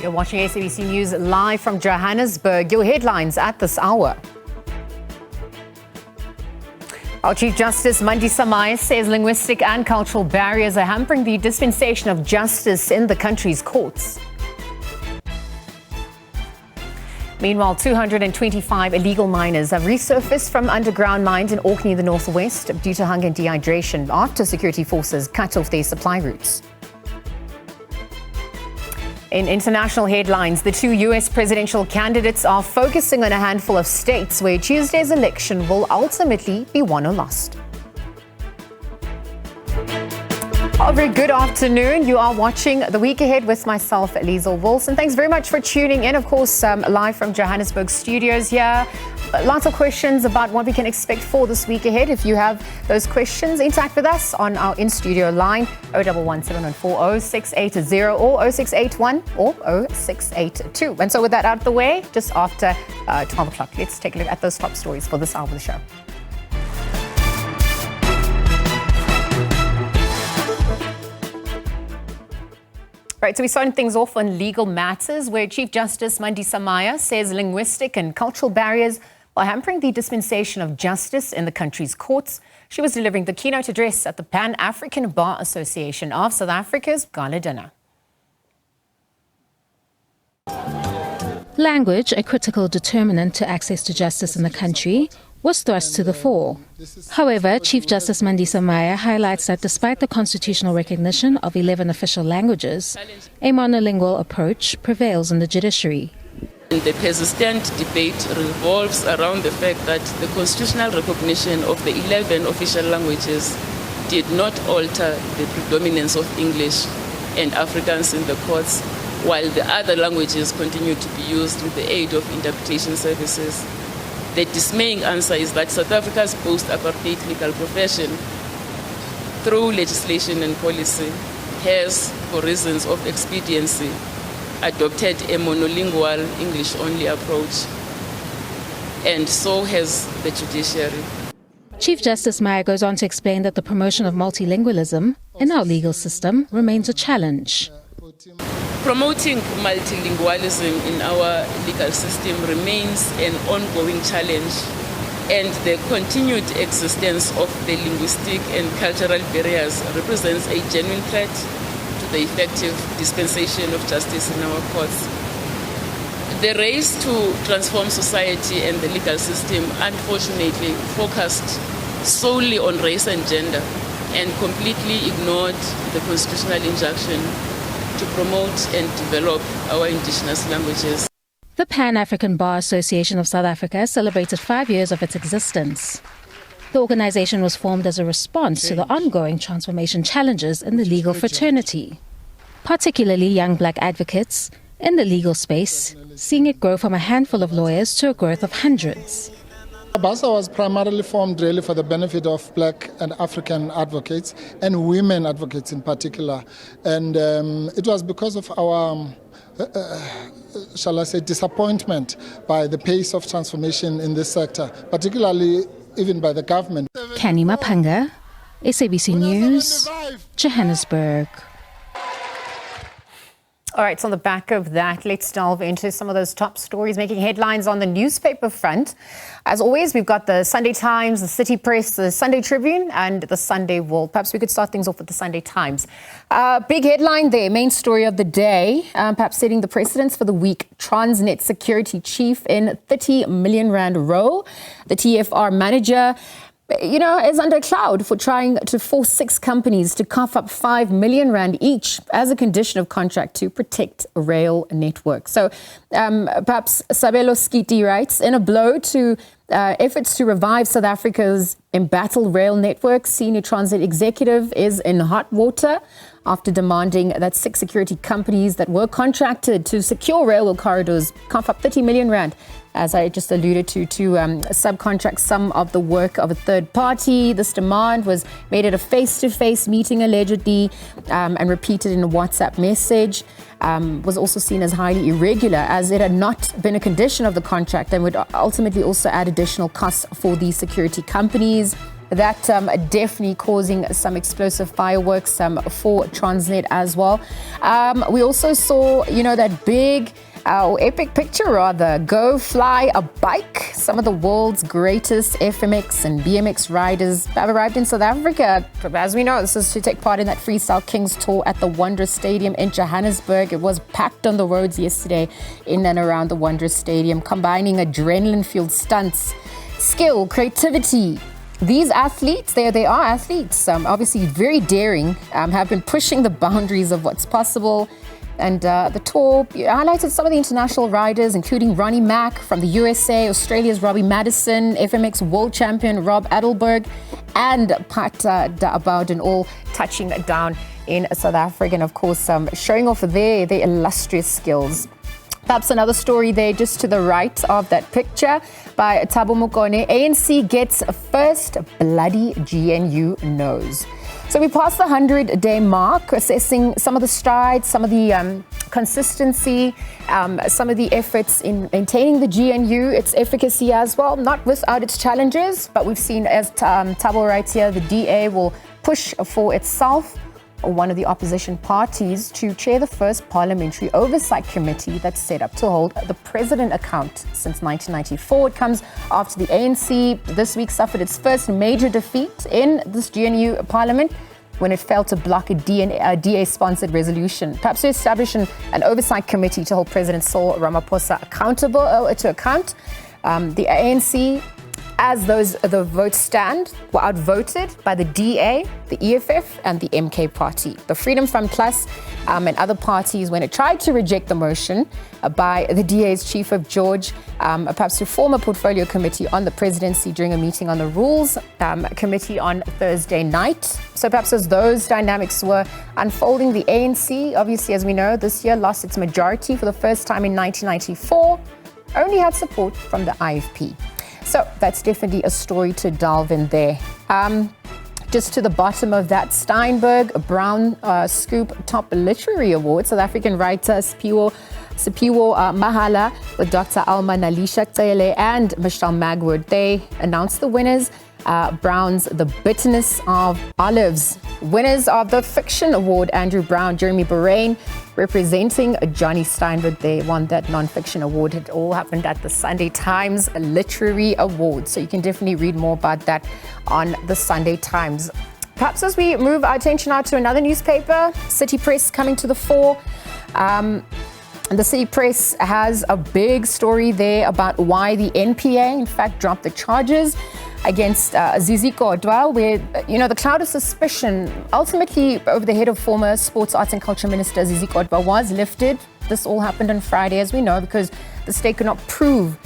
You're watching SABC News live from Johannesburg. Your headlines at this hour. Our Chief Justice Mandisa Maya says linguistic and cultural barriers are hampering the dispensation of justice in the country's courts. Meanwhile, 225 illegal miners have resurfaced from underground mines in Orkney in the northwest due to hunger and dehydration after security forces cut off their supply routes. In international headlines, the two U.S. presidential candidates are focusing on a handful of states where Tuesday's election will ultimately be won or lost. A very good afternoon. You are watching The Week Ahead with myself, Liesl Wilson. Thanks very much for tuning in. Of course, live from Johannesburg studios here. Lots of questions about what we can expect for this week ahead. If you have those questions, interact with us on our in-studio line 011-714-0680 or 0681 or 0682. And so with that out of the way, just after 12 o'clock, let's take a look at those top stories for this hour of the show. Right, so we're starting things off on legal matters, where Chief Justice Mandisa Maya says linguistic and cultural barriers are hampering the dispensation of justice in the country's courts. She was delivering the keynote address at the Pan-African Bar Association of South Africa's gala dinner. Language, a critical determinant to access to justice in the country, was thrust to the fore. However, Chief Justice Mandisa Maya highlights that despite the constitutional recognition of 11 official languages, a monolingual approach prevails in the judiciary. The persistent debate revolves around the fact that the constitutional recognition of the 11 official languages did not alter the predominance of English and Afrikaans in the courts, while the other languages continue to be used with the aid of interpretation services. The dismaying answer is that South Africa's post-apartheid legal profession, through legislation and policy, has, for reasons of expediency, adopted a monolingual English-only approach, and so has the judiciary. Chief Justice Maya goes on to explain that the promotion of multilingualism in our legal system remains a challenge. Promoting multilingualism in our legal system remains an ongoing challenge, and the continued existence of the linguistic and cultural barriers represents a genuine threat to the effective dispensation of justice in our courts. The race to transform society and the legal system unfortunately focused solely on race and gender and completely ignored the constitutional injunction to promote and develop our indigenous languages. The Pan-African Bar Association of South Africa celebrated 5 years of its existence. The organization was formed as a response to the ongoing transformation challenges in the legal fraternity, particularly young black advocates in the legal space, seeing it grow from a handful of lawyers to a growth of hundreds. BASA was primarily formed really for the benefit of black and African advocates and women advocates in particular. And it was because of our, shall I say, disappointment by the pace of transformation in this sector, particularly even by the government. Kani Mapanga, SABC News, Johannesburg. All right, so on the back of that, let's delve into some of those top stories making headlines on the newspaper front. As always, we've got the Sunday Times, the City Press, the Sunday Tribune, and the Sunday World. Perhaps we could start things off with the Sunday Times. Big headline there, main story of the day, perhaps setting the precedence for the week. Transnet security chief in 30 million rand row. The TFR manager, is under cloud for trying to force 6 companies to cough up 5 million rand each as a condition of contract to protect a rail network. So perhaps Sabelo Skiti writes, in a blow to efforts to revive South Africa's embattled rail network, senior transit executive is in hot water after demanding that 6 security companies that were contracted to secure railway corridors cough up 30 million rand, as I just alluded to subcontract some of the work of a third party. This demand was made at a face-to-face meeting allegedly and repeated in a WhatsApp message. Was also seen as highly irregular, as it had not been a condition of the contract and would ultimately also add additional costs for the security companies. that definitely causing some explosive fireworks for Transnet as well. We also saw, that big or epic picture rather, go fly a bike. Some of the world's greatest FMX and BMX riders have arrived in South Africa. As we know, this is to take part in that Freestyle Kings tour at the Wanderers Stadium in Johannesburg. It was packed on the roads yesterday in and around the Wanderers Stadium, combining adrenaline-fueled stunts, skill, creativity. These athletes, they are athletes, obviously very daring, have been pushing the boundaries of what's possible. And the tour highlighted some of the international riders, including Ronnie Mack from the USA, Australia's Robbie Madison, FMX world champion Rob Adelberg, and Pat Bowden, all touching down in South Africa. And of course, showing off their illustrious skills. Perhaps another story there just to the right of that picture by Thabo Mokone. ANC gets first bloody GNU nose. So we passed the 100-day mark, assessing some of the strides, some of the consistency, some of the efforts in maintaining the GNU, its efficacy as well, not without its challenges. But we've seen, as Thabo writes here, the DA will push for itself, or one of the opposition parties, to chair the first parliamentary oversight committee that's set up to hold the president account since 1994. It comes after the ANC this week suffered its first major defeat in this GNU parliament when it failed to block a DA-sponsored resolution, perhaps to establish an oversight committee to hold President Cyril Ramaphosa to account. The ANC, as the votes stand, were outvoted by the DA, the EFF, and the MK party. The Freedom Front Plus and other parties, when it tried to reject the motion by the DA's chief of George, perhaps to form a portfolio committee on the presidency during a meeting on the Rules Committee on Thursday night. So perhaps as those dynamics were unfolding, the ANC, obviously, as we know, this year lost its majority for the first time in 1994, only had support from the IFP. So that's definitely a story to delve in there. Just to the bottom of that, Steinberg Brown Scoop Top Literary Award, South African writer Sipiwo Mahala with Dr. Alma Nalisha Tsele and Michelle Magwood. They announced the winners. Brown's The Bitterness of Olives. Winners of the Fiction Award, Andrew Brown, Jeremy Bahrain, representing Johnny Steinberg. They won that non-fiction award. It all happened at the Sunday Times Literary Awards. So you can definitely read more about that on the Sunday Times. Perhaps as we move our attention now to another newspaper, City Press coming to the fore. The City Press has a big story there about why the NPA, in fact, dropped the charges against Zizi Kodwa, where, the cloud of suspicion ultimately over the head of former Sports, Arts and Culture Minister Zizi Kodwa was lifted. This all happened on Friday, as we know, because the state could not prove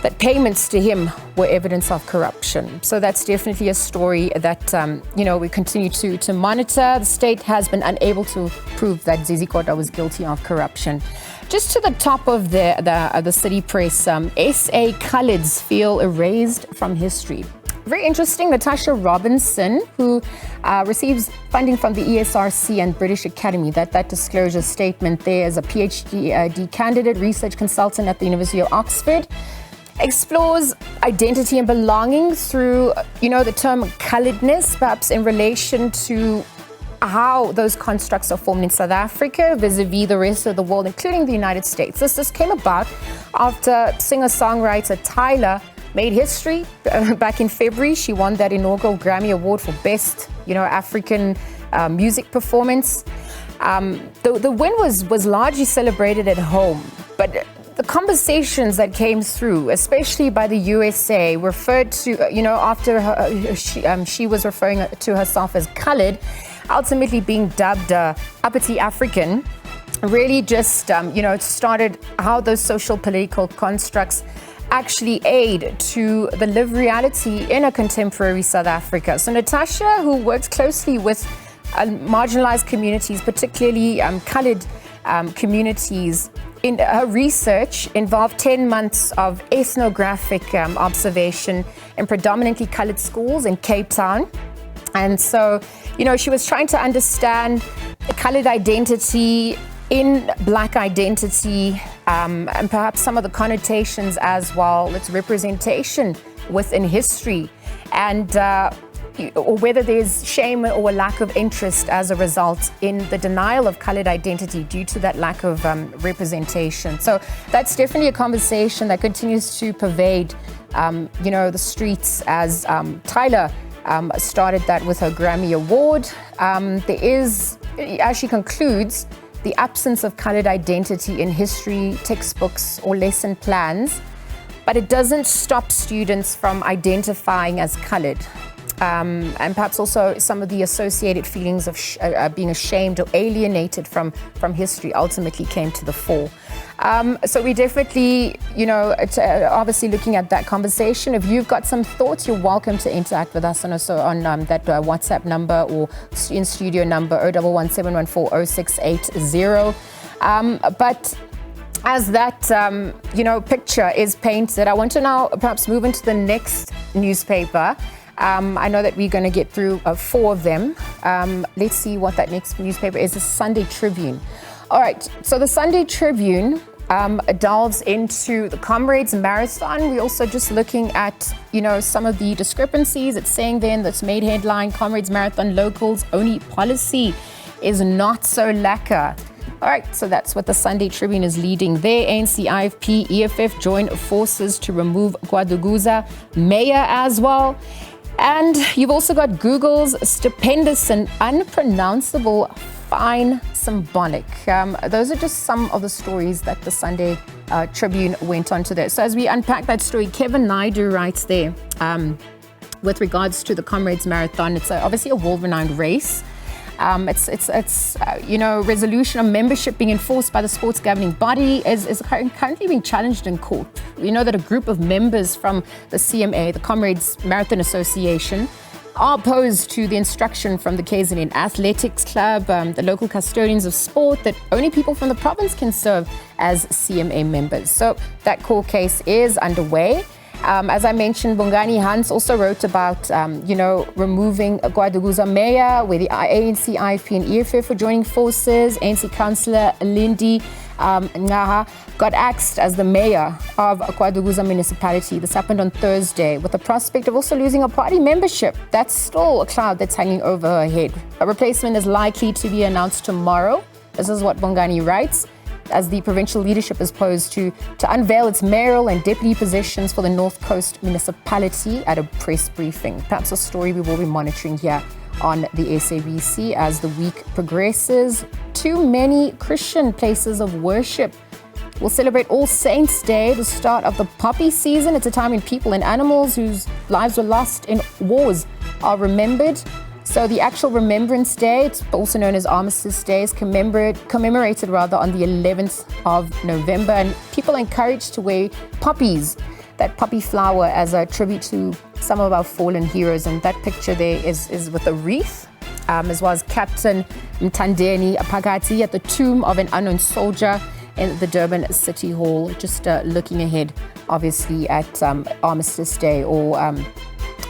that payments to him were evidence of corruption. So that's definitely a story that, we continue to monitor. The state has been unable to prove that Zizi Kodwa was guilty of corruption. Just to the top of the City Press, SA Coloureds feel erased from history. Very interesting, Natasha Robinson, who receives funding from the ESRC and British Academy, that disclosure statement there as a PhD candidate, research consultant at the University of Oxford, explores identity and belonging through, the term coloredness, perhaps in relation to how those constructs are formed in South Africa vis-a-vis the rest of the world, including the United States. This came about after singer-songwriter Tyler made history back in February. She won that inaugural Grammy Award for Best, African music performance. The win was largely celebrated at home, but the conversations that came through, especially by the USA, referred to, after she was referring to herself as colored, ultimately being dubbed uppity African, really just, started how those social political constructs actually aid to the lived reality in a contemporary South Africa. So Natasha, who works closely with marginalized communities, particularly colored communities, in her research involved 10 months of ethnographic observation in predominantly colored schools in Cape Town. And so, she was trying to understand the colored identity in Black identity, and perhaps some of the connotations as well, its representation within history. And or whether there's shame or a lack of interest as a result in the denial of colored identity due to that lack of representation. So that's definitely a conversation that continues to pervade, the streets as Tyler started that with her Grammy Award. There is, as she concludes, the absence of colored identity in history textbooks or lesson plans, but it doesn't stop students from identifying as colored. And perhaps also some of the associated feelings of being ashamed or alienated from history ultimately came to the fore. So we definitely, obviously looking at that conversation. If you've got some thoughts, you're welcome to interact with us on that WhatsApp number or in studio number 011-714-0680. But as that, picture is painted, I want to now perhaps move into the next newspaper. I know that we're going to get through 4 of them. Let's see what that next newspaper is, the Sunday Tribune. All right, so the Sunday Tribune delves into the Comrades Marathon. We're also just looking at, some of the discrepancies. It's saying then that's made headline, Comrades Marathon locals only policy is not so lacquer. All right, so that's what the Sunday Tribune is leading there. ANC, IFP, EFF join forces to remove Gwaduguza mayor as well. And you've also got Google's stupendous and unpronounceable fine symbolic. Those are just some of the stories that the Sunday Tribune went on to there. So as we unpack that story, Kevin Naidu writes there with regards to the Comrades Marathon. It's obviously a world-renowned race. It's resolution of membership being enforced by the sports governing body is currently being challenged in court. We know that a group of members from the CMA, the Comrades Marathon Association, are opposed to the instruction from the KZN Athletics Club, the local custodians of sport, that only people from the province can serve as CMA members. So that court case is underway. As I mentioned, Bongani Hans also wrote about, removing Gwaduguza mayor, where the ANC, IFP and EFF are joining forces. ANC councillor Lindy Ngaha got axed as the mayor of Gwaduguza municipality. This happened on Thursday, with the prospect of also losing a party membership. That's still a cloud that's hanging over her head. A replacement is likely to be announced tomorrow. This is what Bongani writes, as the provincial leadership is posed to unveil its mayoral and deputy positions for the North Coast municipality at a press briefing. Perhaps a story we will be monitoring here on the SABC as the week progresses. Too many Christian places of worship will celebrate All Saints' Day, the start of the poppy season. It's a time when people and animals whose lives were lost in wars are remembered. So the actual Remembrance Day, it's also known as Armistice Day, is commemorated on the 11th of November. And people are encouraged to wear poppies, that poppy flower, as a tribute to some of our fallen heroes. And that picture there is with a wreath, as well as Captain Mtandeni Apagati at the tomb of an unknown soldier in the Durban City Hall. Just looking ahead, obviously, at Armistice Day or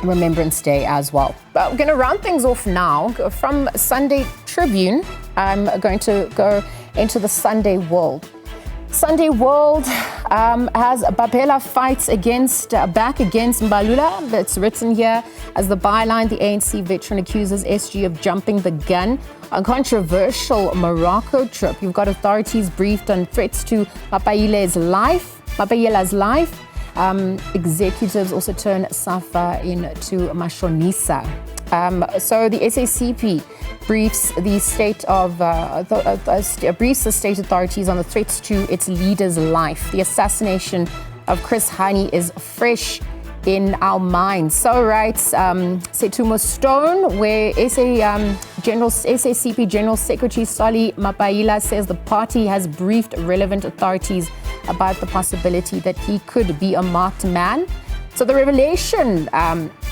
Remembrance Day as well. But we're going to round things off now. From Sunday Tribune, I'm going to go into the Sunday World. Sunday World has Babela fights back against Mbalula. That's written here as the byline. The ANC veteran accuses SG of jumping the gun. A controversial Morocco trip. You've got authorities briefed on threats to Mapaila's life. Executives also turn Safa into Mashonisa. So the SACP briefs the state authorities on the threats to its leader's life. The assassination of Chris Hani is fresh in our minds. So writes Setumo Stone, where SACP General Secretary Soli Mapaila says the party has briefed relevant authorities about the possibility that he could be a marked man. So the revelation,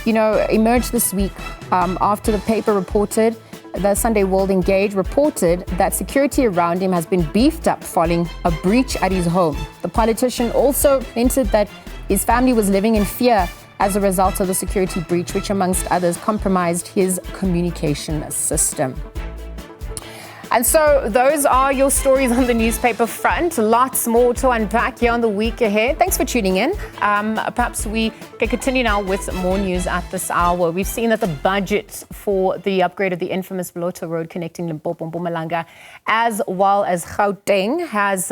emerged this week after the paper reported, the Sunday World Engage reported that security around him has been beefed up following a breach at his home. The politician also hinted that his family was living in fear as a result of the security breach, which amongst others compromised his communication system. And so those are your stories on the newspaper front. Lots more to unpack here on the week ahead. Thanks for tuning in. Perhaps we can continue now with more news at this hour. We've seen that the budget for the upgrade of the infamous Vlotho Road connecting Limpopo and Mpumalanga, as well as Gauteng, has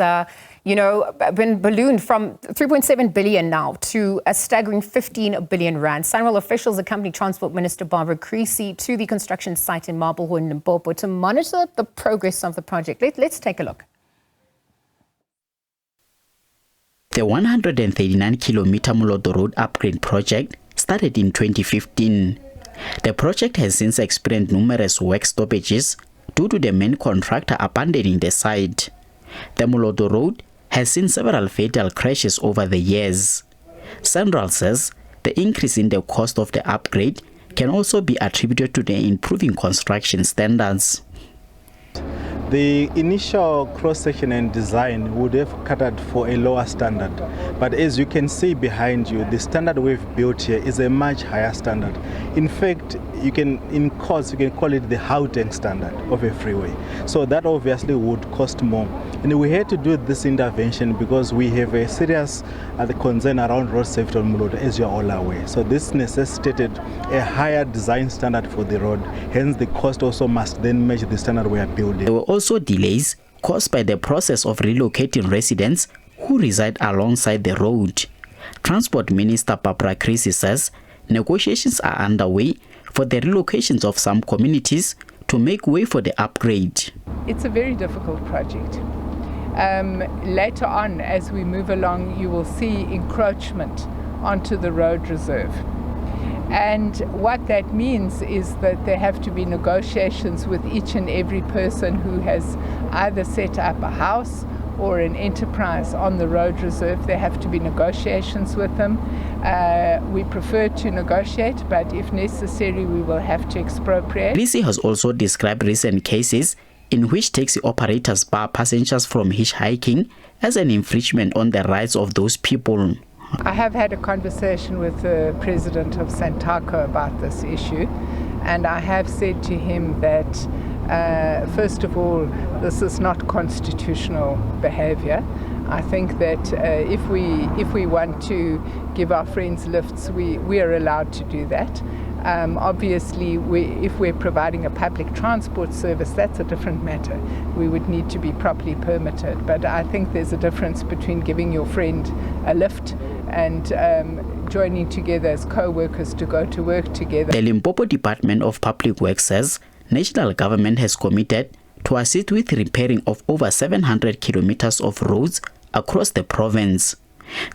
been ballooned from 3.7 billion now to a staggering 15 billion rand. SANRAL officials accompanied Transport Minister Barbara Creecy to the construction site in Marblehoorn, Limpopo, to monitor the progress of the project. Let's take a look. The 139-kilometer Vlotho Road upgrade project started in 2015. The project has since experienced numerous work stoppages due to the main contractor abandoning the site. The Vlotho Road has seen several fatal crashes over the years. SANRAL says the increase in the cost of the upgrade can also be attributed to the improving construction standards. The initial cross-section and design would have catered for a lower standard, but as you can see behind you, the standard we've built here is a much higher standard. In fact, you can call it the Gauteng standard of a freeway. So that obviously would cost more. And we had to do this intervention because we have a serious concern around road safety on Vlotho, as you are all aware. So this necessitated a higher design standard for the road. Hence, the cost also must then match the standard we are building. There were also delays caused by the process of relocating residents who reside alongside the road. Transport Minister Barbara Creecy says negotiations are underway for the relocations of some communities to make way for the upgrade. It's a very difficult project. Later on, as we move along, you will see encroachment onto the road reserve. And what that means is that there have to be negotiations with each and every person who has either set up a house or an enterprise on the road reserve. There have to be negotiations with them. We prefer to negotiate, but if necessary, we will have to expropriate. Creecy has also described recent cases in which taxi operators bar passengers from hitchhiking as an infringement on the rights of those people. I have had a conversation with the president of Santaco about this issue, and I have said to him that first of all, this is not constitutional behavior. I think that if we want to give our friends lifts, we are allowed to do that. Obviously, if we're providing a public transport service, that's a different matter. We would need to be properly permitted. But I think there's a difference between giving your friend a lift and joining together as co-workers to go to work together. The Limpopo Department of Public Works says national government has committed to assist with repairing of over 700 kilometers of roads across the province.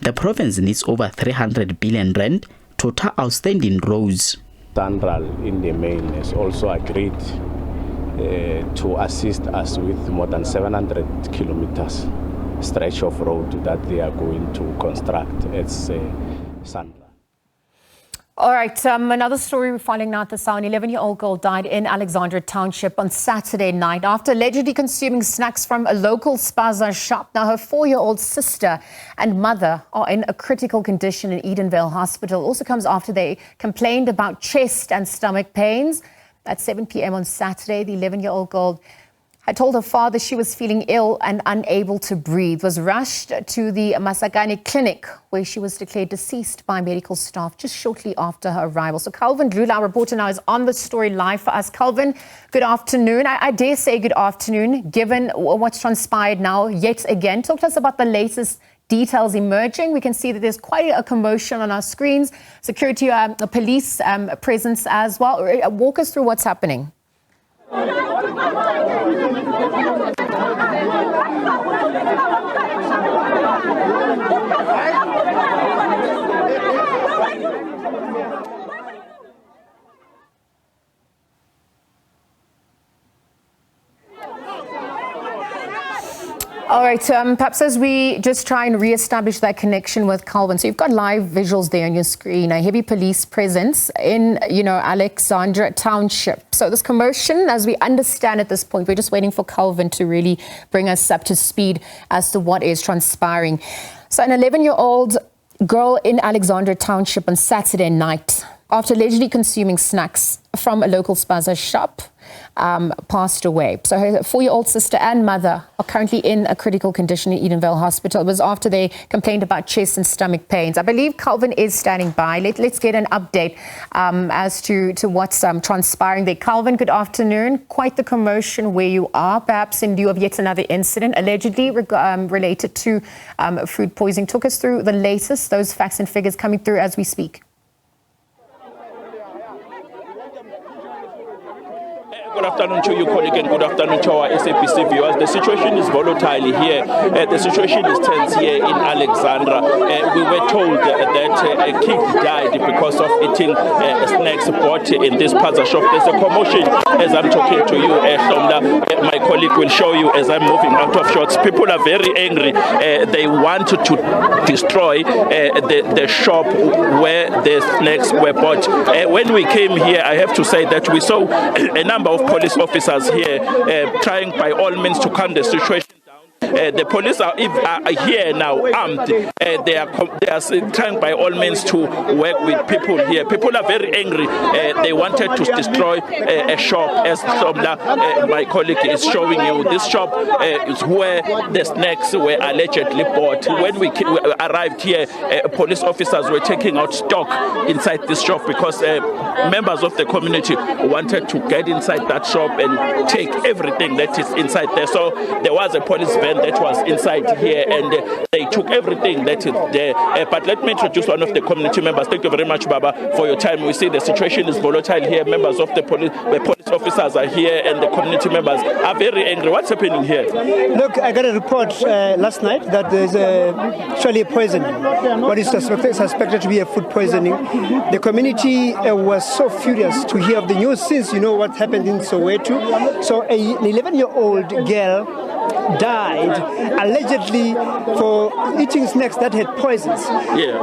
The province needs over 300 billion rand total outstanding roads. SANRAL in the main has also agreed to assist us with more than 700 kilometers stretch of road that they are going to construct at SANRAL. All right, another story we're finding out this hour. An 11-year-old girl died in Alexandra Township on Saturday night after allegedly consuming snacks from a local Spaza shop. Now, her 4-year-old sister and mother are in a critical condition in Edenvale Hospital. Also comes after they complained about chest and stomach pains. At 7 p.m. on Saturday, the 11-year-old girl had told her father she was feeling ill and unable to breathe, was rushed to the Masakane clinic where she was declared deceased by medical staff just shortly after her arrival. So Calvin Dlula, our reporter now, is on the story live for us. Calvin, good afternoon. I dare say good afternoon, given what's transpired now yet again. Talk to us about the latest details emerging. We can see that there's quite a commotion on our screens. Security, police presence as well. Walk us through what's happening. All right, perhaps as we just try and re-establish that connection with Calvin. So you've got live visuals there on your screen, a heavy police presence in, Alexandra Township. So this commotion, as we understand at this point, we're just waiting for Calvin to really bring us up to speed as to what is transpiring. So an 11-year-old girl in Alexandra Township on Saturday night, after allegedly consuming snacks from a local Spaza shop, passed away. So her 4-year-old sister and mother are currently in a critical condition in Edenvale Hospital. It was after they complained about chest and stomach pains. I believe Calvin is standing by. Let's get an update as to what's transpiring there. Calvin, good afternoon. Quite the commotion where you are, perhaps in view of yet another incident allegedly related to food poisoning. Talk us through the latest, those facts and figures coming through as we speak. Good afternoon to you, colleague, and good afternoon to our SABC viewers. The situation is volatile here. The situation is tense here in Alexandra. We were told that a kid died because of eating snacks bought in this Spaza shop. There's a commotion as I'm talking to you, Shomla. My colleague will show you as I'm moving out of shots. People are very angry. They want to destroy the shop where the snacks were bought. When we came here, I have to say that we saw a number of police officers here trying by all means to calm the situation down. The police are here now armed. They are trying by all means to work with people here. People are very angry. They wanted to destroy a shop, as my colleague is showing you. This shop is where the snacks were allegedly bought. When we arrived here, police officers were taking out stock inside this shop because members of the community wanted to get inside that shop and take everything that is inside there. So there was a police van that was inside here and they took everything that is there. But let me introduce one of the community members. Thank you very much, Baba, for your time. We see the situation is volatile here. Members of the police officers are here and the community members are very angry. What's happening here? Look, I got a report last night that there's actually a poisoning. What is suspected to be a food poisoning. The community was so furious to hear of the news since you know what happened in Soweto. So an 11-year-old girl died allegedly for eating snacks that had poisons. Yeah.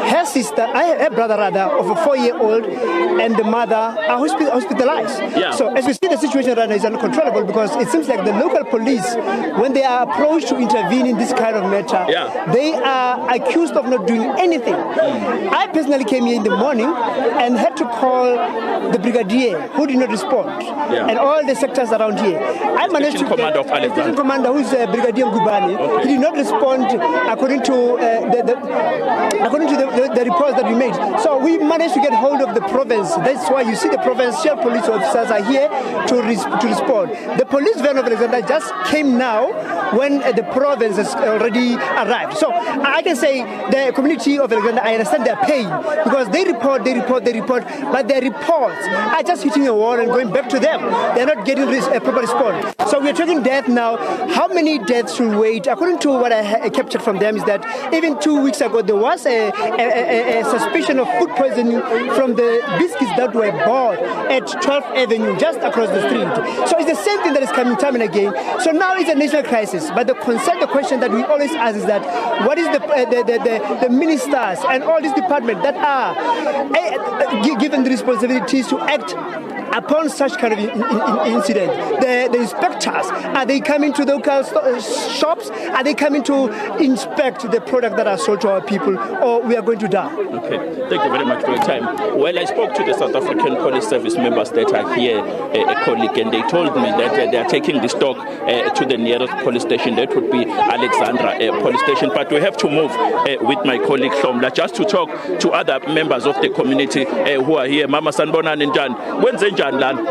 Her brother of a 4-year-old and the mother are hospitalized. Yeah. So as we see, the situation right now is uncontrollable because it seems like the local police, when they are approached to intervene in this kind of matter, they are accused of not doing anything. I personally came here in the morning and had to call the brigadier who did not respond, and all the sectors around here. I managed to commander of Alexandra. Commander, who is Brigadier Ngubani. Okay. He did not respond according to the reports that we made. So we managed to get hold of the province. That's why you see the provincial police officers are here to respond. The police van of Alexandra just came now when the province has already arrived. So I can say the community of Alexandra, I understand their pain because they report, but their reports are just hitting a wall and going back to them. They're not getting a proper response. So we're talking death now. How many deaths should wait? According to what I captured from them is that even 2 weeks ago there was a suspicion of food poisoning from the biscuits that were bought at 12th Avenue just across the street. So it's the same thing that is coming time and again. So now it's a national crisis. But the question that we always ask is that what is the ministers and all these departments that are given the responsibilities to act upon such kind of incident? The inspectors, are they coming to the local shops? Are they coming to inspect the product that are sold to our people, or we are going to die? Okay, thank you very much for your time. Well, I spoke to the South African Police Service members that are here, a colleague, and they told me that they are taking the stock to the nearest police station. That would be Alexandra Police Station. But we have to move with my colleague Shomla just to talk to other members of the community who are here. Mama Sanbona Ninjan, when's Njan Lan?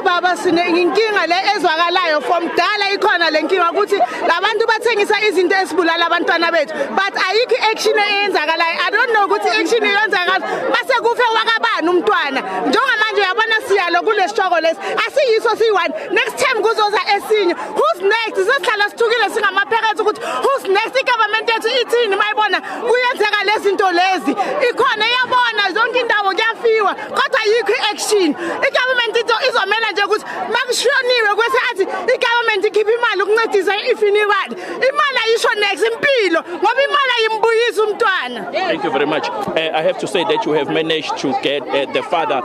Baba sinenkinga le ezwakalayo from dala ikhona lenkinga ukuthi labantu bathengisa izinto esibulala abantwana bethu but ayikho action eyenzakalayo. I don't know ukuthi action iyenzakala base kufe wakabani umntwana njengamanje uyabona siyalo kule sitoko lesi asiyiso siyi1 next time kuzoza esinye. Who's next? Sesihlala sithukile singamaphakathi ukuthi who's next? I-government yethu ithini mayibona kuyenzeka lezinto lezi ikhona iyabona zonke indawo kuyafiwa kodwa ayikho action. I-government izomela nje ukuthi makushoniwe kwese athi i-government ikhipha imali ukuncedisa ifinibali imali ayisho next impilo ngoba imali ayimbuyisa umntwana. Thank you very much. I have to say that you have managed to get the father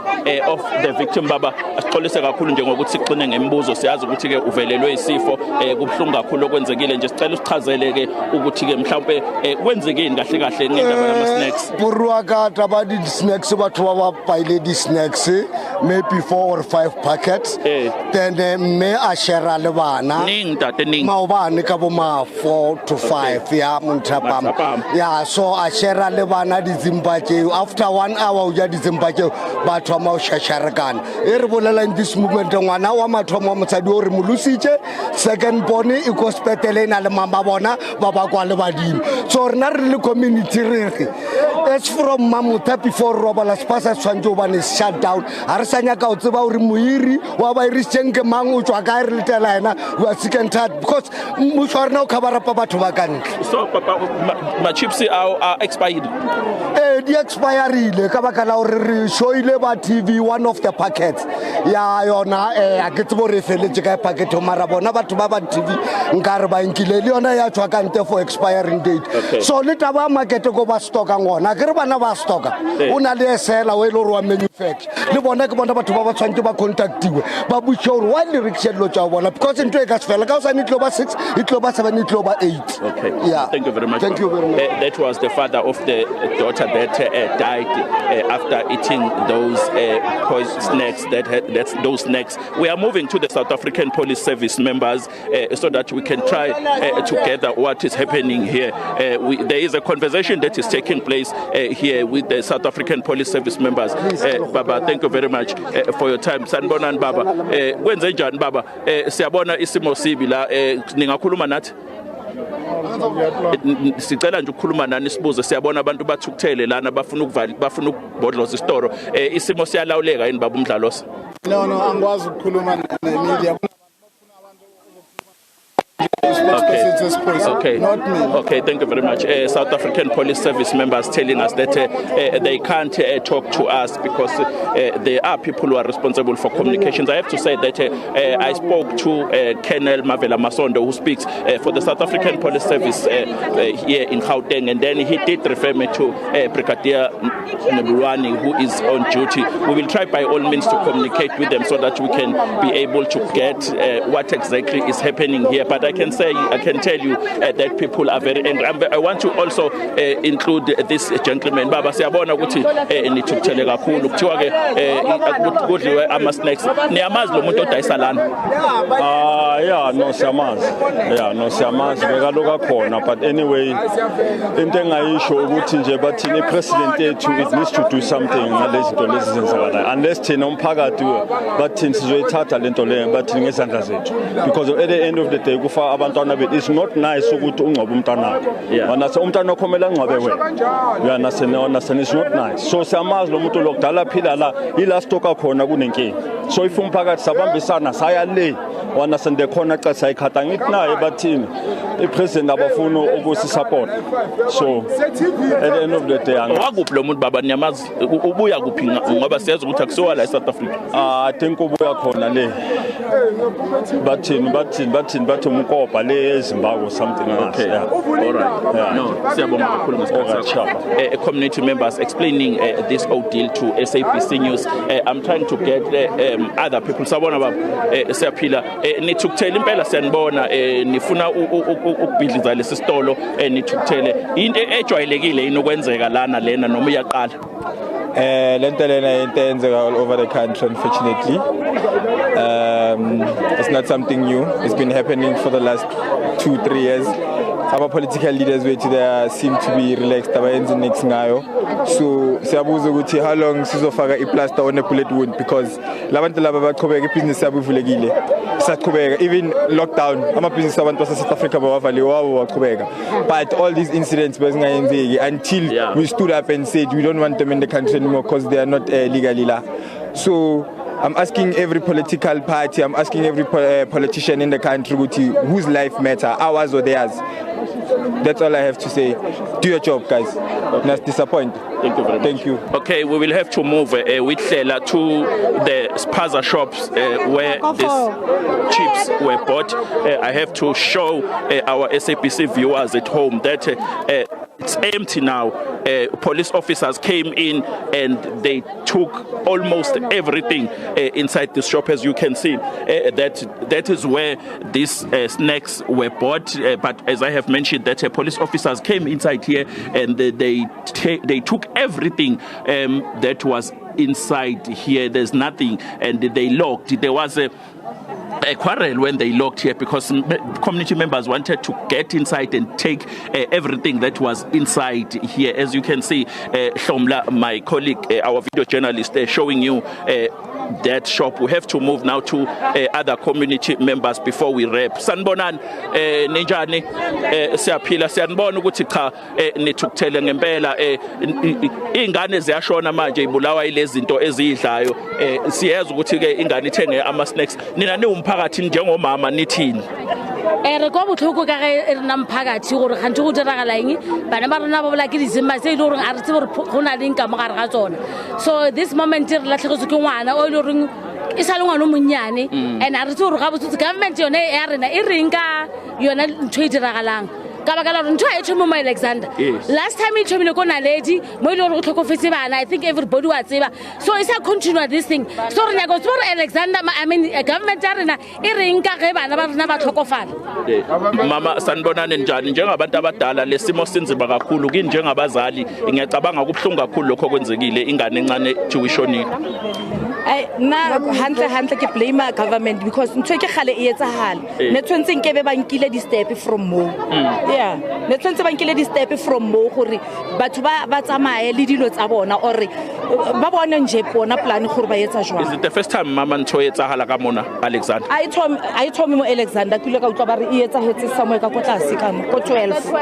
of the victim. Baba, asixolise kakhulu nje ngokuthi siqine ngembuzo. Siyazi ukuthi ke uvelelwe isifo kubhlungu kakhulu okwenzekile nje. Sicela usichazele ke ukuthi ke mhlawumbe kwenzekeni kahle kahle ngendaba yama snacks. Burwaka tabadi snacks bathu baba paile di snacks maybe 4 or 5 packets. Then me a share le bana. Maobane ka bo ma 4 to 5 ya Muntrapam. Yeah, so a share le bana di Zimbabwe. After 1 hour ya di Zimbabwe ba thoma o shasharakan. E re bolela in this movement ngwana wa mathomo motsadi o re molusitse second born e go spetele na le mama bona ba ba kwa le badimo. So rena re le community re as from Mamuta before Robala Spaza Swanjo ban is shut down. Arsanya ka o tseba o re moiri wa ba irisheng ke mang o tswa ka re letela ena we are sick and tired because mushwarna o khabara pa batho ba kantle. So papa ma chips are expired. Di expired ka baka la o re shoile ba TV one of the packets ya yona a ke tsebo re feletse ka packet o mara bona batho ba ba TV nkare ba nkile le yona ya tswa kante for expiring date. So le taba market go ba stock ngona ke re bana ba stocka una le sela we lo rwa manufacture le bona ke bona batho ba ba tshwantse ba contactiwe ba butse hore wa le rection lo tsa bona because into e ka sfela ka o sa nitlo ba 6 itlo ba 7 itlo ba 8. Okay, yeah, thank you very much. Thank you very much. That was the father of the daughter that died after eating those snacks those snacks. We are moving to the South African Police Service members so that we can try to gather what is happening here. There is a conversation that is taking place here with the South African Police Service members. Baba, thank you very much for your time. Sanibona baba. Kwenze njani baba? Siyabona isimo sibi la ningakhuluma nathi? Sicela nje ukukhuluma nani sibuze siyabona abantu bathukuthele lana bafuna ukubhodloza isitoro isimo siyalawuleka yini baba umdlalosa? No angikwazi ukukhuluma nemedia. Okay. Not me. Okay, thank you very much. South African Police Service members telling us that they can't talk to us because there are people who are responsible for communications. I have to say that I spoke to Colonel Mavela Masondo, who speaks for the South African Police Service here in Gauteng, and then he did refer me to Brigadier Nebulwani, who is on duty. We will try by all means to communicate with them so that we can be able to get what exactly is happening here. But I can tell you that people are very angry. I want to also include this gentleman. Baba siyabona ukuthi nithukuthele kakhulu kuthiwa ke kudliwe ama snacks. Niyamazi lo muntu odayisa lana? Yeah, no siyamazi bekaloka khona, but anyway into engayisho ukuthi nje bathini president yethu it needs to do something ngalezi zinto lezi zenzakala unless thina umphakathi bathini sizoyithatha lento leyo bathini ngezandla zethu because at the end of the day kufa abantwana bethu. It's not nice ukuthi ungcobe umntwana wona umntwana okhomela ngcobe wena yana senona it's not nice. So siyamazi lo muntu lokudala phila la ila stock khona kunenkingi. So if umphakathi sabambisana saya le wana sende khona xa sayikhata ngithi naye bathini ipresident abafuna ukusi support. So at the end of the day wakuphi lo muntu baba niyamazi ubuya kuphi ngoba siyazi ukuthi akusiwa la eSouth Africa? I think ubuya khona le bathi umkopa le eZimbabwe something like that. Yeah. All right. Yeah. No, siyabonga kakhulu ngesikhathi. Community members explaining this ordeal to SABC News. I'm trying to get other people. Sabona baba siyaphila nithukuthela impela siyanibona nifuna ukubhidliza lesi sitolo nithukuthele into ejwayelekile inokwenzeka lana lena noma iyaqala. Lento lena into enzeka all over the country unfortunately. It's not something new. It's been happening for the last 2-3 years. Our political leaders they seem to be relaxed abayenza next ngayo. So siyabuza ukuthi how long sizofaka iplaster on a bullet wound because labantu laba baqhubeka ibusiness yabo ivulekile. Saqhubeka even lockdown ama business abantu base South Africa bawavaliwe wabo waqhubeka. But all these incidents bezingayenzeki until we stood up and said we don't want them in the country anymore because they are not legally la. So I'm asking every political party, I'm asking every politician in the country whose life matter, ours or theirs. That's all I have to say. Do your job, guys. Not disappoint. Thank you very much. Thank you. Okay, we will have to move with Lela to the Spaza shops where these chips were bought. I have to show our SABC viewers at home that it's empty now. Police officers came in and they took almost everything inside the shop. As you can see, that is where these snacks were bought. But as I have mentioned, that police officers came inside here and they took everything that was inside here. There's nothing, and they locked. There was a quarrel when they locked here because community members wanted to get inside and take everything that was inside here. As you can see, Shomla, my colleague, our video journalist, showing you that shop. We have to move now to other community members before we wrap. Sanbonan ninjani siyaphila siyanibona ukuthi cha nithukuthele ngempela ingane ziyashona manje ibulawa ilezi zinto ezidlayo siyeza ukuthi ke ingane ithenge ama snacks nina niwumphakathi njengomama nithini re go botlhoko ka ge re na mphakathi gore gantse go diragala eng bana ba rena ba bola ke dizimba tse ile gore a re tsebe go na leng ka mogare ga tsona. So this moment re latlhegetswe ke ngwana o ile gore e sa le ngwana o monnyane and a re tsebe gore ga botsotsi government yone ya rena e reng ka yona ntho e diragalang ka baka la gore ntho a e thome mo Alexander. Last time e thomile ko Naledi mo ile gore o tlhokofetse bana. I think everybody wa tseba, so e sa continue this thing. So re nyaka gore Alexander, I mean government ya rena e reng ka ge bana ba rena ba tlhokofala. Mama sanibonane njani njengabantu abadala lesimo sinzima kakhulu kini njengabazali ngiyacabanga kubhlungu kakhulu lokho kwenzekile ingane encane tuitionile na hantle ke blame government because ntwe ke khale e etsahala ne tshwentse nke be ba nkile di step from mo ne tshwentse ba nkile di step from mo gore batho ba tsamaye le dilo tsa bona or ba bona nje bona plan gore ba etsa jwang. Is it the first time mama ntho etsahala ka mona Alexander? I told me mo Alexander kile ka utlwa ba re e etsahetse somewhere ka tlase ka ko 12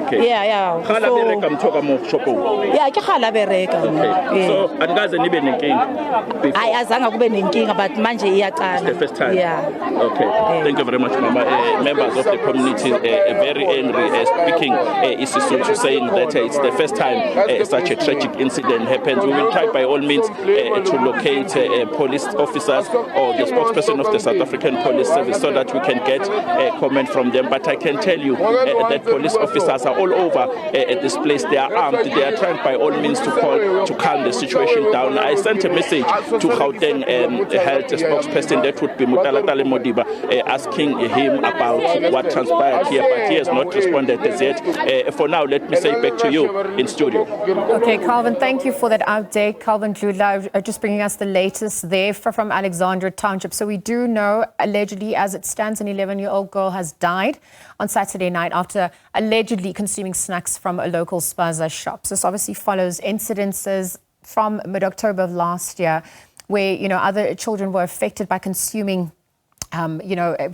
okay yeah khala bereka mthoka mo shopo ke khala bereka so andikaze nibe nenkinga azange kube nenkinga but manje iyaqala the first time okay thank you very much mama. Members of the community very angry speaking Isisuthu saying that it's the first time such a tragic incident happens. We will try by all means to locate police officers or the spokesperson of the South African Police Service so that we can get a comment from them, but I can tell you that police officers are all over this place. They are armed. They are trying by all means to calm the situation down. I sent a message to Gauteng health spokesperson, that would be Mutalatale Modiba, asking him about what transpired here, but he has not responded as yet. For now, let me say back to you in studio. Okay, Calvin, thank you for that update. Calvin Jula just bringing us the latest there from Alexandra Township. So we do know, allegedly, as it stands, an 11-year-old girl has died on Saturday night after allegedly consuming snacks from a local Spaza shop. So this obviously follows incidences from mid-October of last year where, other children were affected by consuming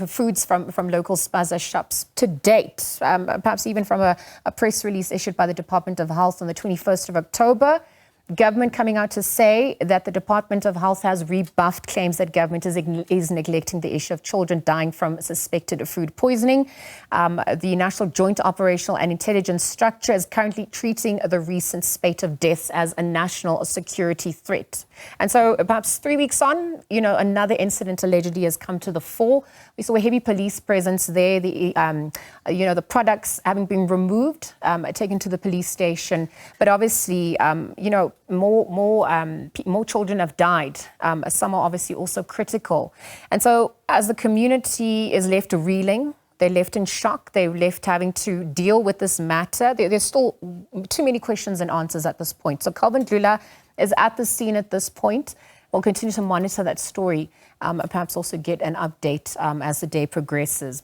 foods from local Spaza shops. To date, perhaps even from a press release issued by the Department of Health on the 21st of October, government coming out to say that the Department of Health has rebuffed claims that government is neglecting the issue of children dying from suspected food poisoning. The National Joint Operational and Intelligence Structure is currently treating the recent spate of deaths as a national security threat. And so perhaps 3 weeks on, another incident allegedly has come to the fore. We saw a heavy police presence there. The products having been removed, taken to the police station. But obviously, more children have died. Some are obviously also critical. And so as the community is left reeling, they're left in shock, they're left having to deal with this matter. There's still too many questions and answers at this point. So Calvin Dlula is at the scene at this point. We'll continue to monitor that story, perhaps also get an update as the day progresses.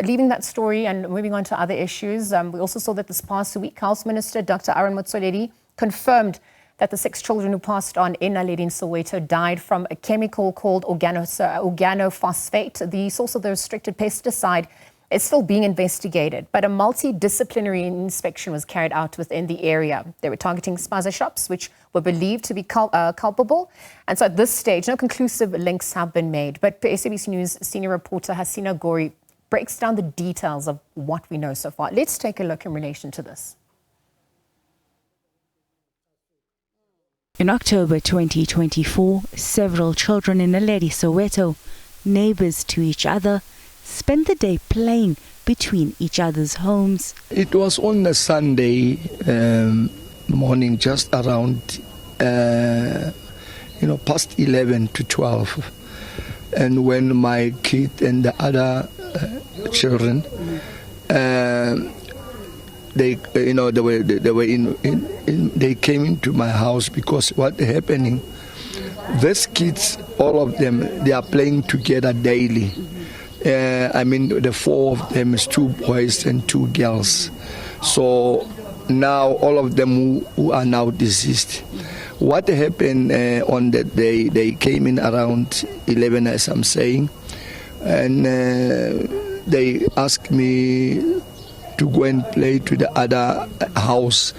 Leaving that story and moving on to other issues, we also saw that this past week, Health Minister Dr. Aaron Motsoaledi confirmed that the 6 children who passed on in Naledi in Soweto died from a chemical called organophosphate. The source of the restricted pesticide is still being investigated, but a multidisciplinary inspection was carried out within the area. They were targeting Spaza shops, which were believed to be culpable. And so at this stage, no conclusive links have been made. But SABC News senior reporter Hasina Gori breaks down the details of what we know so far. Let's take a look in relation to this. In October 2024, several children in Naledi, Soweto, neighbors to each other, spent the day playing between each other's homes. It was on a Sunday morning, just around past 11 to 12, and when my kid and the other children they came into my house because what happening, these kids, all of them, they are playing together daily. The 4 of them is 2 boys and 2 girls. So now all of them who are now deceased. What happened on that day, they came in around 11, as I'm saying, and they asked me to go and play to the other house,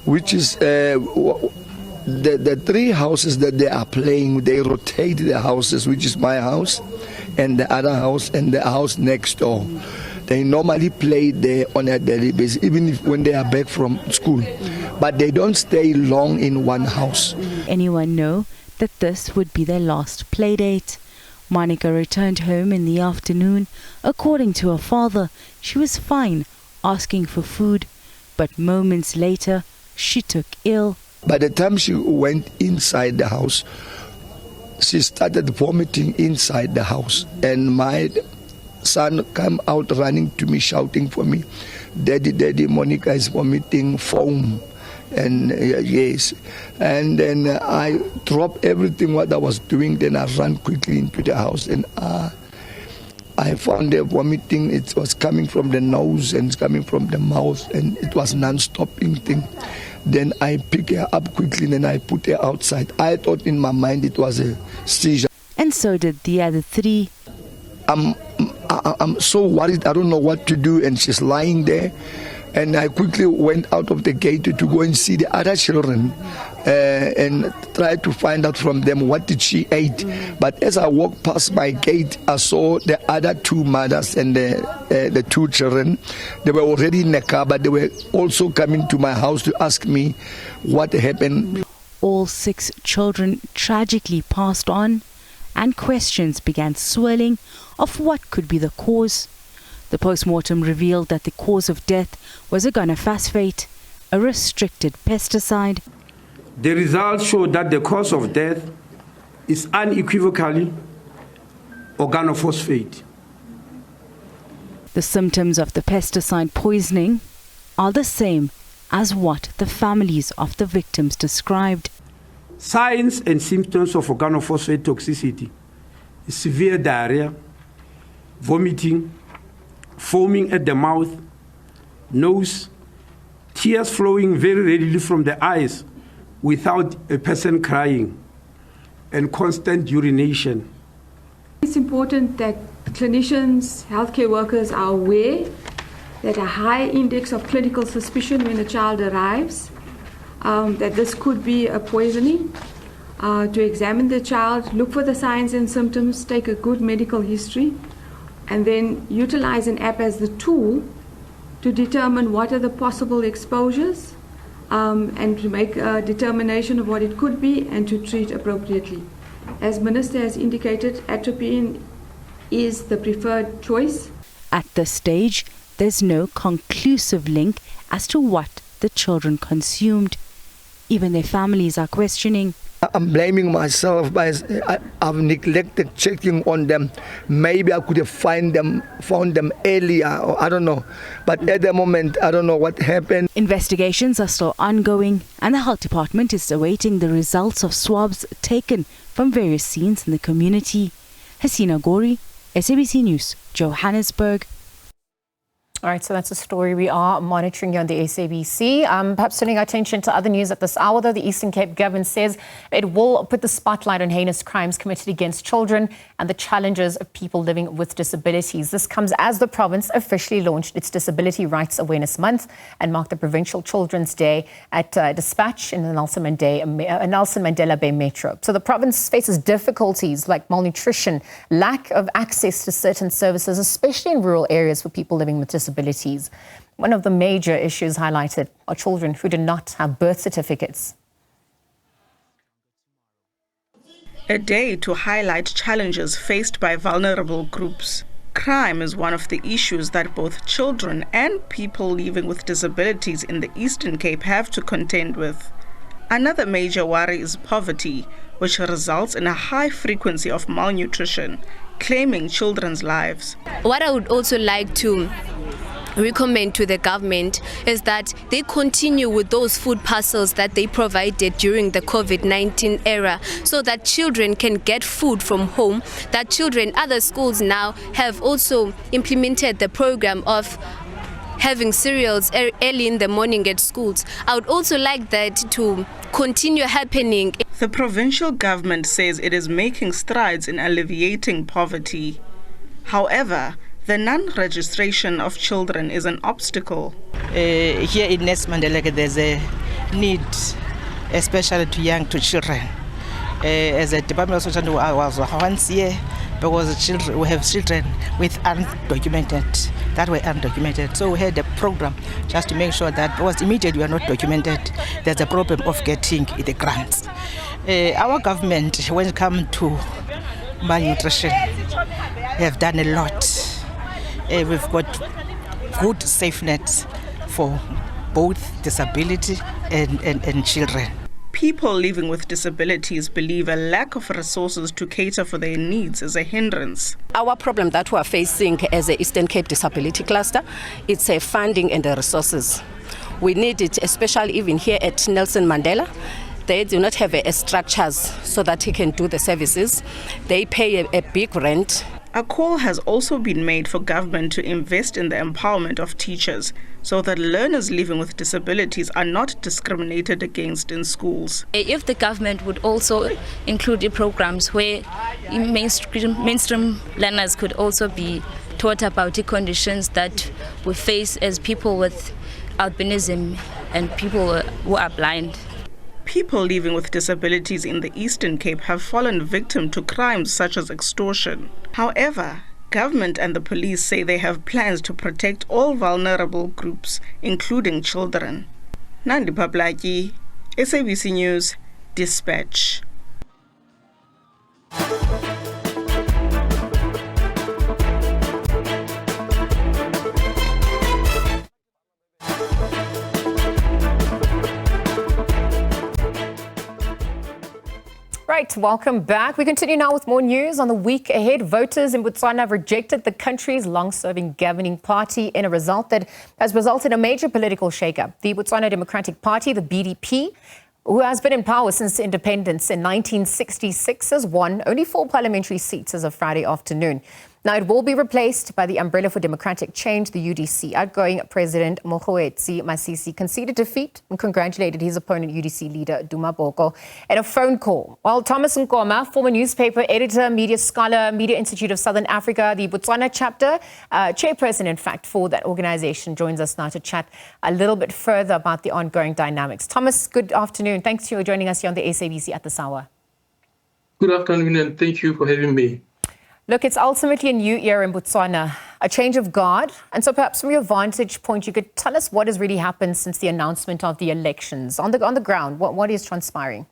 which is the 3 houses that they are playing. They rotate the houses, which is my house and the other house and the house next door. They normally play there on a daily basis, even when they are back from school, but they don't stay long in one house. Anyone know that this would be their last play date? Monica returned home in the afternoon. According to her father, she was fine, asking for food, but moments later, she took ill. By the time she went inside the house, she started vomiting inside the house, and my son came out running to me, shouting for me, "Daddy, Daddy, Monica is vomiting foam." And yes, and then I dropped everything what I was doing. Then I ran quickly into the house, and I found her vomiting. It was coming from the nose and it's coming from the mouth, and it was non-stopping thing. Then I picked her up quickly and I put her outside. I thought in my mind it was a seizure. And so did the other 3. I'm so worried. I don't know what to do, and she's lying there. And I quickly went out of the gate to go and see the other children and try to find out from them what did she ate. But as I walked past my gate, I saw the other 2 mothers and the 2 children. They were already in the car, but they were also coming to my house to ask me what happened. All 6 children tragically passed on, and questions began swirling of what could be the cause. The post-mortem revealed that the cause of death was a organophosphate, a restricted pesticide. The results show that the cause of death is unequivocally organophosphate. The symptoms of the pesticide poisoning are the same as what the families of the victims described. Signs and symptoms of organophosphate toxicity: severe diarrhea, vomiting, foaming at the mouth, nose, tears flowing very readily from the eyes without a person crying, and constant urination. It's important that clinicians, healthcare workers are aware that a high index of clinical suspicion when a child arrives, that this could be a poisoning, to examine the child, look for the signs and symptoms, take a good medical history, and then utilize an app as the tool to determine what are the possible exposures and to make a determination of what it could be and to treat appropriately. As Minister has indicated, atropine is the preferred choice. At this stage, there's no conclusive link as to what the children consumed. Even their families are questioning. I'm blaming myself, but I've neglected checking on them. Maybe I could have found them earlier, or I don't know. But at the moment, I don't know what happened. Investigations are still ongoing, and the health department is awaiting the results of swabs taken from various scenes in the community. Hasina Gori, SABC News, Johannesburg. All right, so that's a story we are monitoring here on the SABC. Perhaps turning our attention to other news at this hour, though. The Eastern Cape government says it will put the spotlight on heinous crimes committed against children and the challenges of people living with disabilities. This comes as the province officially launched its Disability Rights Awareness Month and marked the Provincial Children's Day at Dispatch in the Nelson Mandela Bay Metro. So the province faces difficulties like malnutrition, lack of access to certain services, especially in rural areas for people living with disabilities. One of the major issues highlighted are children who do not have birth certificates. A day to highlight challenges faced by vulnerable groups. Crime is one of the issues that both children and people living with disabilities in the Eastern Cape have to contend with. Another major worry is poverty, which results in a high frequency of malnutrition, claiming children's lives. What I would also like to recommend to the government is that they continue with those food parcels that they provided during the COVID-19 era, so that children can get food from home. That children, other schools now have also implemented the program of having cereals early in the morning at schools. I would also like that to continue happening. The provincial government says it is making strides in alleviating poverty. However, the non-registration of children is an obstacle. Here in Nelson Mandela, there's a need, especially to children. As a Department of Social, I was once here because we have children with that were undocumented. So we had a program just to make sure that because immediately we are not documented, there's a problem of getting the grants. Our government, when it comes to malnutrition, have done a lot. We've got good safe nets for both disability and children. People living with disabilities believe a lack of resources to cater for their needs is a hindrance. Our problem that we are facing as the Eastern Cape Disability Cluster, it's a funding and the resources. We need it, especially even here at Nelson Mandela. They do not have structures so that he can do the services. They pay a big rent. A call has also been made for government to invest in the empowerment of teachers so that learners living with disabilities are not discriminated against in schools. If the government would also include programs where mainstream learners could also be taught about the conditions that we face as people with albinism and people who are blind. People living with disabilities in the Eastern Cape have fallen victim to crimes such as extortion. However, government and the police say they have plans to protect all vulnerable groups, including children. Nandi Pablaki, SABC News, Dispatch. Right, welcome back. We continue now with more news on the week ahead. Voters in Botswana have rejected the country's long-serving governing party in a result that has resulted in a major political shakeup. The Botswana Democratic Party, the BDP, who has been in power since independence in 1966, has won only 4 parliamentary seats as of Friday afternoon. Now, it will be replaced by the Umbrella for Democratic Change, the UDC. Outgoing President Mokgweetsi Masisi conceded defeat and congratulated his opponent, UDC leader Duma Boko, at a phone call. While Thomas Nkoma, former newspaper editor, media scholar, Media Institute of Southern Africa, the Botswana chapter, chairperson, in fact, for that organization, joins us now to chat a little bit further about the ongoing dynamics. Thomas, good afternoon. Thanks for joining us here on the SABC at this hour. Good afternoon, and thank you for having me. Look, it's ultimately a new era in Botswana, a change of guard. And so perhaps from your vantage point, you could tell us what has really happened since the announcement of the elections. On the ground, what is transpiring?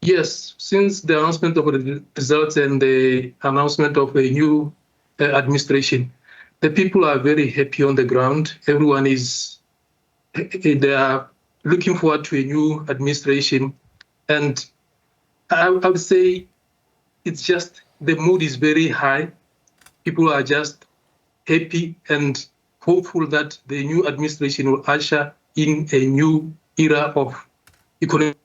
Yes, since the announcement of the results and the announcement of a new administration, the people are very happy on the ground. Everyone they are looking forward to a new administration. And I would say it's just the mood is very high. People are just happy and hopeful that the new administration will usher in a new era of economic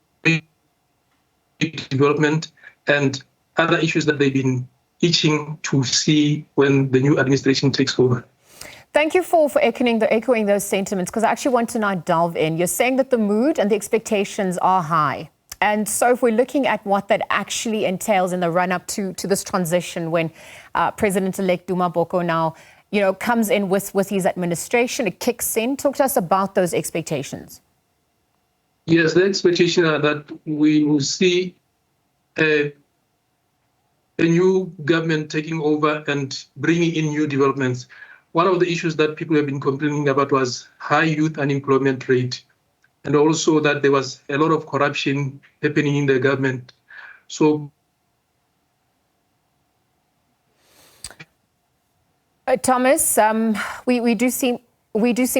development and other issues that they've been itching to see when the new administration takes over. Thank you for echoing those sentiments, because I actually want to now delve in. You're saying that the mood and the expectations are high. And so if we're looking at what that actually entails in the run-up to this transition, when President-elect Duma Boko now, comes in with his administration, it kicks in. Talk to us about those expectations. Yes, the expectation are that we will see a new government taking over and bringing in new developments. One of the issues that people have been complaining about was high youth unemployment rate, and also that there was a lot of corruption happening in the government. So, Thomas, we do seem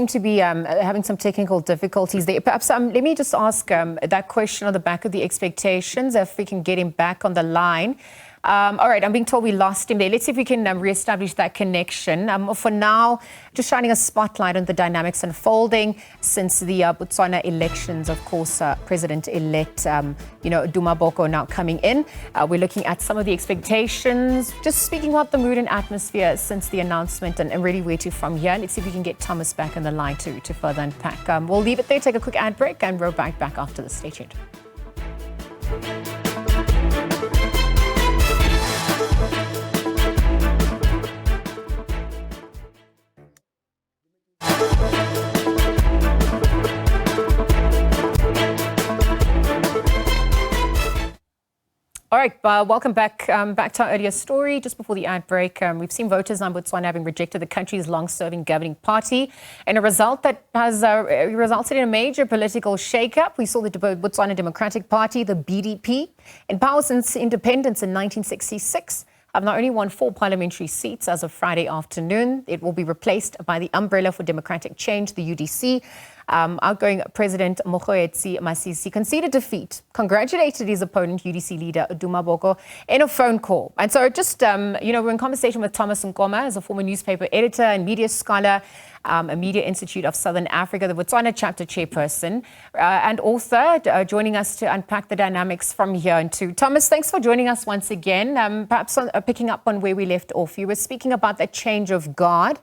to be having some technical difficulties there. Perhaps let me just ask that question on the back of the expectations, if we can get him back on the line. All right, I'm being told we lost him there. Let's see if we can re-establish that connection. For now, just shining a spotlight on the dynamics unfolding since the Botswana elections. Of course, President-elect, Duma Boko now coming in. We're looking at some of the expectations, just speaking about the mood and atmosphere since the announcement and really where to from here. Let's see if we can get Thomas back on the line to further unpack. We'll leave it there, take a quick ad break, and roll back after the stay tuned. All right, welcome back to our earlier story. Just before the ad break, we've seen voters in Botswana having rejected the country's long-serving governing party in a result that has resulted in a major political shake-up. We saw the Botswana Democratic Party, the BDP, in power since independence in 1966, have not only won 4 parliamentary seats as of Friday afternoon. It will be replaced by the Umbrella for Democratic Change, the UDC. Outgoing President Mokgweetsi Masisi conceded defeat, congratulated his opponent, UDC leader Duma Boko, in a phone call. And so just, we're in conversation with Thomas Nkoma, as a former newspaper editor and media scholar, a Media Institute of Southern Africa, the Botswana chapter chairperson, and author, joining us to unpack the dynamics from here on too. Thomas, thanks for joining us once again. Perhaps picking up on where we left off, you were speaking about that change of guard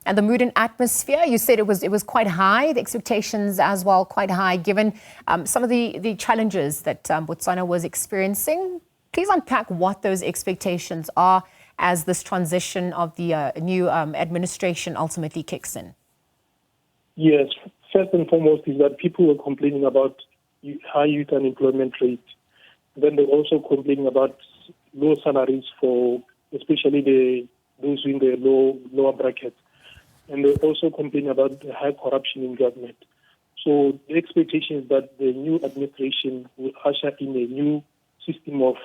and the mood and atmosphere. You said it was quite high, the expectations as well quite high, given some of the challenges that Botswana was experiencing. Please unpack what those expectations are as this transition of the new administration ultimately kicks in. Yes, first and foremost is that people were complaining about high youth unemployment rate. Then they're also complaining about low salaries for especially those in the lower bracket. And they also complain about the high corruption in government. So the expectation is that the new administration will usher in a new system of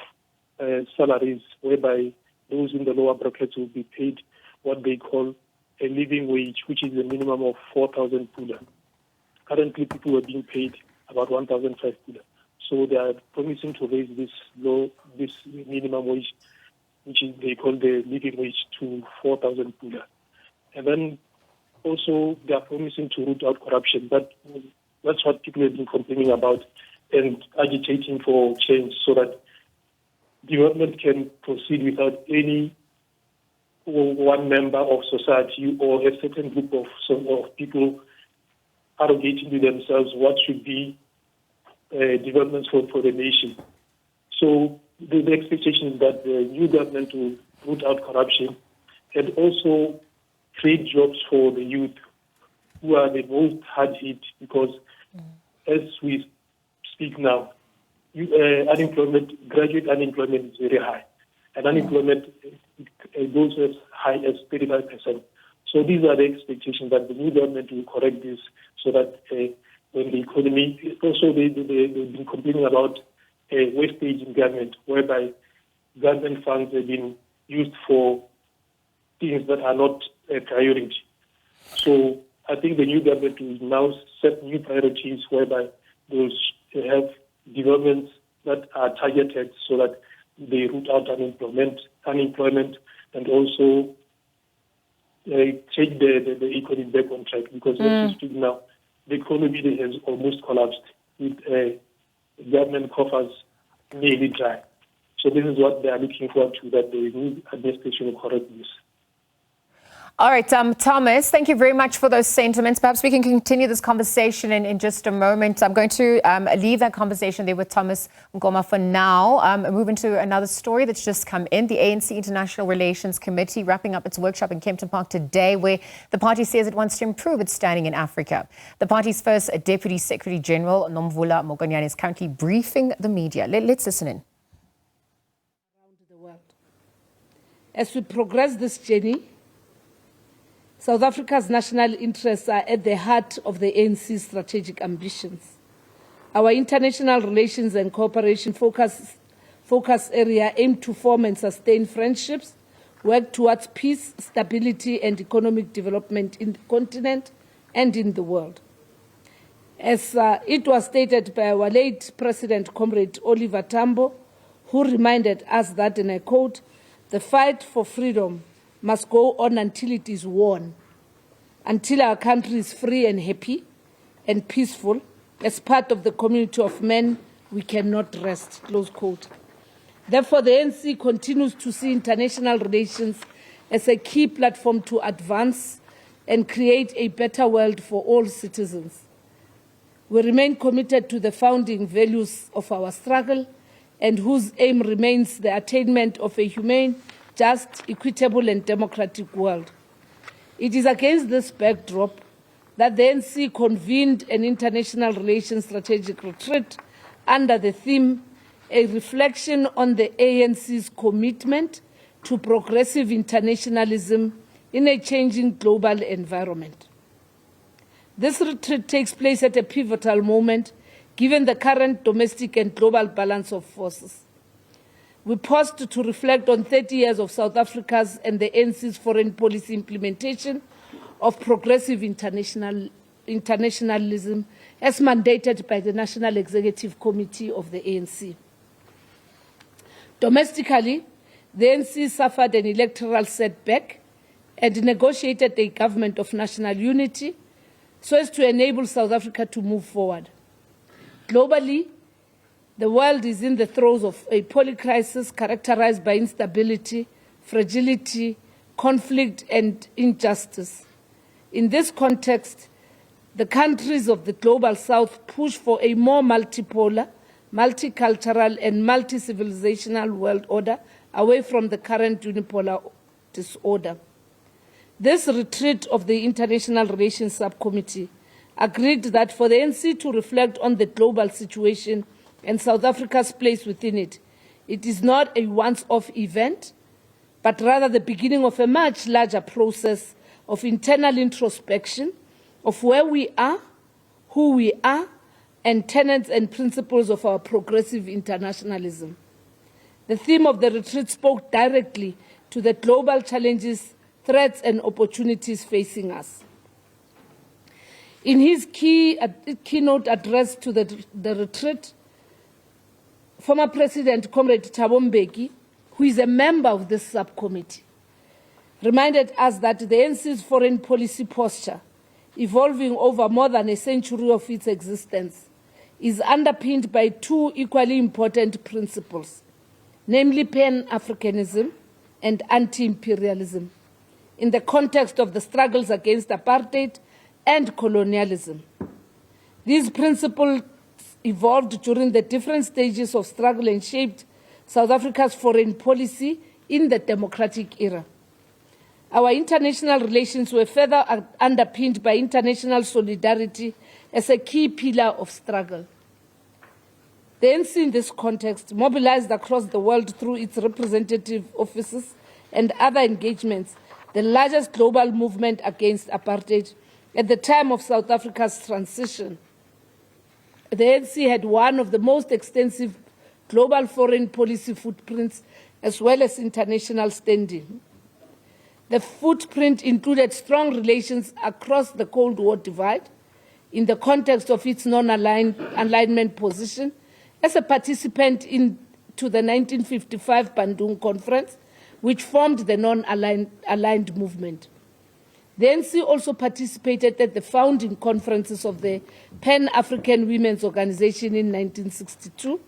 salaries whereby those in the lower brackets will be paid what they call a living wage, which is a minimum of 4,000 pula. Currently, people are being paid about 1,005 pula. So they are promising to raise this minimum wage, which is they call the living wage, to 4,000 pula. And then also, they are promising to root out corruption. That's what people have been complaining about and agitating for change so that development can proceed without any one member of society or a certain group of people arrogating to themselves what should be developments for the nation. So the expectation is that the new government will root out corruption and also create jobs for the youth who are the most hard hit, because as we speak now, graduate unemployment is very high, and unemployment goes as high as 35%. So these are the expectations that the new government will correct this, so that when the economy, also they've been complaining about wastage in government, whereby government funds have been used for things that are not a priority. So I think the new government will now set new priorities whereby those have developments that are targeted so that they root out unemployment and also take the economy back on track, because as we speak now, the economy has almost collapsed with government coffers nearly dry. So this is what they are looking forward to, that the new administration will correct this. All right, Thomas, thank you very much for those sentiments. Perhaps we can continue this conversation in just a moment. I'm going to leave that conversation there with Thomas Nkoma for now. Move into another story that's just come in. The ANC International Relations Committee wrapping up its workshop in Kempton Park today, where the party says it wants to improve its standing in Africa. The party's first Deputy Secretary General, Nomvula Mokonyane, is currently briefing the media. Let's listen in. Around the world. As we progress this journey, South Africa's national interests are at the heart of the ANC's strategic ambitions. Our international relations and cooperation focus area aim to form and sustain friendships, work towards peace, stability and economic development in the continent and in the world. As it was stated by our late President, Comrade Oliver Tambo, who reminded us that, and I quote, "The fight for freedom must go on until it is won, until our country is free and happy and peaceful. As part of the community of men, we cannot rest," close quote. Therefore, the ANC continues to see international relations as a key platform to advance and create a better world for all citizens. We remain committed to the founding values of our struggle, and whose aim remains the attainment of a humane, just, equitable, and democratic world. It is against this backdrop that the ANC convened an international relations strategic retreat under the theme, "A Reflection on the ANC's Commitment to Progressive Internationalism in a Changing Global Environment." This retreat takes place at a pivotal moment, given the current domestic and global balance of forces. We paused to reflect on 30 years of South Africa's and the ANC's foreign policy implementation of progressive internationalism as mandated by the National Executive Committee of the ANC. Domestically, the ANC suffered an electoral setback and negotiated a government of national unity so as to enable South Africa to move forward. Globally, the world is in the throes of a polycrisis characterized by instability, fragility, conflict, and injustice. In this context, the countries of the Global South push for a more multipolar, multicultural, and multi-civilizational world order away from the current unipolar disorder. This retreat of the International Relations Subcommittee agreed that for the ANC to reflect on the global situation and South Africa's place within it, it is not a once-off event, but rather the beginning of a much larger process of internal introspection of where we are, who we are, and tenets and principles of our progressive internationalism. The theme of the retreat spoke directly to the global challenges, threats, and opportunities facing us. In his keynote address to the retreat, former President Comrade Thabo Mbeki, who is a member of this subcommittee, reminded us that the ANC's foreign policy posture, evolving over more than a century of its existence, is underpinned by two equally important principles, namely Pan-Africanism and anti-imperialism, in the context of the struggles against apartheid and colonialism. These principles evolved during the different stages of struggle and shaped South Africa's foreign policy in the democratic era. Our international relations were further underpinned by international solidarity as a key pillar of struggle. The ANC in this context mobilized across the world through its representative offices and other engagements, the largest global movement against apartheid at the time of South Africa's transition. The ANC had one of the most extensive global foreign policy footprints as well as international standing. The footprint included strong relations across the Cold War divide in the context of its non-alignment position as a participant into the 1955 Bandung Conference, which formed the non-aligned movement. The ANC also participated at the founding conferences of the Pan-African Women's Organization in 1962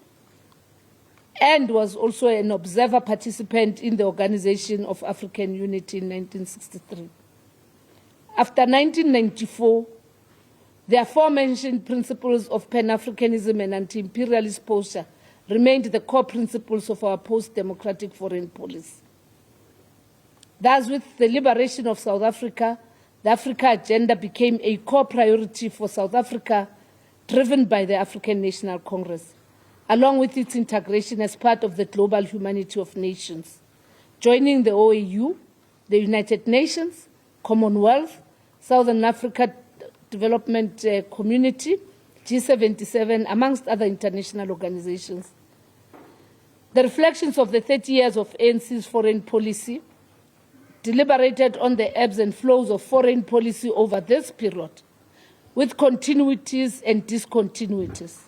and was also an observer participant in the Organization of African Unity in 1963. After 1994, the aforementioned principles of Pan-Africanism and anti-imperialist posture remained the core principles of our post-democratic foreign policy. Thus, with the liberation of South Africa, the Africa agenda became a core priority for South Africa, driven by the African National Congress, along with its integration as part of the global humanity of nations, joining the OAU, the United Nations, Commonwealth, Southern Africa Development Community, G77, amongst other international organizations. The reflections of the 30 years of ANC's foreign policy deliberated on the ebbs and flows of foreign policy over this period, with continuities and discontinuities.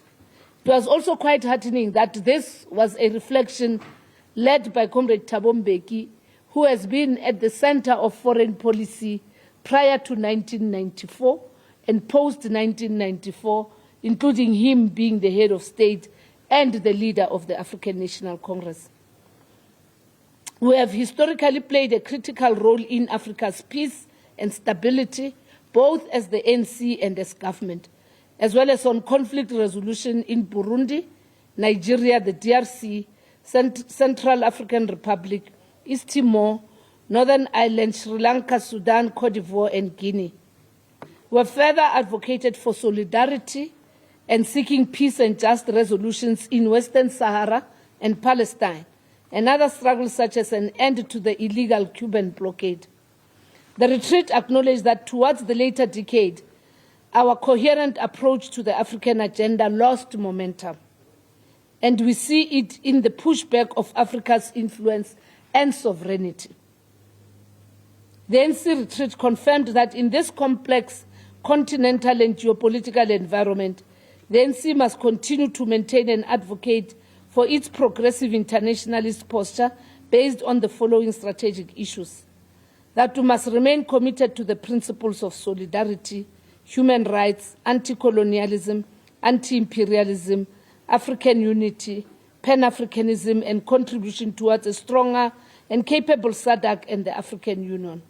It was also quite heartening that this was a reflection led by Comrade Thabo Mbeki, who has been at the center of foreign policy prior to 1994 and post-1994, including him being the head of state and the leader of the African National Congress. We have historically played a critical role in Africa's peace and stability, both as the ANC and as government, as well as on conflict resolution in Burundi, Nigeria, the DRC, Central African Republic, East Timor, Northern Ireland, Sri Lanka, Sudan, Cote d'Ivoire, and Guinea. We have further advocated for solidarity and seeking peace and just resolutions in Western Sahara and Palestine, and other struggles such as an end to the illegal Cuban blockade. The retreat acknowledged that towards the later decade, our coherent approach to the African agenda lost momentum, and we see it in the pushback of Africa's influence and sovereignty. The ANC retreat confirmed that in this complex continental and geopolitical environment, the ANC must continue to maintain and advocate for its progressive internationalist posture based on the following strategic issues: that we must remain committed to the principles of solidarity, human rights, anti-colonialism, anti-imperialism, African unity, Pan-Africanism, and contribution towards a stronger and capable SADC and the African Union.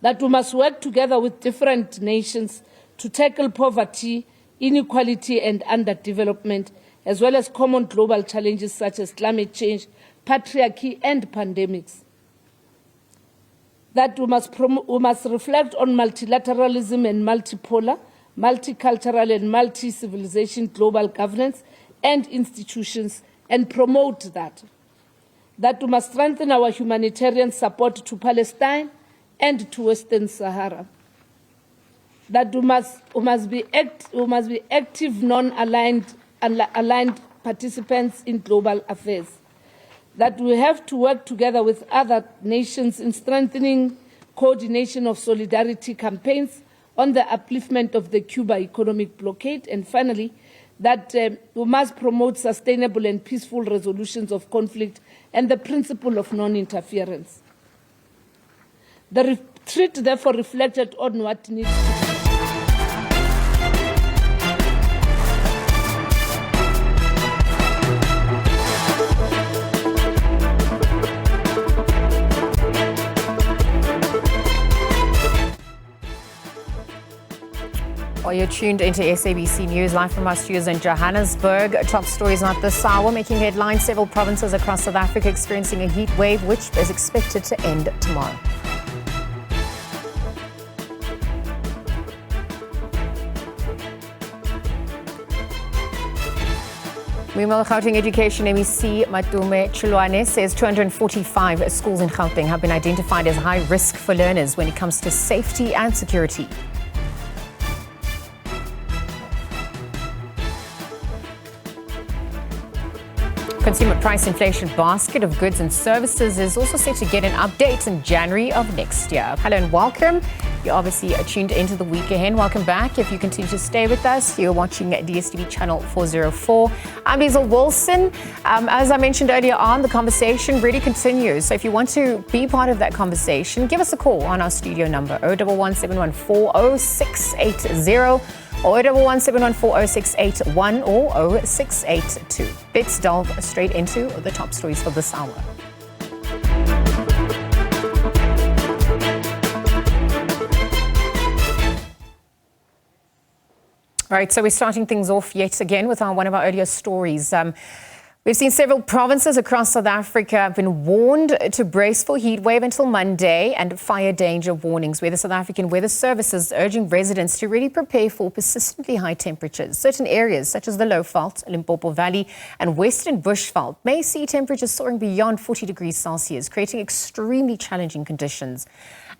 That we must work together with different nations to tackle poverty, inequality, and underdevelopment, as well as common global challenges such as climate change, patriarchy, and pandemics. That we must reflect on multilateralism and multipolar, multicultural, and multi-civilization global governance and institutions, and promote that. That we must strengthen our humanitarian support to Palestine and to Western Sahara. That we must be active, non-aligned participants in global affairs. That we have to work together with other nations in strengthening coordination of solidarity campaigns on the upliftment of the Cuba economic blockade. And finally, that we must promote sustainable and peaceful resolutions of conflict and the principle of non-interference. The retreat therefore reflected on what needs to be. Well, you're tuned into SABC News, live from our studios in Johannesburg. Top stories not this hour, making headlines. Several provinces across South Africa experiencing a heat wave, which is expected to end tomorrow. Meanwhile, Gauteng Education MEC Matume Chilwane says 245 schools in Gauteng have been identified as high risk for learners when it comes to safety and security. Consumer price inflation basket of goods and services is also set to get an update in January of next year. Hello and welcome. You're obviously tuned into the week ahead. Welcome back. If you continue to stay with us, you're watching DSTV channel 404. I'm Liesl Wilson. As I mentioned earlier on, the conversation really continues. So if you want to be part of that conversation, give us a call on our studio number 011 714 0680. Or 011 714 0681 or 0682. Let's delve straight into the top stories for this hour. All right, so we're starting things off yet again with one of our earlier stories. We've seen several provinces across South Africa have been warned to brace for heat wave until Monday and fire danger warnings, where the South African Weather Service is urging residents to really prepare for persistently high temperatures. Certain areas such as the Lowveld, Limpopo Valley and Western Bushveld may see temperatures soaring beyond 40 degrees Celsius, creating extremely challenging conditions.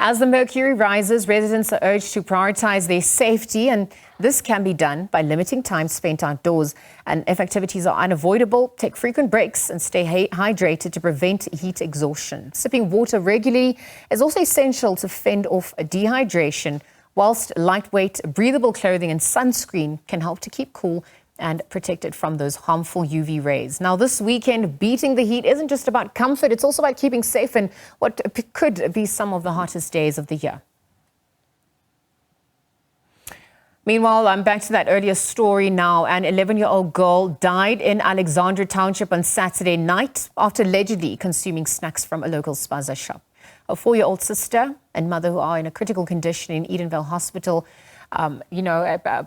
As the mercury rises, residents are urged to prioritize their safety, and this can be done by limiting time spent outdoors. And if activities are unavoidable, take frequent breaks and stay hydrated to prevent heat exhaustion. Sipping water regularly is also essential to fend off dehydration, whilst lightweight, breathable clothing and sunscreen can help to keep cool and protected from those harmful UV rays. Now, this weekend, beating the heat isn't just about comfort, it's also about keeping safe in what could be some of the hottest days of the year. Meanwhile, I'm back to that earlier story now. An 11-year-old girl died in Alexandra Township on Saturday night after allegedly consuming snacks from a local Spaza shop. Her 4-year-old sister and mother, who are in a critical condition in Edenvale Hospital,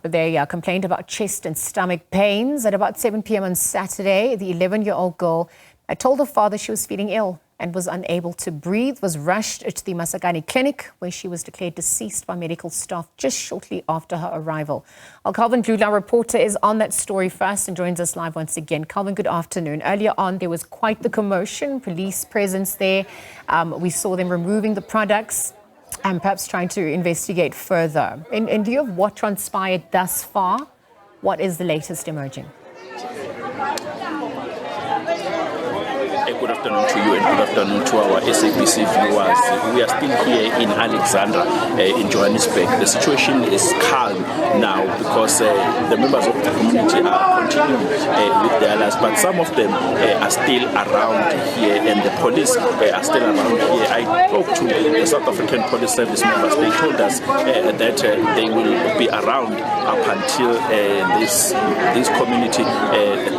they complained about chest and stomach pains. At about 7 p.m. on Saturday, the 11-year-old girl told her father she was feeling ill and was unable to breathe, was rushed to the Masakani clinic, where she was declared deceased by medical staff just shortly after her arrival. Our Calvin Glula reporter is on that story first and joins us live once again. Calvin, good afternoon. Earlier on, there was quite the commotion, police presence there. We saw them removing the products and perhaps trying to investigate further. In view of what transpired thus far, what is the latest emerging? Good afternoon to you and good afternoon to our SABC viewers. We are still here in Alexandra, in Johannesburg. The situation is calm now because the members of the community are continuing with their lives, but some of them are still around here and the police are still around here. I spoke to the South African Police Service members. They told us that they will be around up until this community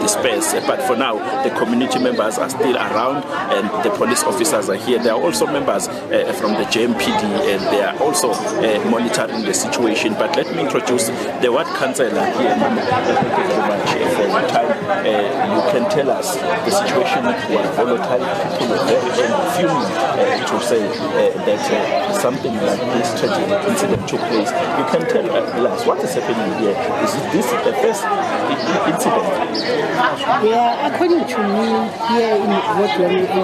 disperse. But for now, the community members are still around and the police officers are here. There are also members from the JMPD and they are also monitoring the situation. But let me introduce the ward councillor here. Thank you very much for your time. You can tell us the situation was volatile. People were very fuming to say that something like this tragic incident took place. You can tell us what is happening here. Is this the first incident? Yeah, according to me, here in Ward 108,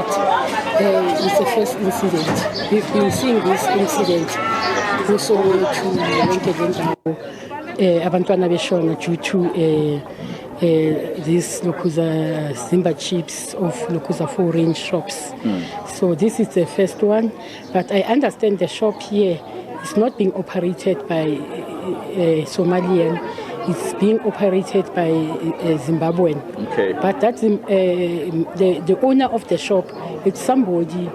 it's the first incident. We've been seeing this incident also to abantwana beshona due to these Lokuza Simba chips of Lokuza 4-range shops. So this is the first one, but I understand the shop here is not being operated by Somalian. It's being operated by Zimbabwean. Okay. But that's the owner of the shop. It's somebody,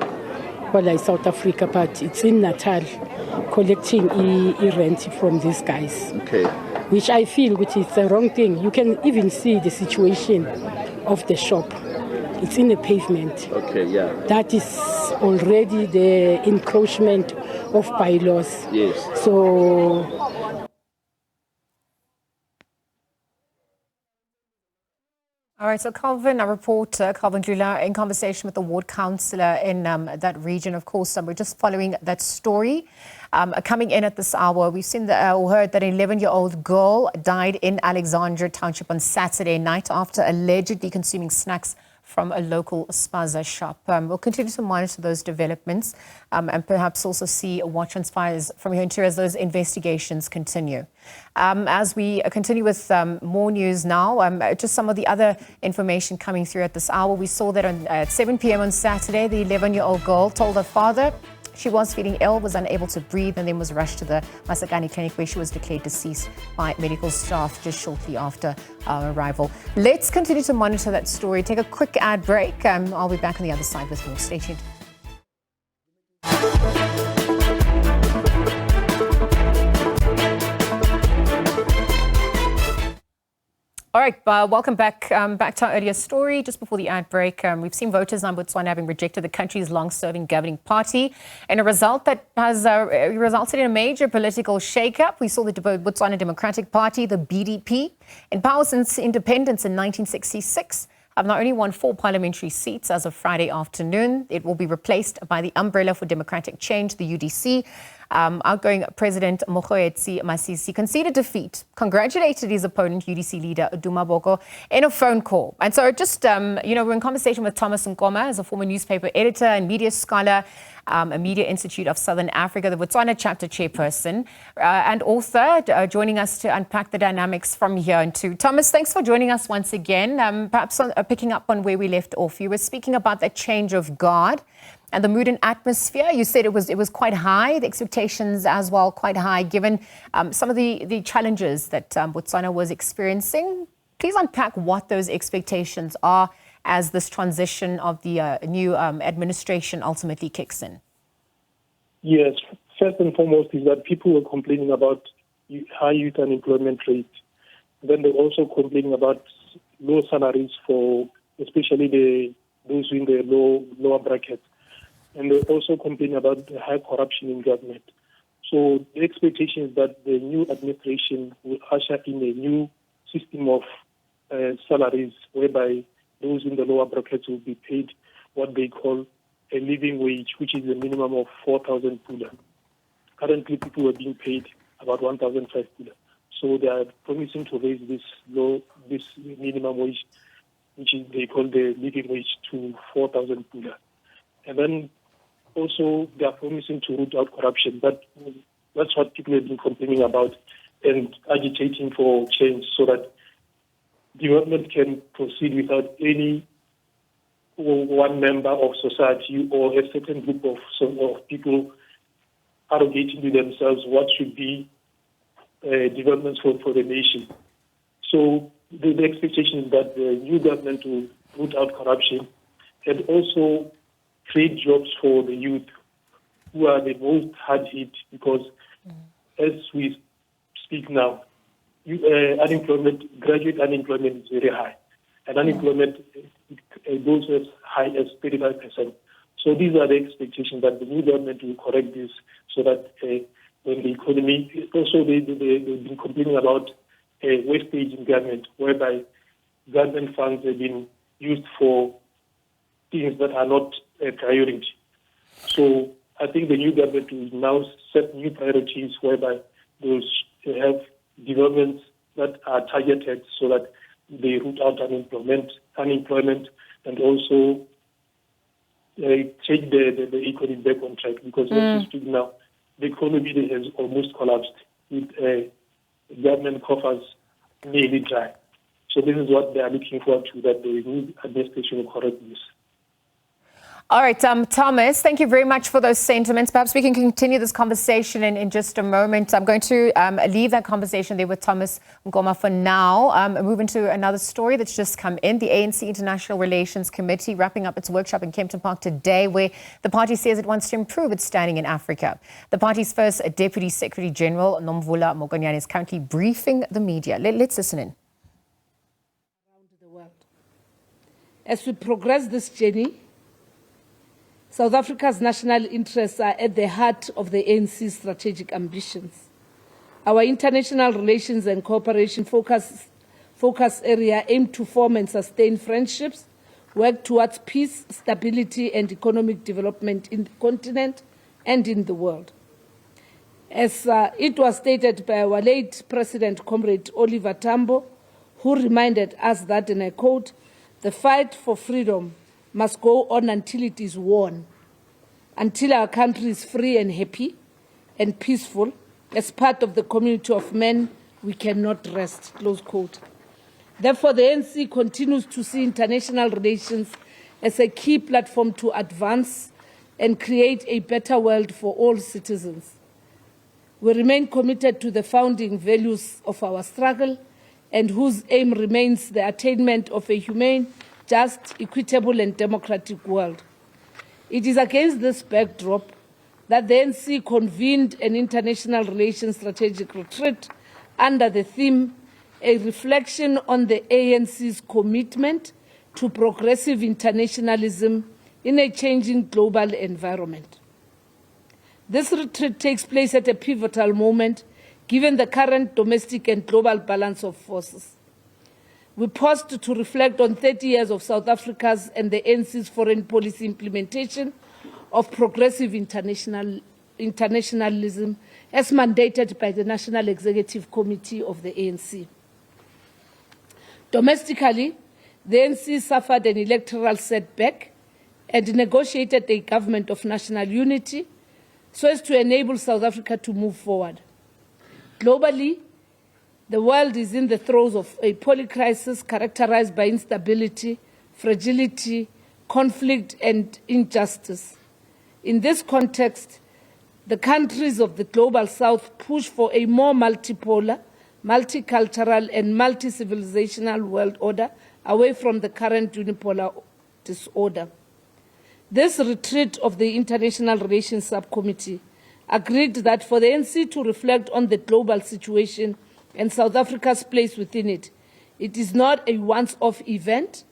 like South Africa, but it's in Natal, collecting rent from these guys. Okay. Which I feel which is the wrong thing. You can even see the situation of the shop. It's in the pavement. Okay, yeah. That is already the encroachment of bylaws. Yes. So. All right, so Calvin, our reporter, Calvin Glula, in conversation with the ward councillor in that region. Of course, we're just following that story. Coming in at this hour, we've seen heard that an 11-year-old girl died in Alexandra Township on Saturday night after allegedly consuming snacks from a local Spaza shop. We'll continue to monitor those developments and perhaps also see what transpires from here into as those investigations continue. As we continue with more news now, just some of the other information coming through at this hour. We saw that at 7 p.m. on Saturday, the 11-year-old girl told her father she was feeling ill, was unable to breathe, and then was rushed to the Masakani clinic where she was declared deceased by medical staff just shortly after our arrival. Let's continue to monitor that story. Take a quick ad break. I'll be back on the other side with more. Stay tuned. All right, welcome back to our earlier story. Just before the ad break, we've seen voters in Botswana having rejected the country's long-serving governing party in a result that has resulted in a major political shake-up. We saw the Botswana Democratic Party, the BDP, in power since independence in 1966, have now only won 4 parliamentary seats as of Friday afternoon. It will be replaced by the Umbrella for Democratic Change, the UDC. Outgoing President Mokgweetsi Masisi conceded defeat, congratulated his opponent, UDC leader Duma Boko, in a phone call. And so just, we're in conversation with Thomas Nkoma, as a former newspaper editor and media scholar, a Media Institute of Southern Africa, the Botswana chapter chairperson, and author, joining us to unpack the dynamics from here and to. Thomas, thanks for joining us once again. Perhaps picking up on where we left off, you were speaking about that change of guard and the mood and atmosphere. You said it was quite high, the expectations as well quite high, given some of the challenges that Botswana was experiencing. Please unpack what those expectations are as this transition of the new administration ultimately kicks in. Yes, first and foremost is that people were complaining about high youth unemployment rate. Then they're also complaining about low salaries for especially those in the lower bracket. And they're also complaining about the high corruption in government. So the expectation is that the new administration will usher in a new system of salaries whereby those in the lower brackets will be paid what they call a living wage, which is a minimum of 4,000 pula. Currently, people are being paid about 1,005 pula. So they are promising to raise this minimum wage, which is they call the living wage, to 4,000 pula. And then also they are promising to root out corruption. But that's what people have been complaining about and agitating for change so that development can proceed without any one member of society or a certain group of people arrogating to themselves what should be developments for the nation. So the expectation is that the new government will root out corruption and also create jobs for the youth who are the most hard hit because as we speak now, graduate unemployment is very high. And unemployment goes as high as 35%. So these are the expectations that the new government will correct this so that when the economy, also they've been complaining about wastage in government, whereby government funds have been used for things that are not a priority. So I think the new government will now set new priorities whereby those have developments that are targeted so that they root out unemployment and also take the economy back on track because as we speak now, the economy has almost collapsed with government coffers nearly dry. So this is what they are looking forward to, that the new administration will correct this. All right, Thomas, thank you very much for those sentiments. Perhaps we can continue this conversation in just a moment. I'm going to leave that conversation there with Thomas Ngoma for now. Move into another story that's just come in. The ANC International Relations Committee wrapping up its workshop in Kempton Park today, where the party says it wants to improve its standing in Africa. The party's first Deputy Secretary General, Nomvula Mokonyane, is currently briefing the media. Let's listen in. Around the world. As we progress this journey, South Africa's national interests are at the heart of the ANC's strategic ambitions. Our international relations and cooperation focus area aim to form and sustain friendships, work towards peace, stability and economic development in the continent and in the world. As it was stated by our late President, Comrade Oliver Tambo, who reminded us that, and I quote, "The fight for freedom must go on until it is won, until our country is free and happy and peaceful. As part of the community of men, we cannot rest," close quote. Therefore, the ANC continues to see international relations as a key platform to advance and create a better world for all citizens. We remain committed to the founding values of our struggle and whose aim remains the attainment of a humane, just, equitable and democratic world. It is against this backdrop that the ANC convened an international relations strategic retreat under the theme, "A Reflection on the ANC's Commitment to Progressive Internationalism in a Changing Global Environment." This retreat takes place at a pivotal moment given the current domestic and global balance of forces. We paused to reflect on 30 years of South Africa's and the ANC's foreign policy implementation of progressive internationalism as mandated by the National Executive Committee of the ANC. Domestically, the ANC suffered an electoral setback and negotiated a government of national unity so as to enable South Africa to move forward. Globally, the world is in the throes of a polycrisis characterized by instability, fragility, conflict, and injustice. In this context, the countries of the Global South push for a more multipolar, multicultural and multi-civilizational world order away from the current unipolar disorder. This retreat of the International Relations Subcommittee agreed that for the ANC to reflect on the global situation and South Africa's place within it, it is not a once-off event,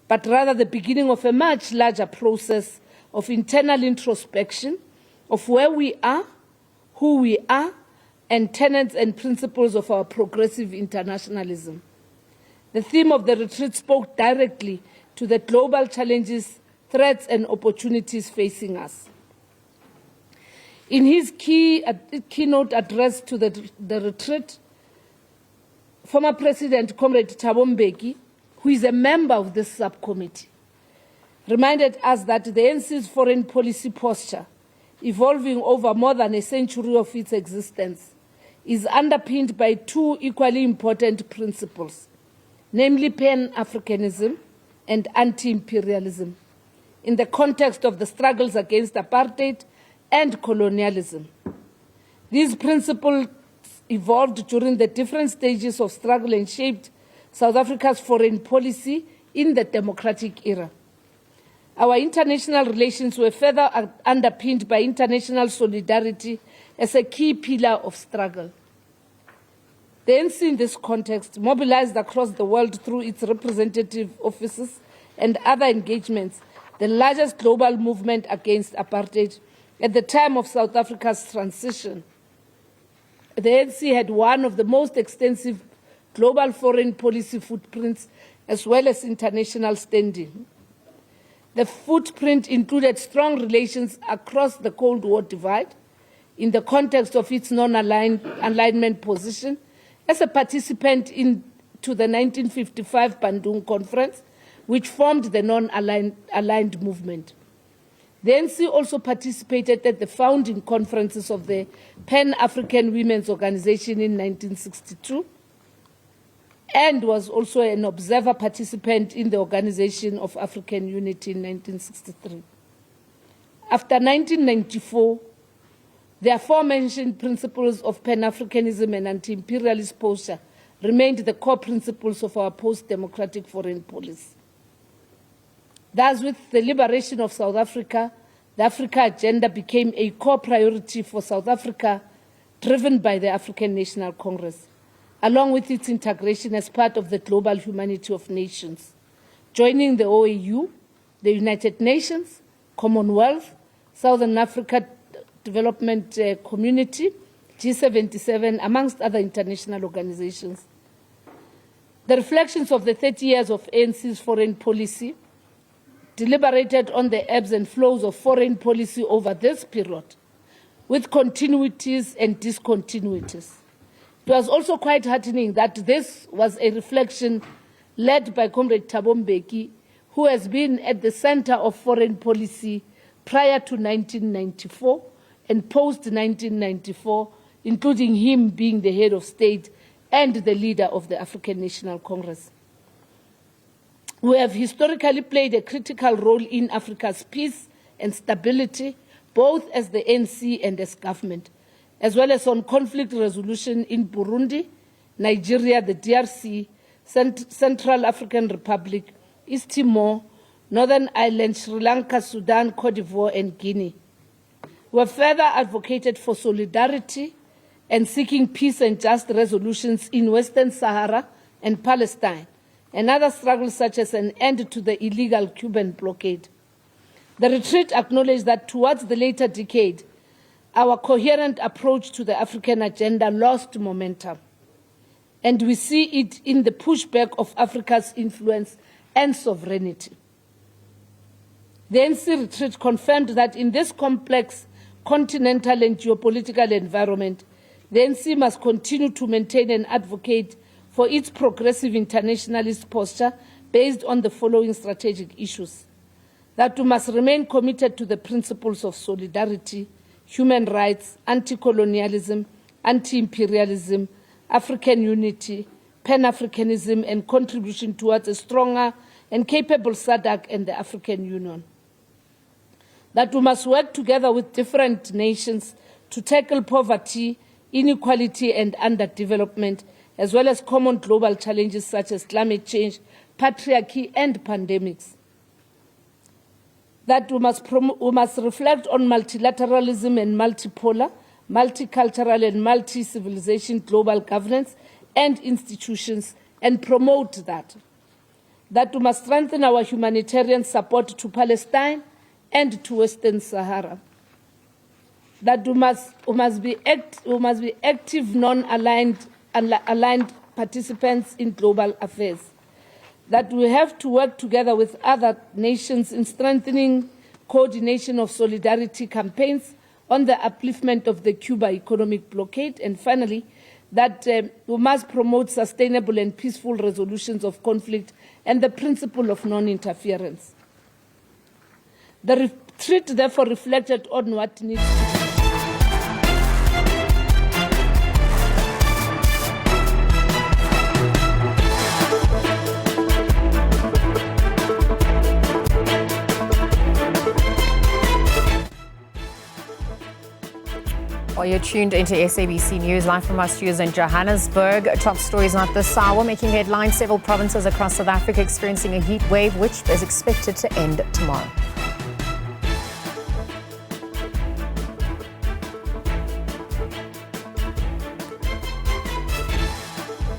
but rather the beginning of a much larger process of internal introspection of where we are, who we are, and tenets and principles of our progressive internationalism. The theme of the retreat spoke directly to the global challenges, threats, and opportunities facing us. In his keynote address to the retreat, former President Comrade Thabo Mbeki, who is a member of this subcommittee, reminded us that the ANC's foreign policy posture, evolving over more than a century of its existence, is underpinned by two equally important principles, namely Pan-Africanism and anti-imperialism, in the context of the struggles against apartheid and colonialism. These principles evolved during the different stages of struggle and shaped South Africa's foreign policy in the democratic era. Our international relations were further underpinned by international solidarity as a key pillar of struggle. The ANC in this context mobilized across the world through its representative offices and other engagements, the largest global movement against apartheid at the time of South Africa's transition. The ANC had one of the most extensive global foreign policy footprints as well as international standing. The footprint included strong relations across the Cold War divide in the context of its non-alignment position as a participant to the 1955 Bandung Conference, which formed the non-aligned movement. The ANC also participated at the founding conferences of the Pan-African Women's Organization in 1962 and was also an observer participant in the Organization of African Unity in 1963. After 1994, the aforementioned principles of Pan-Africanism and anti-imperialist posture remained the core principles of our post-democratic foreign policy. Thus, with the liberation of South Africa, the Africa agenda became a core priority for South Africa, driven by the African National Congress, along with its integration as part of the global humanity of nations, joining the OAU, the United Nations, Commonwealth, Southern Africa Development Community, G77, amongst other international organizations. The reflections of the 30 years of ANC's foreign policy deliberated on the ebbs and flows of foreign policy over this period, with continuities and discontinuities. It was also quite heartening that this was a reflection led by Comrade Thabo Mbeki, who has been at the center of foreign policy prior to 1994 and post-1994, including him being the head of state and the leader of the African National Congress. We have historically played a critical role in Africa's peace and stability, both as the ANC and as government, as well as on conflict resolution in Burundi, Nigeria, the DRC, Central African Republic, East Timor, Northern Ireland, Sri Lanka, Sudan, Cote d'Ivoire, and Guinea. We have further advocated for solidarity and seeking peace and just resolutions in Western Sahara and Palestine, and other struggles such as an end to the illegal Cuban blockade. The retreat acknowledged that towards the later decade, our coherent approach to the African agenda lost momentum, and we see it in the pushback of Africa's influence and sovereignty. The ANC retreat confirmed that in this complex continental and geopolitical environment, the ANC must continue to maintain and advocate for its progressive internationalist posture based on the following strategic issues: that we must remain committed to the principles of solidarity, human rights, anti-colonialism, anti-imperialism, African unity, Pan-Africanism, and contribution towards a stronger and capable SADC and the African Union. That we must work together with different nations to tackle poverty, inequality, and underdevelopment, as well as common global challenges such as climate change, patriarchy, and pandemics. That we must reflect on multilateralism and multipolar, multicultural and multi-civilization global governance and institutions and promote that. That we must strengthen our humanitarian support to Palestine and to Western Sahara. That we must be active, non-aligned participants in global affairs. That we have to work together with other nations in strengthening coordination of solidarity campaigns on the upliftment of the Cuba economic blockade. And finally, that we must promote sustainable and peaceful resolutions of conflict and the principle of non-interference. The retreat therefore reflected on what needs to be. Well, you're tuned into SABC News, live from our studios in Johannesburg. Top stories not this hour, making headlines. Several provinces across South Africa experiencing a heat wave, which is expected to end tomorrow.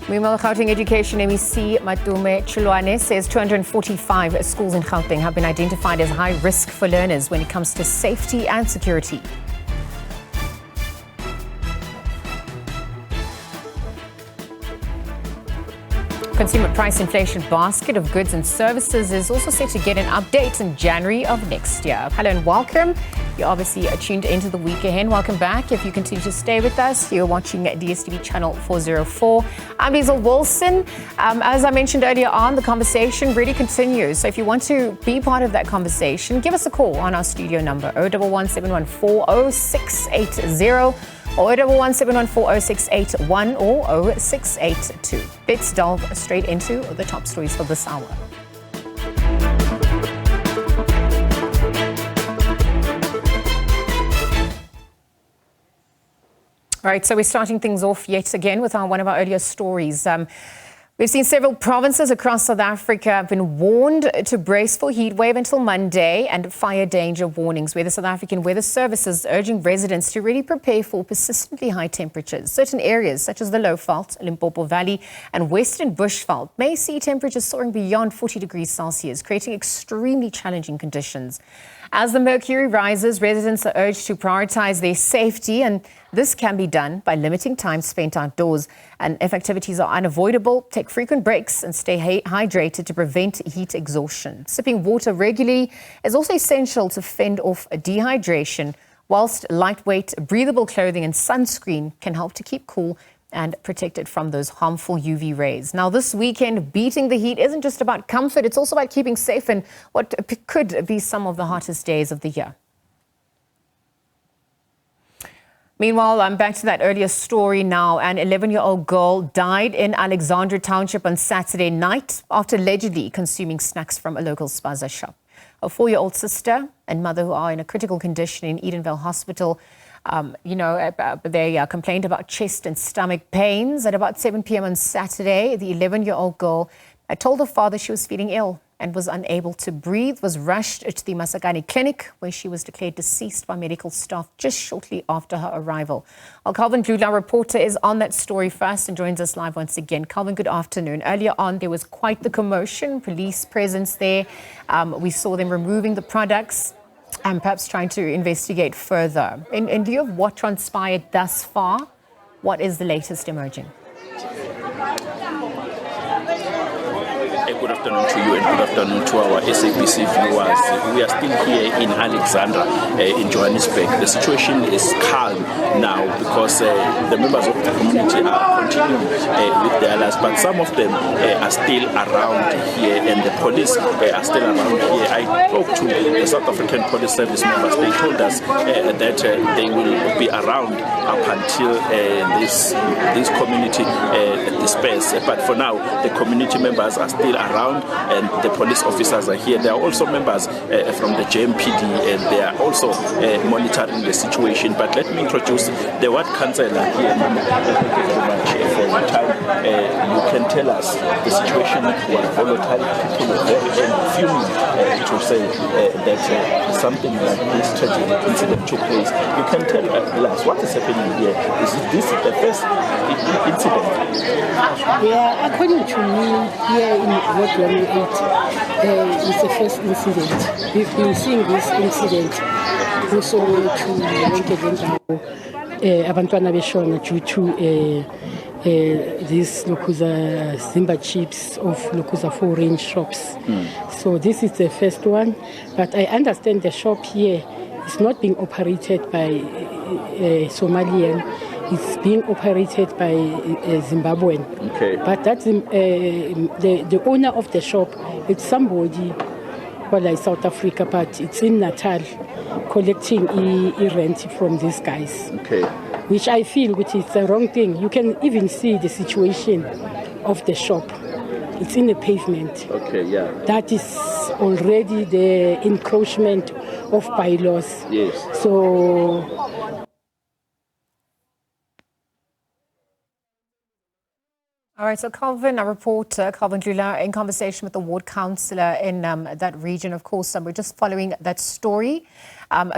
Meanwhile, Gauteng Education MEC Matume Chilwane says 245 schools in Gauteng have been identified as high risk for learners when it comes to safety and security. Consumer price inflation basket of goods and services is also set to get an update in January of next year. Hello and welcome. You're obviously tuned into the week ahead. Welcome back. If you continue to stay with us, you're watching DSTV channel 404. I'm Liesl Wilson. As I mentioned earlier on, the conversation really continues. So if you want to be part of that conversation, give us a call on our studio number 011 714 0680. Or 011 714 0681 or 0682. Let's delve straight into the top stories for this hour. All right, so we're starting things off yet again with one of our earlier stories. We've seen several provinces across South Africa have been warned to brace for heat wave until Monday and fire danger warnings, where the South African Weather Service is urging residents to really prepare for persistently high temperatures. Certain areas, such as the Lowveld, Limpopo Valley and Western Bushveld, may see temperatures soaring beyond 40 degrees Celsius, creating extremely challenging conditions. As the mercury rises, residents are urged to prioritize their safety, and this can be done by limiting time spent outdoors. And if activities are unavoidable, take frequent breaks and stay hydrated to prevent heat exhaustion. Sipping water regularly is also essential to fend off dehydration, whilst lightweight, breathable clothing and sunscreen can help to keep cool and protected from those harmful UV rays. Now, this weekend, beating the heat isn't just about comfort, it's also about keeping safe in what could be some of the hottest days of the year. Meanwhile, I'm back to that earlier story now. An 11-year-old girl died in Alexandra Township on Saturday night after allegedly consuming snacks from a local Spaza shop. A 4-year-old sister and mother who are in a critical condition in Edenvale Hospital they complained about chest and stomach pains. At about 7 p.m. on Saturday, the 11-year-old girl told her father she was feeling ill and was unable to breathe, was rushed to the Masakane clinic, where she was declared deceased by medical staff just shortly after her arrival. Well, Calvin Bludler, our reporter, is on that story first and joins us live once again. Calvin, good afternoon. Earlier on, there was quite the commotion, police presence there. We saw them removing the products and perhaps trying to investigate further. In view of what transpired thus far, what is the latest emerging? Good afternoon to you and good afternoon to our SABC viewers. We are still here in Alexandra, in Johannesburg. The situation is calm now because the members of the community are continuing with their lives, but some of them are still around here and the police are still around here. I spoke to the South African Police Service members. They told us that they will be around up until this community disperses. But for now, the community members are still around, and the police officers are here. There are also members from the JMPD, and they are also monitoring the situation. But let me introduce the ward councillor here. Thank you very much for your time. You can tell us the situation was volatile. People were very fuming to say that something like this tragic incident took place. You can tell us what is happening here. Is this the first incident? Yeah, according to me, here in Ward 108, it's the first incident. We've been seeing this incident also to abantwana beshona due to these Lokuza Simba chips of Lokuza 4-range shops. So this is the first one, but I understand the shop here is not being operated by Somalian. It's being operated by Zimbabwean. Okay. But that's the owner of the shop. It's somebody, well, like South Africa, but it's in Natal, collecting rent from these guys. Okay. Which I feel which is the wrong thing. You can even see the situation of the shop. It's in the pavement. Okay, yeah. That is already the encroachment of bylaws. Yes. So all right, so Calvin, our reporter, Calvin Lula, in conversation with the ward councillor in that region. Of course, we're just following that story.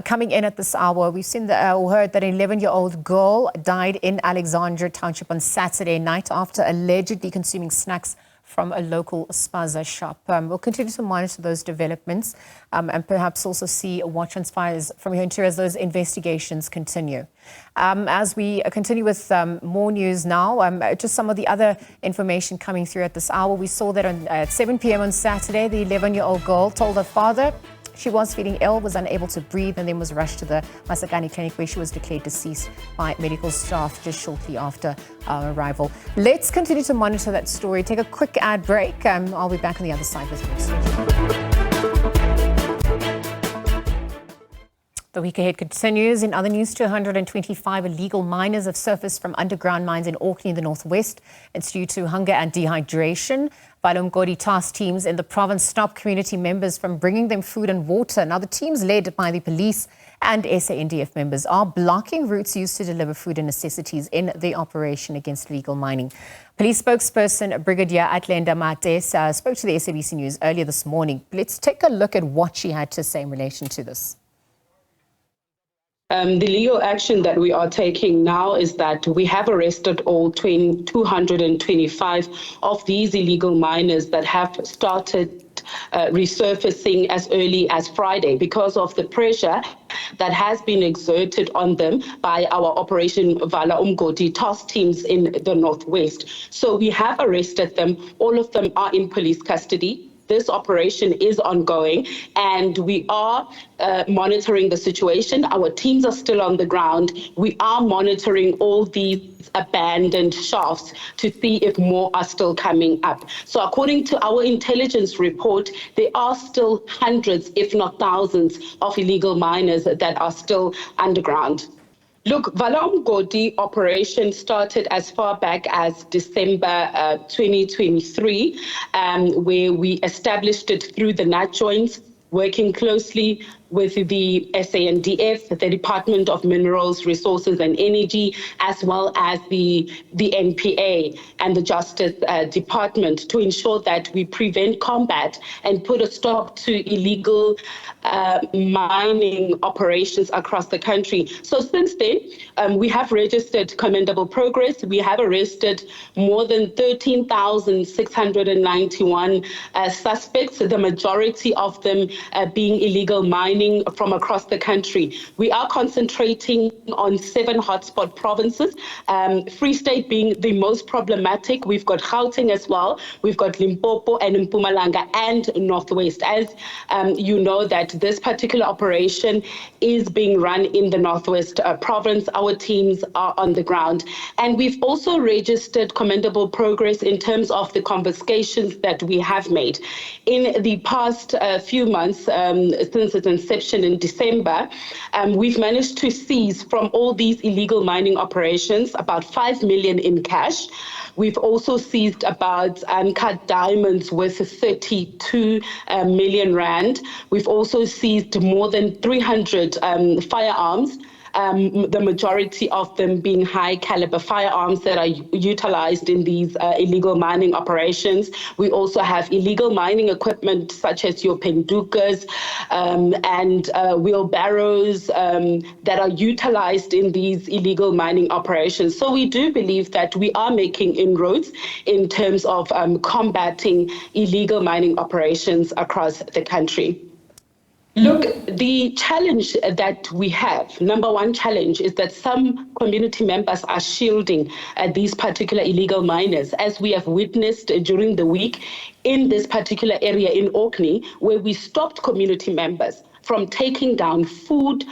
Coming in at this hour, we've seen heard that an 11-year-old girl died in Alexandra Township on Saturday night after allegedly consuming snacks from a local Spaza shop. We'll continue to monitor those developments and perhaps also see what transpires from here as those investigations continue. As we continue with more news now, just some of the other information coming through at this hour. We saw that at 7 p.m. on Saturday, the 11-year-old girl told her father she was feeling ill, was unable to breathe, and then was rushed to the Masakani clinic where she was declared deceased by medical staff just shortly after our arrival. Let's continue to monitor that story. Take a quick ad break. I'll be back on the other side with you. The week ahead continues. In other news, 225 illegal miners have surfaced from underground mines in Orkney in the northwest. It's due to hunger and dehydration. Balomgodi task teams in the province stop community members from bringing them food and water. Now, the teams led by the police and SANDF members are blocking routes used to deliver food and necessities in the operation against illegal mining. Police spokesperson Brigadier Atlenda Mates spoke to the SABC News earlier this morning. Let's take a look at what she had to say in relation to this. The legal action that we are taking now is that we have arrested all 225 of these illegal miners that have started resurfacing as early as Friday because of the pressure that has been exerted on them by our Operation Vala Umgodi task teams in the northwest. So we have arrested them. All of them are in police custody. This operation is ongoing and we are monitoring the situation. Our teams are still on the ground. We are monitoring all these abandoned shafts to see if more are still coming up. So according to our intelligence report, there are still hundreds, if not thousands, of illegal miners that are still underground. Look, Vala Umgodi operation started as far back as December 2023, where we established it through the nut joints, working closely with the SANDF, the Department of Minerals, Resources and Energy, as well as the NPA and the Justice Department to ensure that we prevent, combat and put a stop to illegal mining operations across the country. So since then, we have registered commendable progress. We have arrested more than 13,691 suspects, the majority of them being illegal mining from across the country. We are concentrating on 7 hotspot provinces, Free State being the most problematic. We've got Gauteng as well. We've got Limpopo and Mpumalanga and Northwest. As you know that this particular operation is being run in the Northwest province. Our teams are on the ground. And we've also registered commendable progress in terms of the confiscations that we have made. In the past few months, since its inception, inception in December, we've managed to seize from all these illegal mining operations about 5 million in cash. We've also seized about uncut diamonds worth 32 million rand. We've also seized more than 300 firearms. The majority of them being high caliber firearms that are utilized in these illegal mining operations. We also have illegal mining equipment such as your pendukas and wheelbarrows that are utilized in these illegal mining operations. So we do believe that we are making inroads in terms of combating illegal mining operations across the country. Look, the challenge that we have, number one challenge, is that some community members are shielding these particular illegal miners, as we have witnessed during the week in this particular area in Orkney, where we stopped community members from taking down food,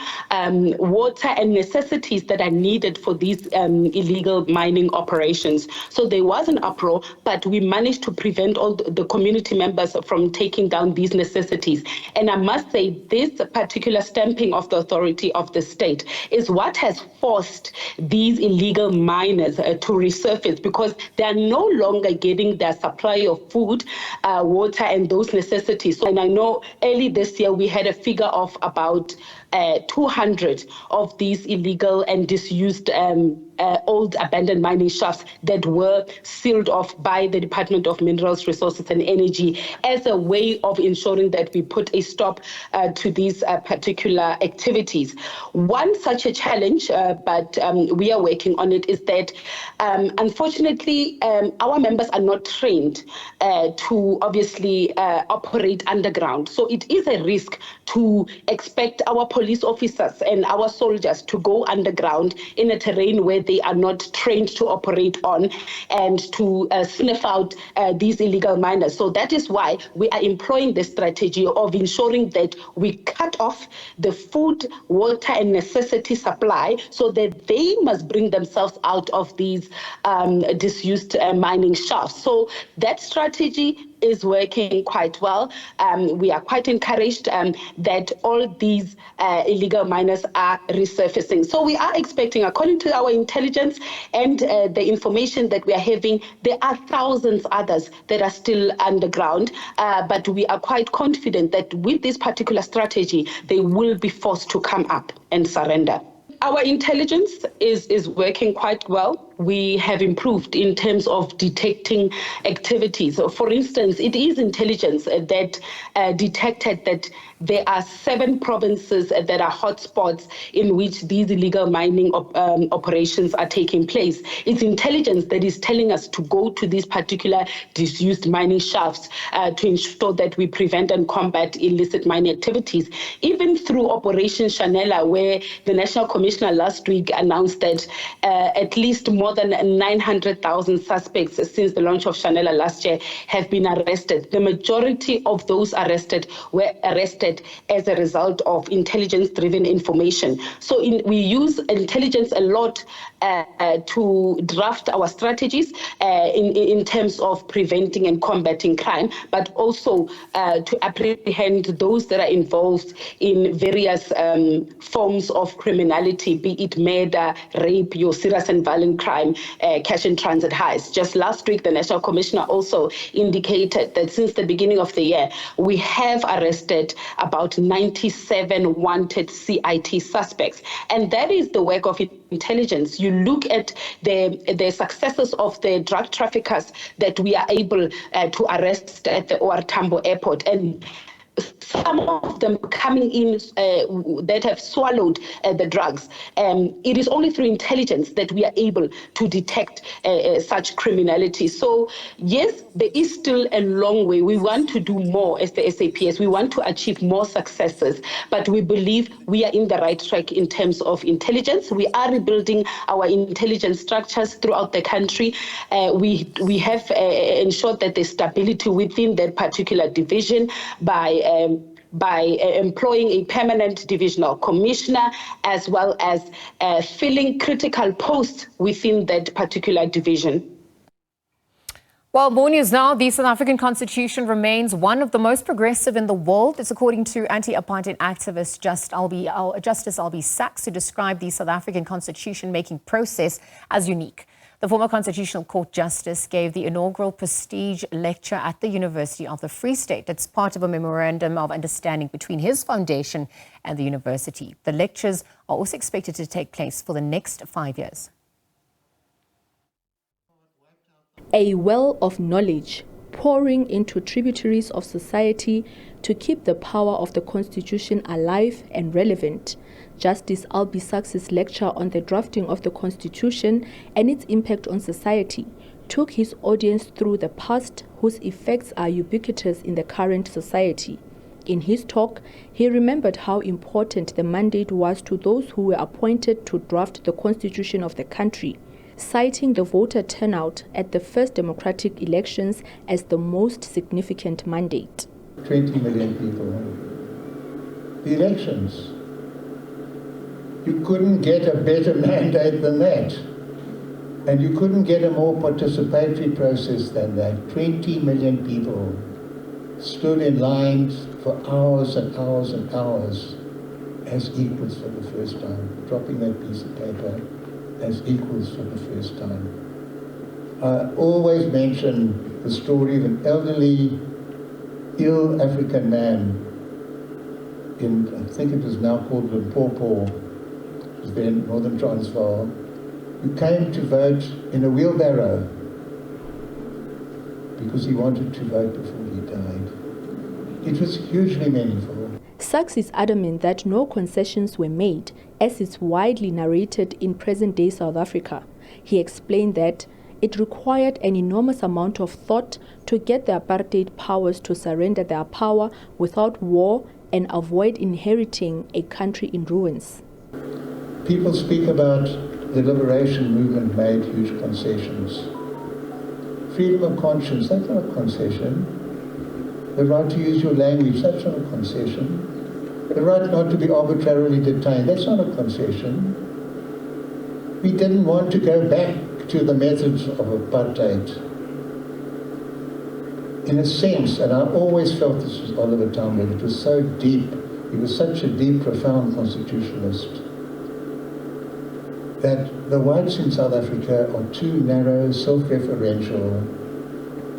water, and necessities that are needed for these illegal mining operations. So there was an uproar, but we managed to prevent all the community members from taking down these necessities. And I must say, this particular stamping of the authority of the state is what has forced these illegal miners to resurface, because they are no longer getting their supply of food, water, and those necessities. So, and I know early this year we had a figure of about 200 of these illegal and disused old abandoned mining shafts that were sealed off by the Department of Minerals, Resources and Energy as a way of ensuring that we put a stop to these particular activities. One such a challenge, but we are working on it, is that unfortunately our members are not trained to obviously operate underground. So it is a risk to expect our police officers and our soldiers to go underground in a terrain where they are not trained to operate on and to sniff out these illegal miners. So that is why we are employing the strategy of ensuring that we cut off the food, water and necessity supply so that they must bring themselves out of these disused mining shafts. So that strategy is working quite well. We are quite encouraged that all these illegal miners are resurfacing. So we are expecting, according to our intelligence and the information that we are having, there are thousands others that are still underground, but we are quite confident that with this particular strategy, they will be forced to come up and surrender. Our intelligence is working quite well. We have improved in terms of detecting activities. So for instance, it is intelligence that detected that there are 7 provinces that are hotspots in which these illegal mining operations are taking place. It's intelligence that is telling us to go to these particular disused mining shafts to ensure that we prevent and combat illicit mining activities. Even through Operation Chanela, where the National Commissioner last week announced that at least more than 900,000 suspects since the launch of Chanela last year have been arrested. The majority of those arrested were arrested as a result of intelligence-driven information. So we use intelligence a lot to draft our strategies in terms of preventing and combating crime, but also to apprehend those that are involved in various forms of criminality, be it murder, rape, your serious and violent crime, cash and transit heist. Just last week, the National Commissioner also indicated that since the beginning of the year, we have arrested about 97 wanted CIT suspects. And that is the work of intelligence. You look at the successes of the drug traffickers that we are able to arrest at the OR Tambo airport, and some of them coming in that have swallowed the drugs. It is only through intelligence that we are able to detect such criminality. So yes, there is still a long way. We want to do more as the SAPS. We want to achieve more successes, but we believe we are in the right track in terms of intelligence. We are rebuilding our intelligence structures throughout the country. We have ensured that there's stability within that particular division by employing a permanent divisional commissioner, as well as filling critical posts within that particular division. Well, more news now. The South African Constitution remains one of the most progressive in the world. It's according to anti-apartheid activist Justice Albie Sachs, who described the South African Constitution-making process as unique. The former Constitutional Court Justice gave the inaugural prestige lecture at the University of the Free State. It's part of a memorandum of understanding between his foundation and the university. The lectures are also expected to take place for the next 5 years. A well of knowledge pouring into tributaries of society to keep the power of the Constitution alive and relevant. Justice Albie Sachs's lecture on the drafting of the Constitution and its impact on society took his audience through the past, whose effects are ubiquitous in the current society. In his talk, he remembered how important the mandate was to those who were appointed to draft the Constitution of the country, citing the voter turnout at the first democratic elections as the most significant mandate. 20 million people. The elections. You couldn't get a better mandate than that. And you couldn't get a more participatory process than that. 20 million people stood in lines for hours and hours and hours as equals for the first time, dropping that piece of paper as equals for the first time. I always mention the story of an elderly, ill African man in, I think it was now called Limpopo, it was then Northern Transvaal, who came to vote in a wheelbarrow because he wanted to vote before he died. It was hugely meaningful. Sachs is adamant that no concessions were made, as is widely narrated in present-day South Africa. He explained that it required an enormous amount of thought to get the apartheid powers to surrender their power without war and avoid inheriting a country in ruins. People speak about the liberation movement made huge concessions. Freedom of conscience, that's not a concession. The right to use your language, that's not a concession. The right not to be arbitrarily detained, that's not a concession. We didn't want to go back to the methods of apartheid. In a sense, and I always felt this was Oliver Tambo, it was so deep, he was such a deep, profound constitutionalist, that the whites in South Africa are too narrow, self-referential,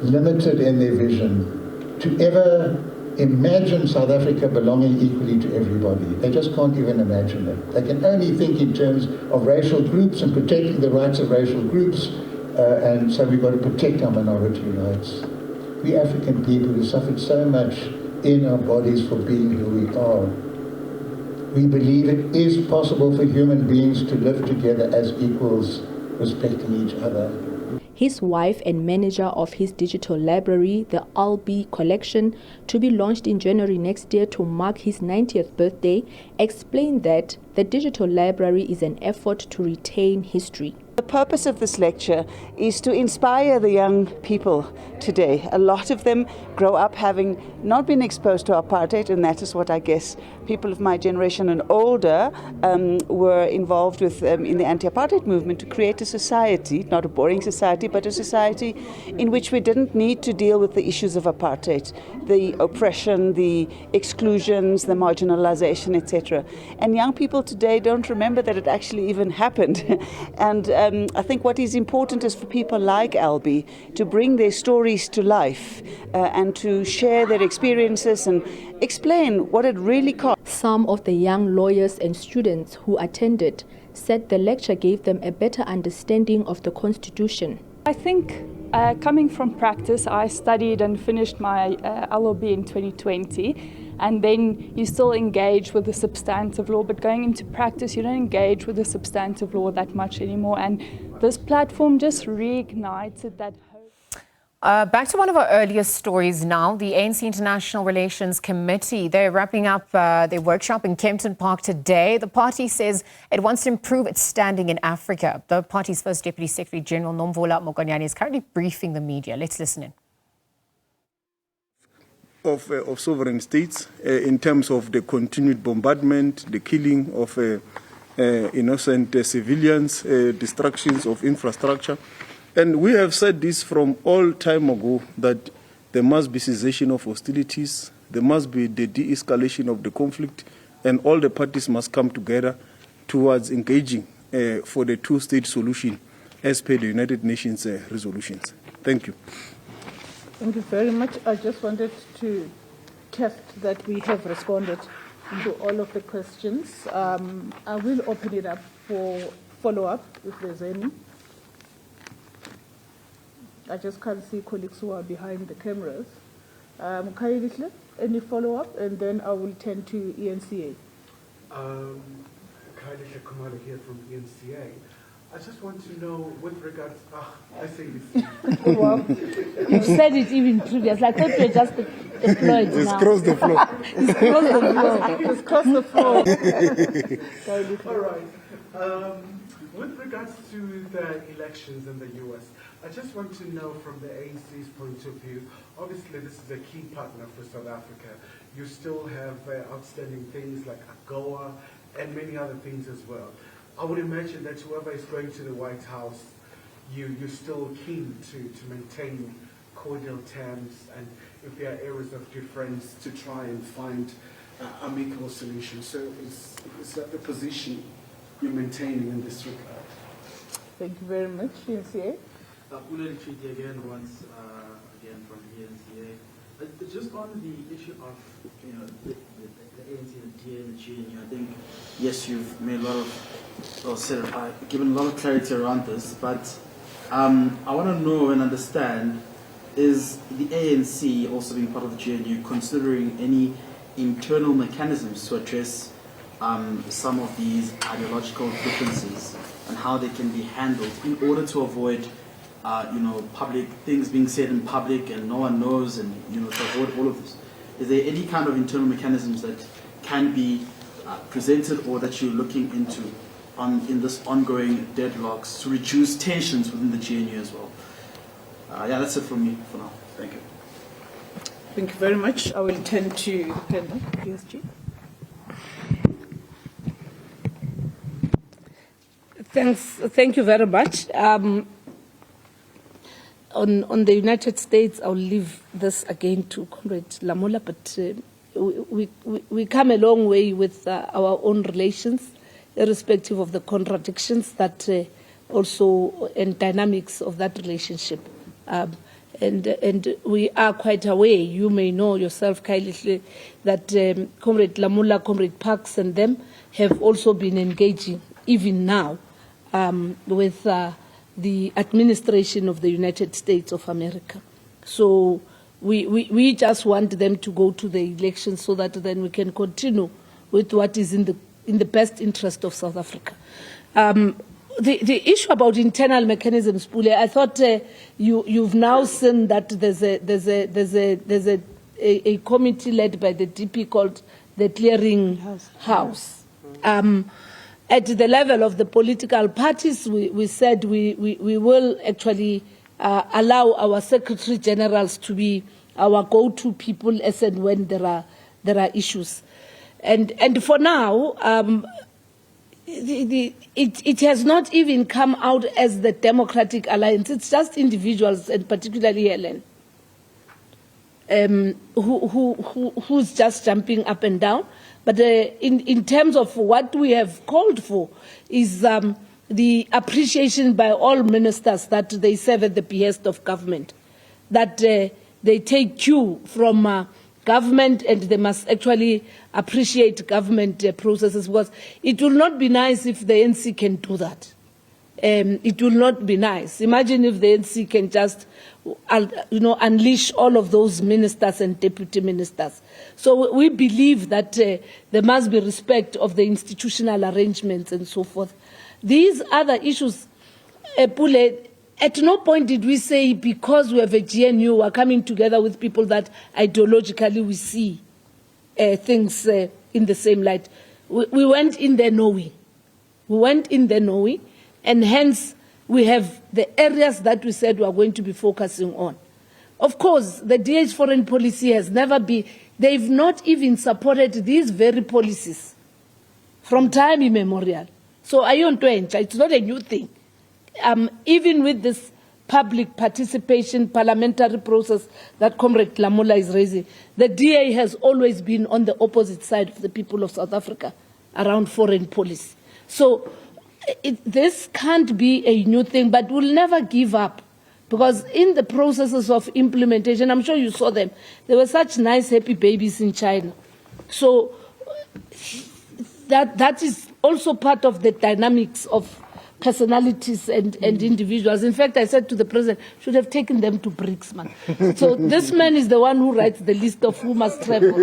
limited in their vision to ever imagine South Africa belonging equally to everybody. They just can't even imagine it. They can only think in terms of racial groups and protecting the rights of racial groups, and so we've got to protect our minority rights. We African people who suffered so much in our bodies for being who we are, we believe it is possible for human beings to live together as equals, respecting each other. His wife and manager of his digital library, the Albie Collection, to be launched in January next year to mark his 90th birthday, explained that the digital library is an effort to retain history. The purpose of this lecture is to inspire the young people today. A lot of them grow up having not been exposed to apartheid, and that is what I guess people of my generation and older were involved with in the anti-apartheid movement, to create a society, not a boring society, but a society in which we didn't need to deal with the issues of apartheid, the oppression, the exclusions, the marginalization, etc. And young people today don't remember that it actually even happened. And I think what is important is for people like Albie to bring their stories to life and to share their experiences and explain what it really cost. Some of the young lawyers and students who attended said the lecture gave them a better understanding of the Constitution. I think coming from practice, I studied and finished my LLB in 2020. And then you still engage with the substantive law, but going into practice, you don't engage with the substantive law that much anymore. And this platform just reignited that hope. Back to one of our earlier stories now. The ANC International Relations Committee, they're wrapping up their workshop in Kempton Park today. The party says it wants to improve its standing in Africa. The party's first Deputy Secretary General, Nomvula Mokonyane, is currently briefing the media. Let's listen in. Of sovereign states in terms of the continued bombardment, the killing of innocent civilians, destructions of infrastructure, And we have said this from all time ago, that there must be cessation of hostilities, there must be the de-escalation of the conflict, and all the parties must come together towards engaging for the two-state solution as per the United Nations resolutions. Thank you. Thank you very much. I just wanted to test that we have responded to all of the questions. I will open it up for follow-up if there's any. I just can't see colleagues who are behind the cameras. Kayelihle, any follow-up? And then I will turn to ENCA. Kayelihle Kumalo here from ENCA. I just want to know with regards, I say this. Well, you've said it even previous. I thought you were just employed now. Just cross the floor. Just cross the floor. Just cross the floor. All right. With regards to the elections in the US, I just want to know from the ANC's point of view, obviously this is a key partner for South Africa. You still have outstanding things like AGOA and many other things as well. I would imagine that whoever is going to the White House, you're still keen to maintain cordial terms, and if there are areas of difference, to try and find amicable solutions. So is that the position you're maintaining in this regard? Thank you very much, ENCA. Uleli Treaty again, once again from ENCA. Just on the issue of the ANC and the DA and the GNU, I think yes, you've made a lot of, given a lot of clarity around this, but I want to know and understand: is the ANC also being part of the GNU considering any internal mechanisms to address some of these ideological differences and how they can be handled in order to avoid public things being said in public and no one knows, and to avoid all of this? Is there any kind of internal mechanisms that can be presented or that you're looking into in this ongoing deadlocks to reduce tensions within the GNU as well? Yeah, that's it from me for now. Thank you. Thank you very much. I will turn to Brenda, PSG. Thank you very much. On the United States, I'll leave this again to Comrade Lamola, but we come a long way with our own relations, irrespective of the contradictions that also and dynamics of that relationship. And we are quite aware, you may know yourself, Kayelihle, that Comrade Lamola, Comrade Parks and them have also been engaging, even now, with the administration of the United States of America. So we just want them to go to the elections so that then we can continue with what is in the best interest of South Africa. The issue about internal mechanisms, Pule, I thought you've now seen that there's a committee led by the DP called the Clearing House. At the level of the political parties, we said we will actually allow our secretary generals to be our go-to people as and when there are issues. And for now, it has not even come out as the Democratic Alliance. It's just individuals, and particularly Helen, who's just jumping up and down. But in terms of what we have called for is the appreciation by all ministers that they serve at the behest of government, that they take cue from government and they must actually appreciate government processes. Because it will not be nice if the ANC can do that. It will not be nice. Imagine if the ANC can just unleash all of those ministers and deputy ministers. So we believe that there must be respect of the institutional arrangements and so forth. These other issues, Pule, at no point did we say because we have a GNU, we're coming together with people that ideologically we see things in the same light. We went in there knowing. We went in there knowing, and hence we have the areas that we said we are going to be focusing on. Of course, the DA's foreign policy has never been, they've not even supported these very policies from time immemorial. So it's not a new thing. Even with this public participation, parliamentary process that Comrade Lamola is raising, the DA has always been on the opposite side of the people of South Africa around foreign policy. So this can't be a new thing, but we'll never give up. Because in the processes of implementation, I'm sure you saw them, there were such nice, happy babies in China. So that is also part of the dynamics of personalities and individuals. In fact, I said to the president, should have taken them to BRICS, man. So this man is the one who writes the list of who must travel,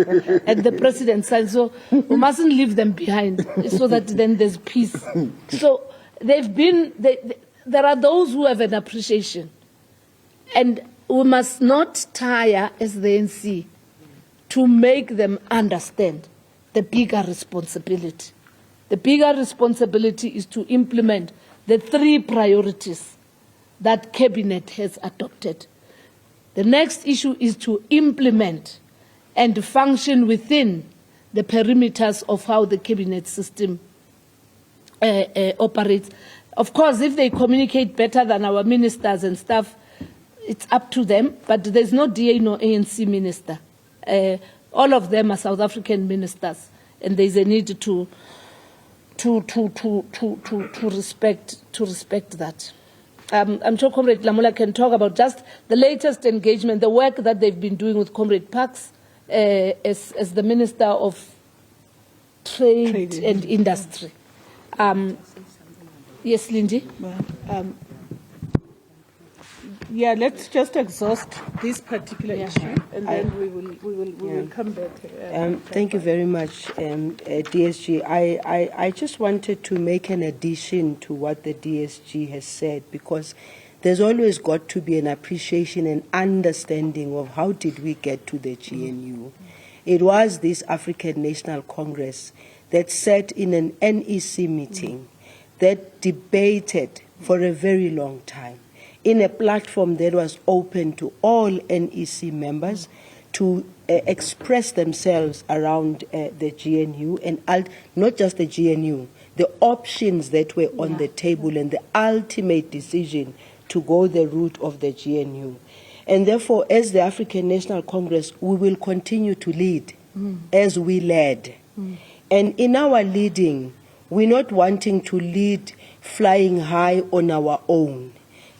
and the president signs. So we mustn't leave them behind, so that then there's peace. So they've been, there are those who have an appreciation, and we must not tire as the ANC to make them understand the bigger responsibility. The bigger responsibility is to implement the 3 priorities that Cabinet has adopted. The next issue is to implement and function within the perimeters of how the Cabinet system operates. Of course, if they communicate better than our ministers and staff, it's up to them, but there's no DA nor ANC minister. All of them are South African ministers, and there's a need to respect that. I'm sure Comrade Lamola can talk about just the latest engagement, the work that they've been doing with Comrade Parks as the Minister of Trade and Industry. Yes, Lindy? Yeah, let's just exhaust this particular issue, and then we will come back. Thank you very much, DSG. I just wanted to make an addition to what the DSG has said, because there's always got to be an appreciation and understanding of how did we get to the GNU. It was this African National Congress that sat in an NEC meeting that debated for a very long time, in a platform that was open to all NEC members to express themselves around the GNU, and not just the GNU, the options that were on the table and the ultimate decision to go the route of the GNU. And therefore, as the African National Congress, we will continue to lead as we led. And in our leading, we're not wanting to lead flying high on our own.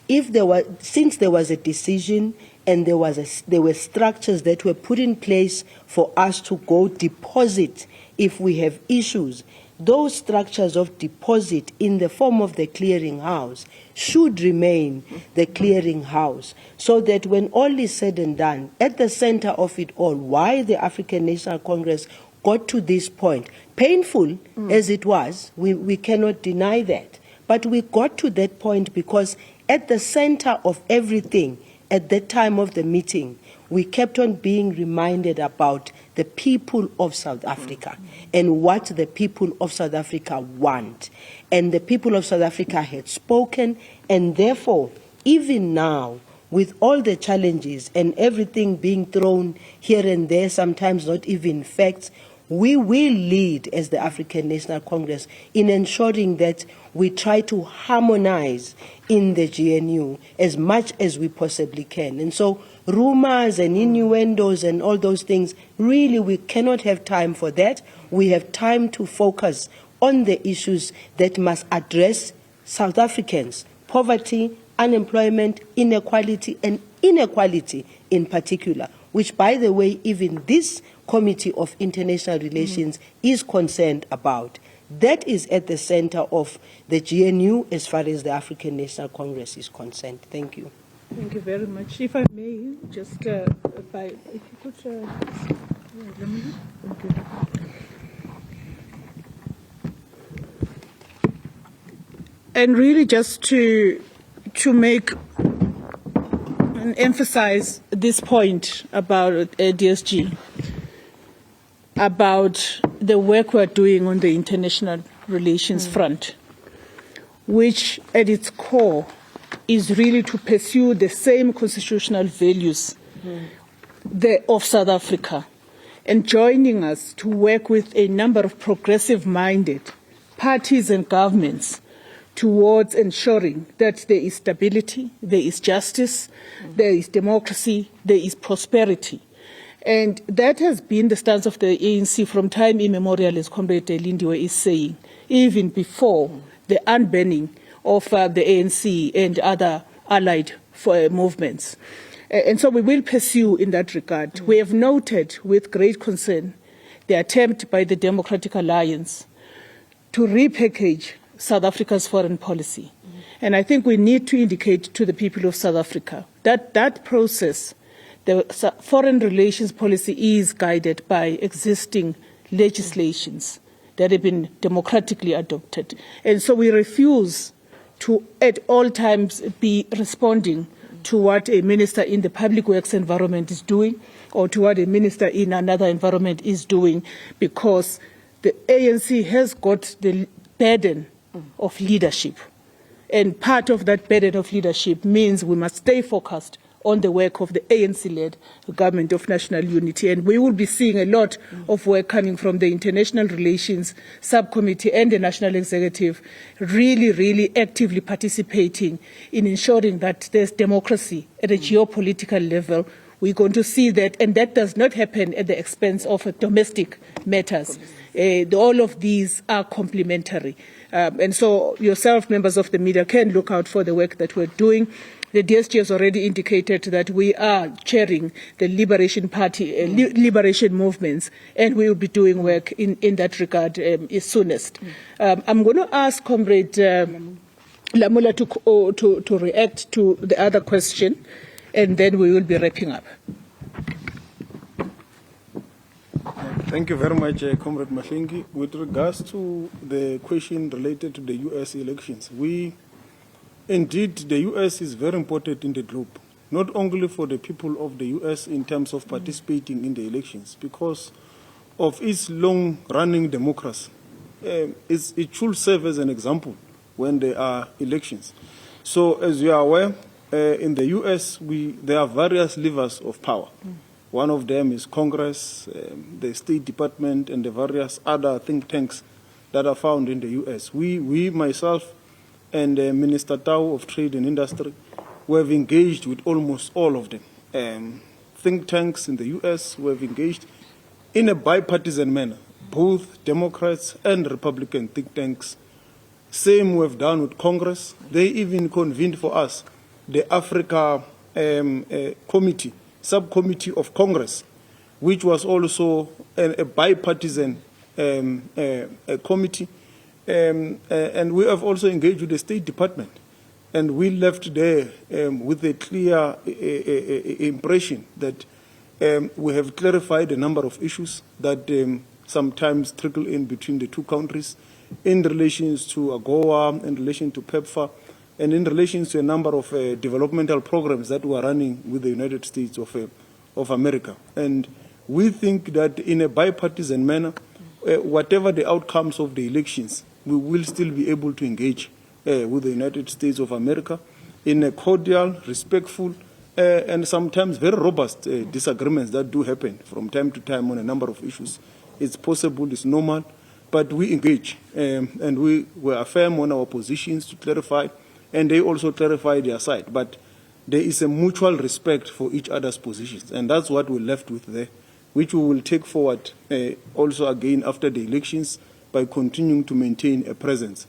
Since there was a decision and there were structures that were put in place for us to go deposit if we have issues, those structures of deposit in the form of the clearing house should remain the clearing house, so that when all is said and done, at the center of it all, why the African National Congress got to this point, painful as it was, we cannot deny that, but we got to that point because at the center of everything, at the time of the meeting, we kept on being reminded about the people of South Africa and what the people of South Africa want. And the people of South Africa had spoken, and therefore, even now, with all the challenges and everything being thrown here and there, sometimes not even facts, we will lead as the African National Congress in ensuring that we try to harmonize in the GNU as much as we possibly can. And so rumors and innuendos and all those things, really we cannot have time for that. We have time to focus on the issues that must address South Africans: poverty, unemployment, inequality, and inequality in particular, which, by the way, even this Committee of International Relations is concerned about. That is at the center of the GNU as far as the African National Congress is concerned. Thank you. Thank you very much. If I may, just if you could, let me. Thank you. And really, just to make and emphasize this point about DSG, about the work we're doing on the international relations front, which at its core is really to pursue the same constitutional values of South Africa, and joining us to work with a number of progressive-minded parties and governments towards ensuring that there is stability, there is justice, there is democracy, there is prosperity. And that has been the stance of the ANC from time immemorial, as Comrade Lindiwe is saying, even before the unbanning of the ANC and other allied movements. And so we will pursue in that regard. We have noted with great concern the attempt by the Democratic Alliance to repackage South Africa's foreign policy. And I think we need to indicate to the people of South Africa that that process, the foreign relations policy, is guided by existing legislations that have been democratically adopted. And so we refuse to at all times be responding to what a minister in the public works environment is doing or to what a minister in another environment is doing, because the ANC has got the burden of leadership. And part of that burden of leadership means we must stay focused on the work of the ANC-led Government of National Unity. And we will be seeing a lot of work coming from the International Relations Subcommittee and the National Executive, really actively participating in ensuring that there's democracy at a geopolitical level. We're going to see that, and that does not happen at the expense of domestic matters. All of these are complementary. And so yourself, members of the media, can look out for the work that we're doing. The DSG has already indicated that we are chairing the Liberation Party, liberation movements, and we will be doing work in that regard as soonest. I'm going to ask Comrade Lamula to react to the other question, and then we will be wrapping up. Thank you very much, Comrade Mahlengi. With regards to the question related to the U.S. elections, indeed, the U.S. is very important in the globe, not only for the people of the U.S. in terms of participating in the elections, because of its long-running democracy. It should serve as an example when there are elections. So, as you are aware, in the U.S., there are various levers of power. One of them is Congress, the State Department, and the various other think tanks that are found in the U.S. Myself, and Minister Tau of Trade and Industry, we have engaged with almost all of them. Think tanks in the U.S. we have engaged in a bipartisan manner, both Democrats and Republican think tanks. Same we have done with Congress. They even convened for us the Africa subcommittee of Congress, which was also a bipartisan committee. And we have also engaged with the State Department. And we left there with a clear impression that we have clarified a number of issues that sometimes trickle in between the two countries in relation to AGOA, in relation to PEPFAR, and in relation to a number of developmental programs that we are running with the United States of America. And we think that in a bipartisan manner, whatever the outcomes of the elections, we will still be able to engage with the United States of America in a cordial, respectful, and sometimes very robust disagreements that do happen from time to time on a number of issues. It's possible, it's normal, but we engage and we are firm on our positions to clarify, and they also clarify their side. But there is a mutual respect for each other's positions, and that's what we're left with there, which we will take forward also again after the elections by continuing to maintain a presence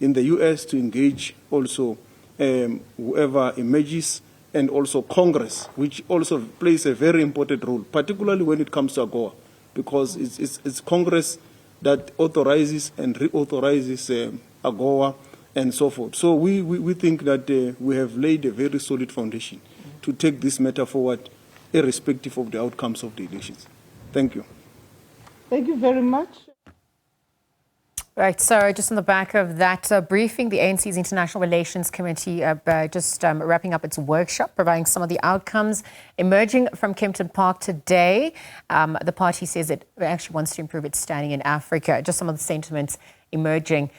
in the U.S. to engage also whoever emerges, and also Congress, which also plays a very important role, particularly when it comes to AGOA, because it's Congress that authorizes and reauthorizes AGOA and so forth. So we think that we have laid a very solid foundation to take this matter forward, irrespective of the outcomes of the elections. Thank you. Thank you very much. Right, so just on the back of that briefing, the ANC's International Relations Committee just wrapping up its workshop, providing some of the outcomes emerging from Kempton Park today. The party says it actually wants to improve its standing in Africa. Just some of the sentiments emerging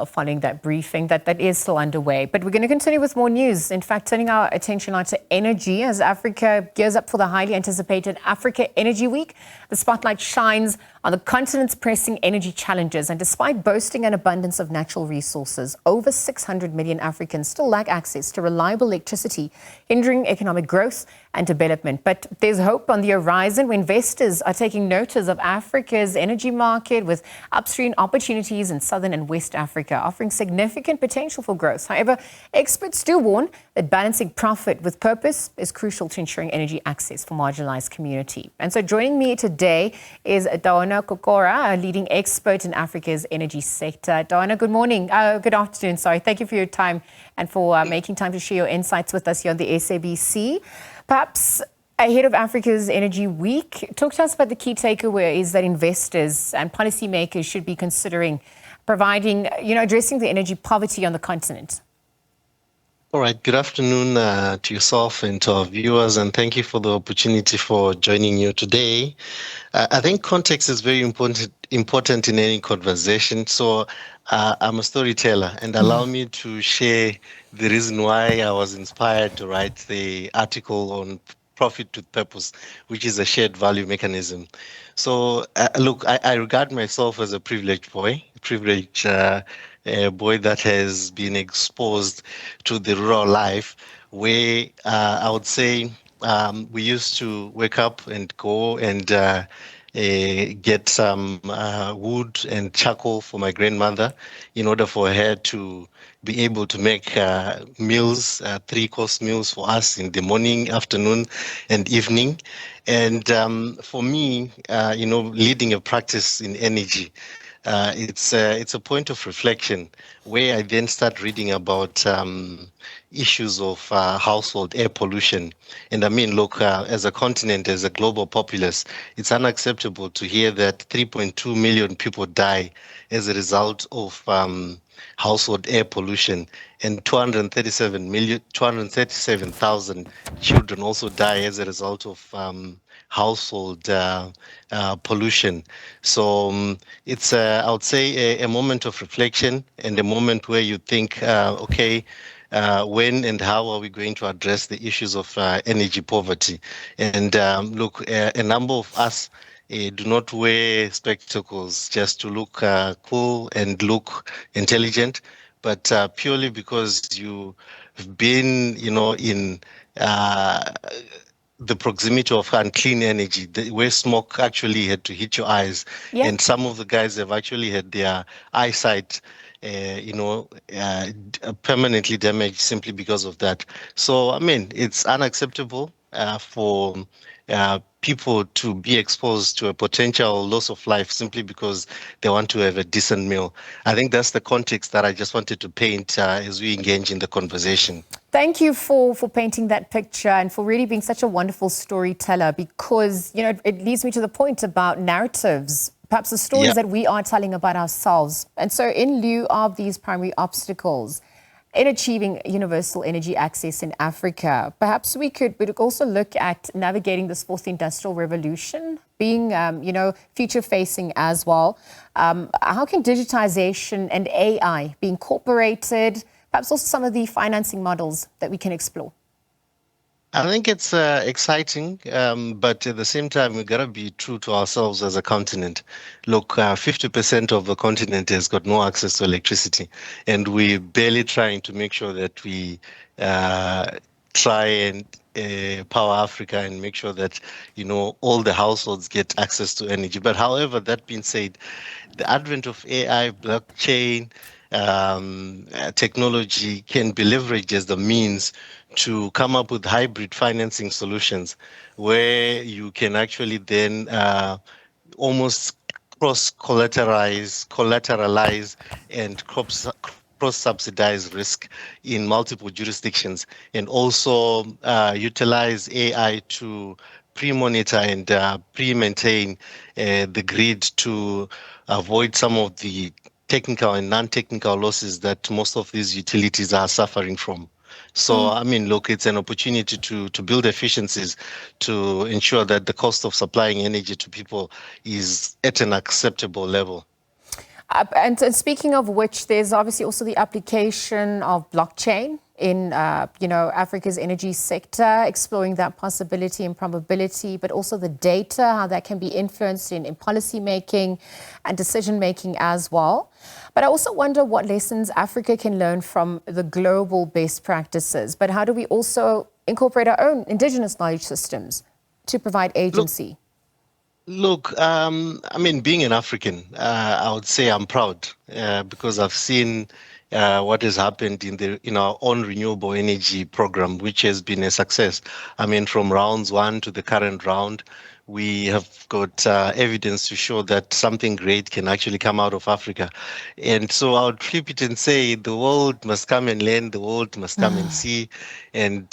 following that briefing that is still underway. But we're going to continue with more news. In fact, turning our attention now to energy as Africa gears up for the highly anticipated Africa Energy Week. The spotlight shines on the continent's pressing energy challenges. And despite boasting an abundance of natural resources, over 600 million Africans still lack access to reliable electricity, hindering economic growth and development. But there's hope on the horizon where investors are taking notice of Africa's energy market with upstream opportunities in southern and West Africa, offering significant potential for growth. However, experts do warn that balancing profit with purpose is crucial to ensuring energy access for marginalized community. And so joining me today is Dawana Kokora, a leading expert in Africa's energy sector. Dawana, good morning. Good afternoon, sorry. Thank you for your time and for making time to share your insights with us here on the SABC. Perhaps ahead of Africa's Energy Week, talk to us about the key takeaways that investors and policymakers should be considering providing, addressing the energy poverty on the continent. All right. Good afternoon to yourself and to our viewers, and thank you for the opportunity for joining you today. I think context is very important in any conversation. So I'm a storyteller, and allow me to share the reason why I was inspired to write the article on profit with purpose, which is a shared value mechanism. So look, I regard myself as a privileged boy, a boy that has been exposed to the rural life where I would say we used to wake up and go and get some wood and charcoal for my grandmother in order for her to be able to make meals, 3-course meals for us in the morning, afternoon, and evening. And for me, leading a practice in energy, it's a point of reflection where I then start reading about issues of household air pollution. And I mean, look, as a continent, as a global populace, it's unacceptable to hear that 3.2 million people die as a result of household air pollution, and 237,000 children also die as a result of household pollution. So it's, I would say, a moment of reflection and a moment where you think, okay, when and how are we going to address the issues of energy poverty? And look, a number of us do not wear spectacles just to look cool and look intelligent, but purely because you've been, in the proximity of unclean energy, where smoke actually had to hit your eyes. Yep. And some of the guys have actually had their eyesight permanently damaged simply because of that. So, I mean, it's unacceptable for people to be exposed to a potential loss of life simply because they want to have a decent meal. I think that's the context that I just wanted to paint as we engage in the conversation. Thank you for painting that picture and for really being such a wonderful storyteller, because, it leads me to the point about narratives, perhaps the stories that we are telling about ourselves. And so in lieu of these primary obstacles in achieving universal energy access in Africa, perhaps we could also look at navigating this fourth industrial revolution, being, future-facing as well. How can digitization and AI be incorporated? Perhaps also some of the financing models that we can explore. I think it's exciting, but at the same time, we've got to be true to ourselves as a continent. Look, 50% of the continent has got no access to electricity, and we're barely trying to make sure that we try and power Africa and make sure that, all the households get access to energy. But however, that being said, the advent of AI, blockchain, technology can be leveraged as the means to come up with hybrid financing solutions where you can actually then almost collateralize and cross-subsidize risk in multiple jurisdictions, and also utilize AI to pre-monitor and pre-maintain the grid to avoid some of the technical and non-technical losses that most of these utilities are suffering from. So, I mean, look, it's an opportunity to build efficiencies to ensure that the cost of supplying energy to people is at an acceptable level. And speaking of which, there's obviously also the application of blockchain in, Africa's energy sector, exploring that possibility and probability, but also the data, how that can be influenced in policy making and decision making as well. But I also wonder what lessons Africa can learn from the global best practices. But how do we also incorporate our own indigenous knowledge systems to provide agency? Look, being an African, I would say I'm proud because I've seen what has happened in our own renewable energy program, which has been a success. From rounds 1 to the current round, we have got evidence to show that something great can actually come out of Africa. And so I would flip it and say the world must come and learn, the world must come and see. And,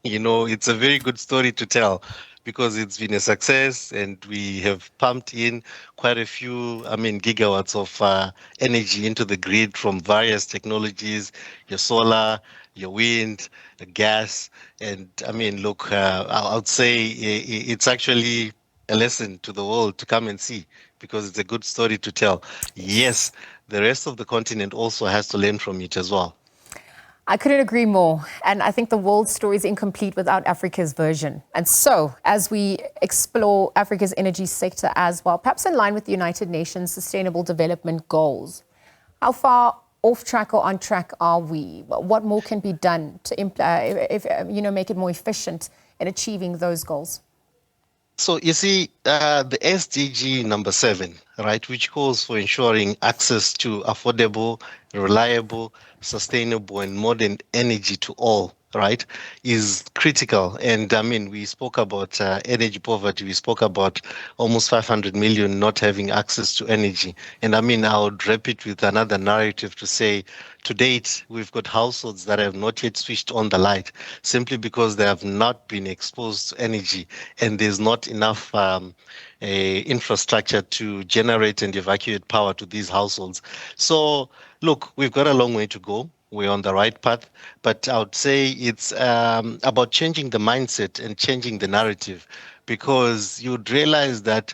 it's a very good story to tell, because it's been a success and we have pumped in quite a few, gigawatts of energy into the grid from various technologies, your solar, your wind, gas. And I would say it's actually a lesson to the world to come and see, because it's a good story to tell. Yes, the rest of the continent also has to learn from it as well. I couldn't agree more. And I think the world story is incomplete without Africa's version. And so, as we explore Africa's energy sector as well, perhaps in line with the United Nations Sustainable Development Goals, how far off track or on track are we? What more can be done to make it more efficient in achieving those goals? So you see, the SDG number 7, right, which calls for ensuring access to affordable, reliable, sustainable, and modern energy to all, right, is critical. And we spoke about energy poverty. We spoke about almost 500 million not having access to energy. And I would wrap it with another narrative to say, to date, we've got households that have not yet switched on the light simply because they have not been exposed to energy, and there's not enough infrastructure to generate and evacuate power to these households. So, look, we've got a long way to go. We're on the right path, but I would say it's about changing the mindset and changing the narrative, because you'd realize that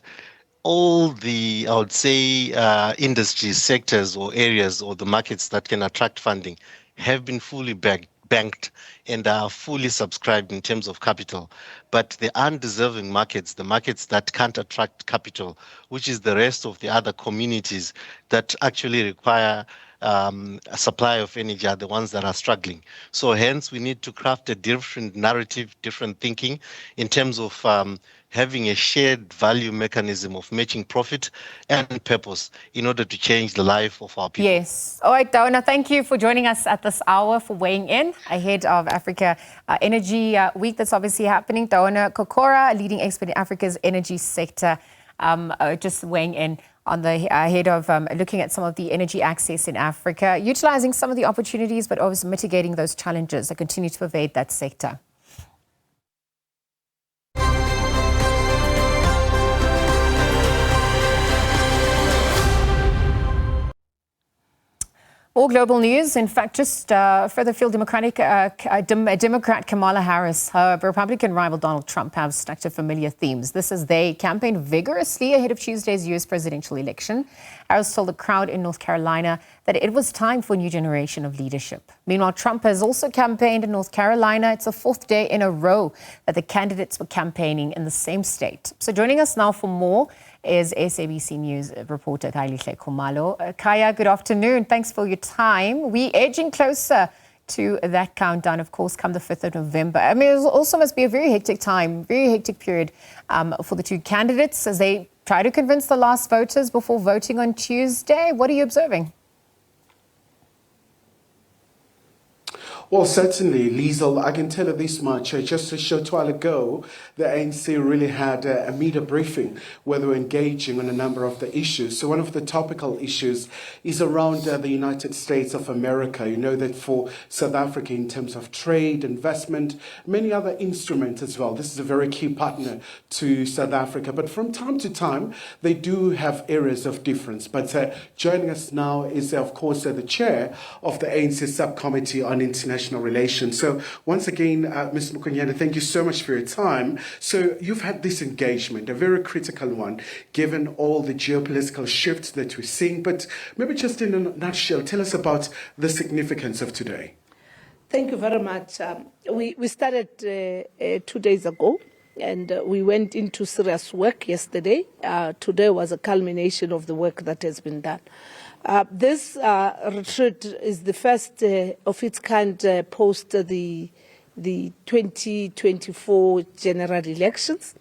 all the, I would say, industries, sectors or areas or the markets that can attract funding have been fully banked and are fully subscribed in terms of capital. But the undeserving markets, the markets that can't attract capital, which is the rest of the other communities that actually require a supply of energy, are the ones that are struggling. So hence we need to craft a different narrative, different thinking in terms of having a shared value mechanism of matching profit and purpose in order to change the life of our people. Yes. All right, Daona, thank you for joining us at this hour, for weighing in ahead of Africa Energy Week that's obviously happening. Daona Kokora, leading expert in Africa's energy sector, just weighing in on the ahead of looking at some of the energy access in Africa, utilizing some of the opportunities, but also mitigating those challenges that continue to pervade that sector. All global news. In fact, just further afield, Democrat Kamala Harris, her Republican rival Donald Trump have stuck to familiar themes. This as they campaigned vigorously ahead of Tuesday's U.S. presidential election. Harris told the crowd in North Carolina that it was time for a new generation of leadership. Meanwhile, Trump has also campaigned in North Carolina. It's the 4th day in a row that the candidates were campaigning in the same state. So joining us now for more is SABC News reporter Kailihle Khumalo. Kaya, good afternoon. Thanks for your time. We're edging closer to that countdown, of course, come the 5th of November. It also must be a very hectic time, very hectic period for the two candidates as they try to convince the last voters before voting on Tuesday. What are you observing? Well, certainly, Liesl, I can tell you this much. Just a short while ago, the ANC really had a media briefing where they were engaging on a number of the issues. So one of the topical issues is around the United States of America. You know that for South Africa, in terms of trade, investment, many other instruments as well, this is a very key partner to South Africa. But from time to time, they do have areas of difference. But joining us now is, of course, the chair of the ANC Subcommittee on International international relations. So once again, Ms. Mukonyane, thank you so much for your time. So you've had this engagement, a very critical one, given all the geopolitical shifts that we're seeing. But maybe just in a nutshell, tell us about the significance of today. Thank you very much. We started 2 days ago, and we went into serious work yesterday. Today was a culmination of the work that has been done. This retreat is the first of its kind post the 2024 general elections.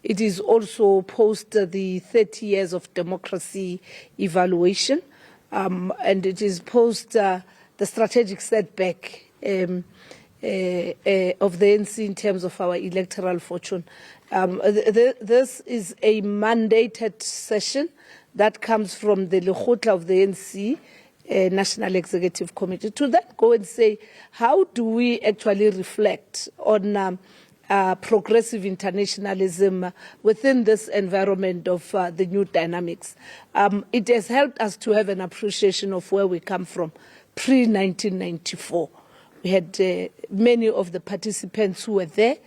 It is also post the 30 years of democracy evaluation, and it is post the strategic setback of the ANC in terms of our electoral fortune. This is a mandated session that comes from the Lekgotla of the ANC National Executive Committee to then go and say, how do we actually reflect on progressive internationalism within this environment of the new dynamics. It has helped us to have an appreciation of where we come from pre-1994. We had many of the participants who were there,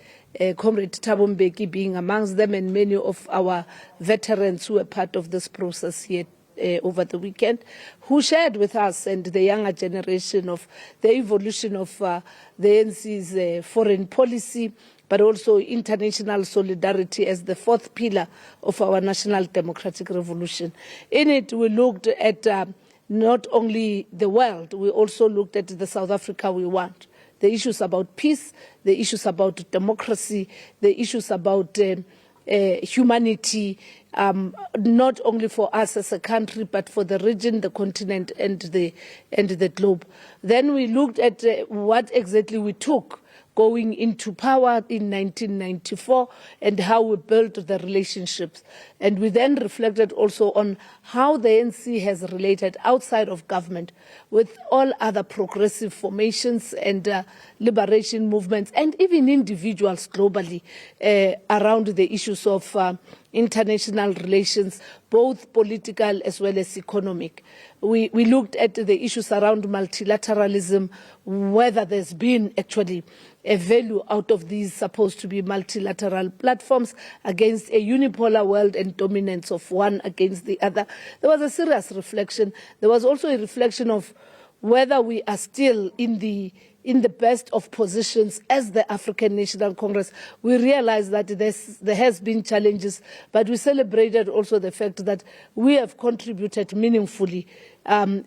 Comrade Thabo Mbeki being amongst them, and many of our veterans who were part of this process here over the weekend, who shared with us and the younger generation of the evolution of the ANC's foreign policy, but also international solidarity as the fourth pillar of our national democratic revolution. In it, we looked at not only the world, we also looked at the South Africa we want. The issues about peace, the issues about democracy, the issues about humanity, not only for us as a country, but for the region, the continent, and the globe. Then we looked at what exactly we took going into power in 1994 and how we built the relationships. And we then reflected also on how the ANC has related outside of government with all other progressive formations and liberation movements and even individuals globally around the issues of international relations, both political as well as economic. We looked at the issues around multilateralism, whether there's been actually a value out of these supposed to be multilateral platforms against a unipolar world and dominance of one against the other. There was a serious reflection. There was also a reflection of whether we are still in the best of positions as the African National Congress. We realized that there has been challenges, but we celebrated also the fact that we have contributed meaningfully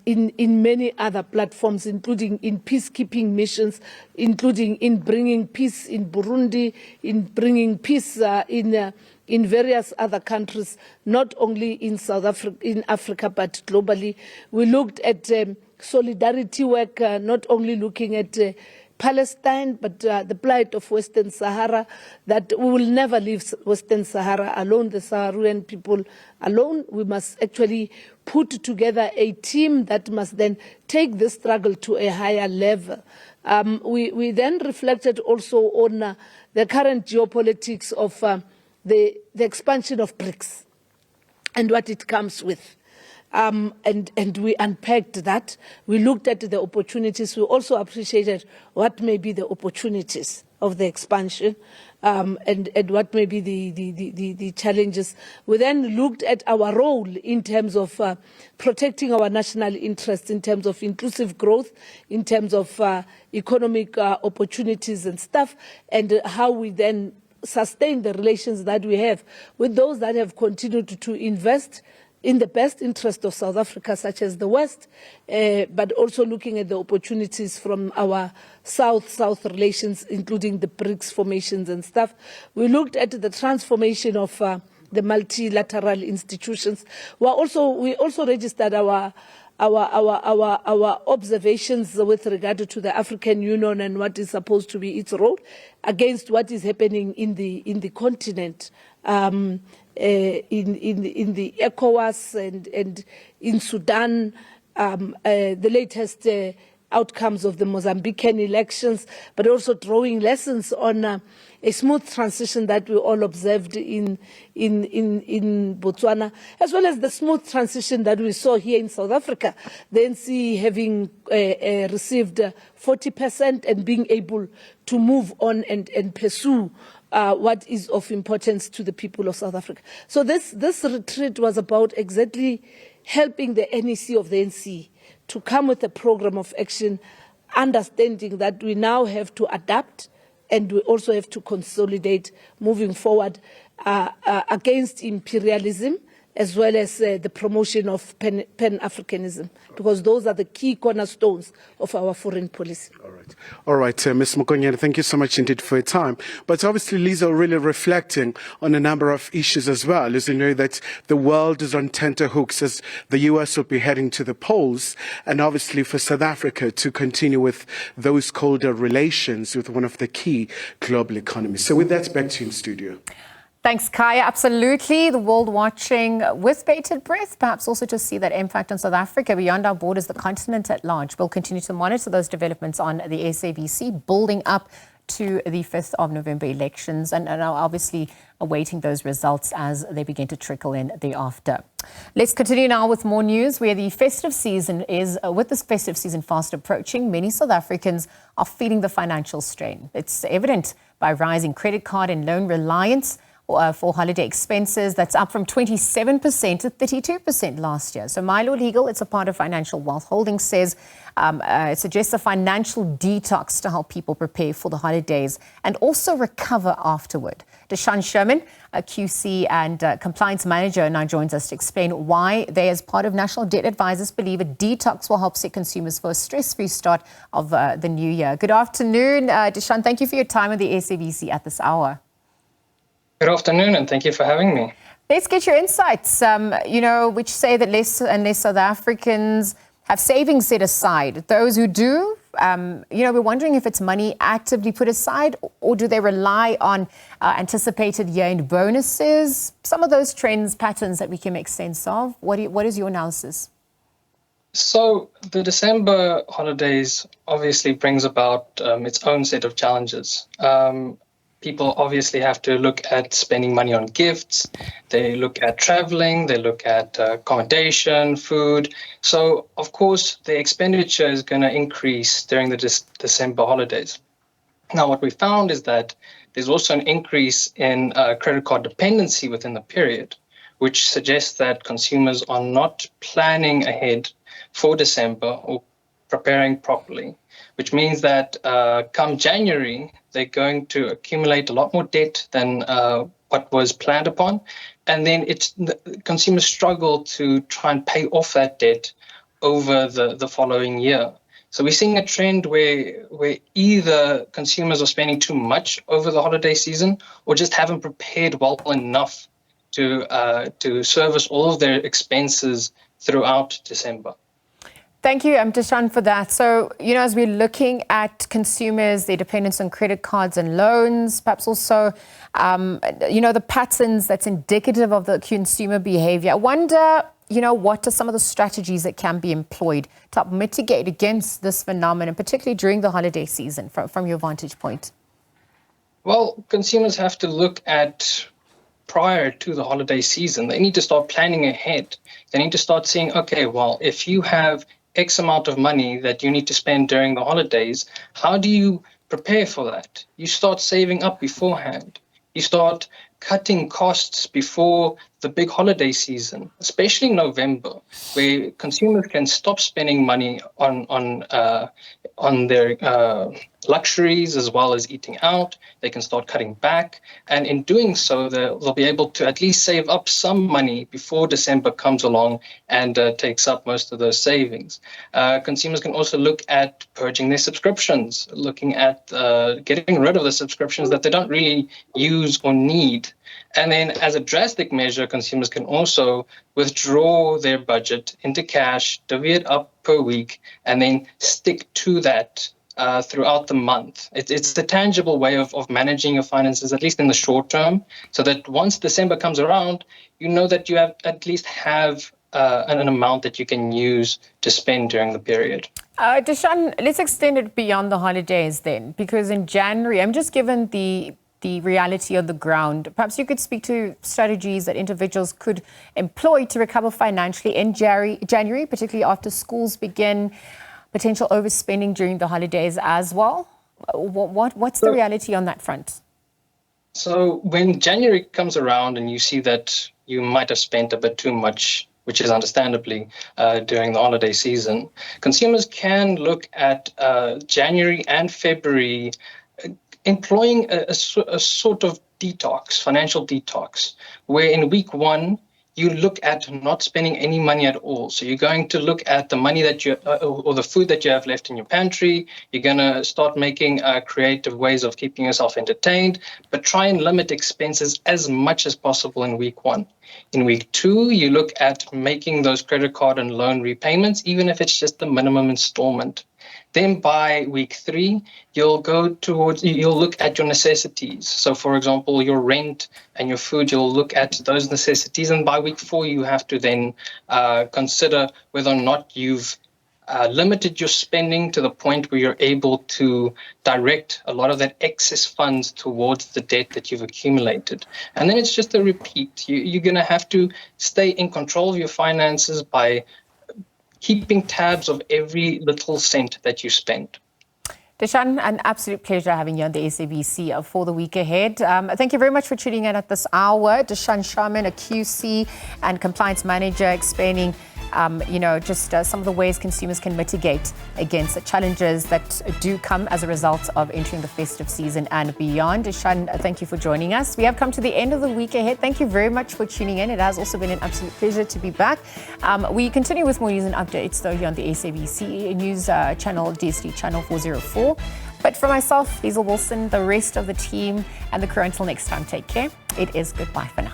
in many other platforms, including in peacekeeping missions, including in bringing peace in Burundi, in bringing peace in various other countries, not only in South Africa, in Africa, but globally. We looked at solidarity work, not only looking at Palestine, but the plight of Western Sahara, that we will never leave Western Sahara alone, the Saharan people alone. We must actually put together a team that must then take the struggle to a higher level. We then reflected also on the current geopolitics of the expansion of BRICS and what it comes with. And we unpacked that. We looked at the opportunities. We also appreciated what may be the opportunities of the expansion and what may be the challenges. We then looked at our role in terms of protecting our national interests, in terms of inclusive growth, in terms of economic opportunities and stuff, and how we then sustain the relations that we have with those that have continued to invest in the best interest of South Africa, such as the West, but also looking at the opportunities from our South-South relations, including the BRICS formations and stuff. We looked at the transformation of the multilateral institutions. We also registered our observations with regard to the African Union and what is supposed to be its role against what is happening in the continent. In the ECOWAS and in Sudan, the latest outcomes of the Mozambican elections, but also drawing lessons on a smooth transition that we all observed in Botswana, as well as the smooth transition that we saw here in South Africa, the NC having received 40% and being able to move on and pursue what is of importance to the people of South Africa. So this retreat was about exactly helping the NEC of the NC to come with a program of action, understanding that we now have to adapt and we also have to consolidate moving forward against imperialism, as well as the promotion of Pan-Africanism, because those are the key cornerstones of our foreign policy. All right, Ms. Mokonyane, thank you so much indeed for your time. But obviously, Lisa, really reflecting on a number of issues as well, as you know that the world is on tenterhooks as the U.S. will be heading to the polls, and obviously for South Africa to continue with those colder relations with one of the key global economies. So with that, back to you in studio. Thanks, Kaya. Absolutely. The world watching with bated breath, perhaps also to see that impact on South Africa beyond our borders, the continent at large. We'll continue to monitor those developments on the SABC, building up to the 5th of November elections and are obviously awaiting those results as they begin to trickle in thereafter. Let's continue now with more news where the festive season is, with this festive season fast approaching, many South Africans are feeling the financial strain. It's evident by rising credit card and loan reliance for holiday expenses. That's up from 27% to 32% last year. So Milo Legal, it's a part of Financial Wealth Holdings, says it suggests a financial detox to help people prepare for the holidays and also recover afterward. Deshaun Sherman, a QC and compliance manager, now joins us to explain why they, as part of National Debt Advisors, believe a detox will help set consumers for a stress-free start of the new year. Good afternoon, Deshaun. Thank you for your time with the SABC at this hour. Good afternoon, and thank you for having me. Let's get your insights, which say that less and less South Africans have savings set aside. Those who do, we're wondering if it's money actively put aside or do they rely on anticipated year-end bonuses? Some of those trends, patterns that we can make sense of. What is your analysis? So the December holidays obviously brings about its own set of challenges. People obviously have to look at spending money on gifts. They look at traveling. They look at accommodation, food. So, of course, the expenditure is going to increase during the December holidays. Now, what we found is that there's also an increase in credit card dependency within the period, which suggests that consumers are not planning ahead for December or preparing properly, which means that come January, they're going to accumulate a lot more debt than what was planned upon. And then consumers struggle to try and pay off that debt over the following year. So we're seeing a trend where either consumers are spending too much over the holiday season or just haven't prepared well enough to service all of their expenses throughout December. Thank you, Deshaun, for that. So, as we're looking at consumers, their dependence on credit cards and loans, perhaps also, the patterns that's indicative of the consumer behavior, I wonder, what are some of the strategies that can be employed to help mitigate against this phenomenon, particularly during the holiday season, from your vantage point? Well, consumers have to look at prior to the holiday season. They need to start planning ahead. They need to start saying, okay, well, if you have X amount of money that you need to spend during the holidays, how do you prepare for that? You start saving up beforehand. You start cutting costs before the big holiday season, especially in November, where consumers can stop spending money on their luxuries as well as eating out. They can start cutting back. And in doing so, they'll be able to at least save up some money before December comes along and takes up most of those savings. Consumers can also look at purging their subscriptions, looking at getting rid of the subscriptions that they don't really use or need. And then as a drastic measure, consumers can also withdraw their budget into cash, divvy it up per week, and then stick to that throughout the month. It's a tangible way of managing your finances, at least in the short term, so that once December comes around, you know that you at least have an amount that you can use to spend during the period. Deshan, let's extend it beyond the holidays then, because in January, I'm just given the reality on the ground. Perhaps you could speak to strategies that individuals could employ to recover financially in January, particularly after schools begin, potential overspending during the holidays as well. What's the reality on that front? So when January comes around and you see that you might have spent a bit too much, which is understandably during the holiday season, consumers can look at January and February employing a sort of detox, financial detox, where in week one, you look at not spending any money at all. So you're going to look at the money that you, or the food that you have left in your pantry. You're going to start making creative ways of keeping yourself entertained, but try and limit expenses as much as possible in week one. In week two, you look at making those credit card and loan repayments, even if it's just the minimum installment. Then by week three, you'll look at your necessities. So for example, your rent and your food, you'll look at those necessities. And by week four, you have to then consider whether or not you've limited your spending to the point where you're able to direct a lot of that excess funds towards the debt that you've accumulated. And then it's just a repeat. You're going to have to stay in control of your finances by keeping tabs of every little cent that you spend. Deshan, an absolute pleasure having you on the SABC for the week ahead. Thank you very much for tuning in at this hour. Deshan Sharman, a QC and compliance manager, explaining just some of the ways consumers can mitigate against the challenges that do come as a result of entering the festive season and beyond. Deshan, thank you for joining us. We have come to the end of the week ahead. Thank you very much for tuning in. It has also been an absolute pleasure to be back. We continue with more news and updates though here on the SABC News channel, DSD channel 404. But for myself, Hazel Wilson, the rest of the team and the crew, until next time, take care. It is goodbye for now.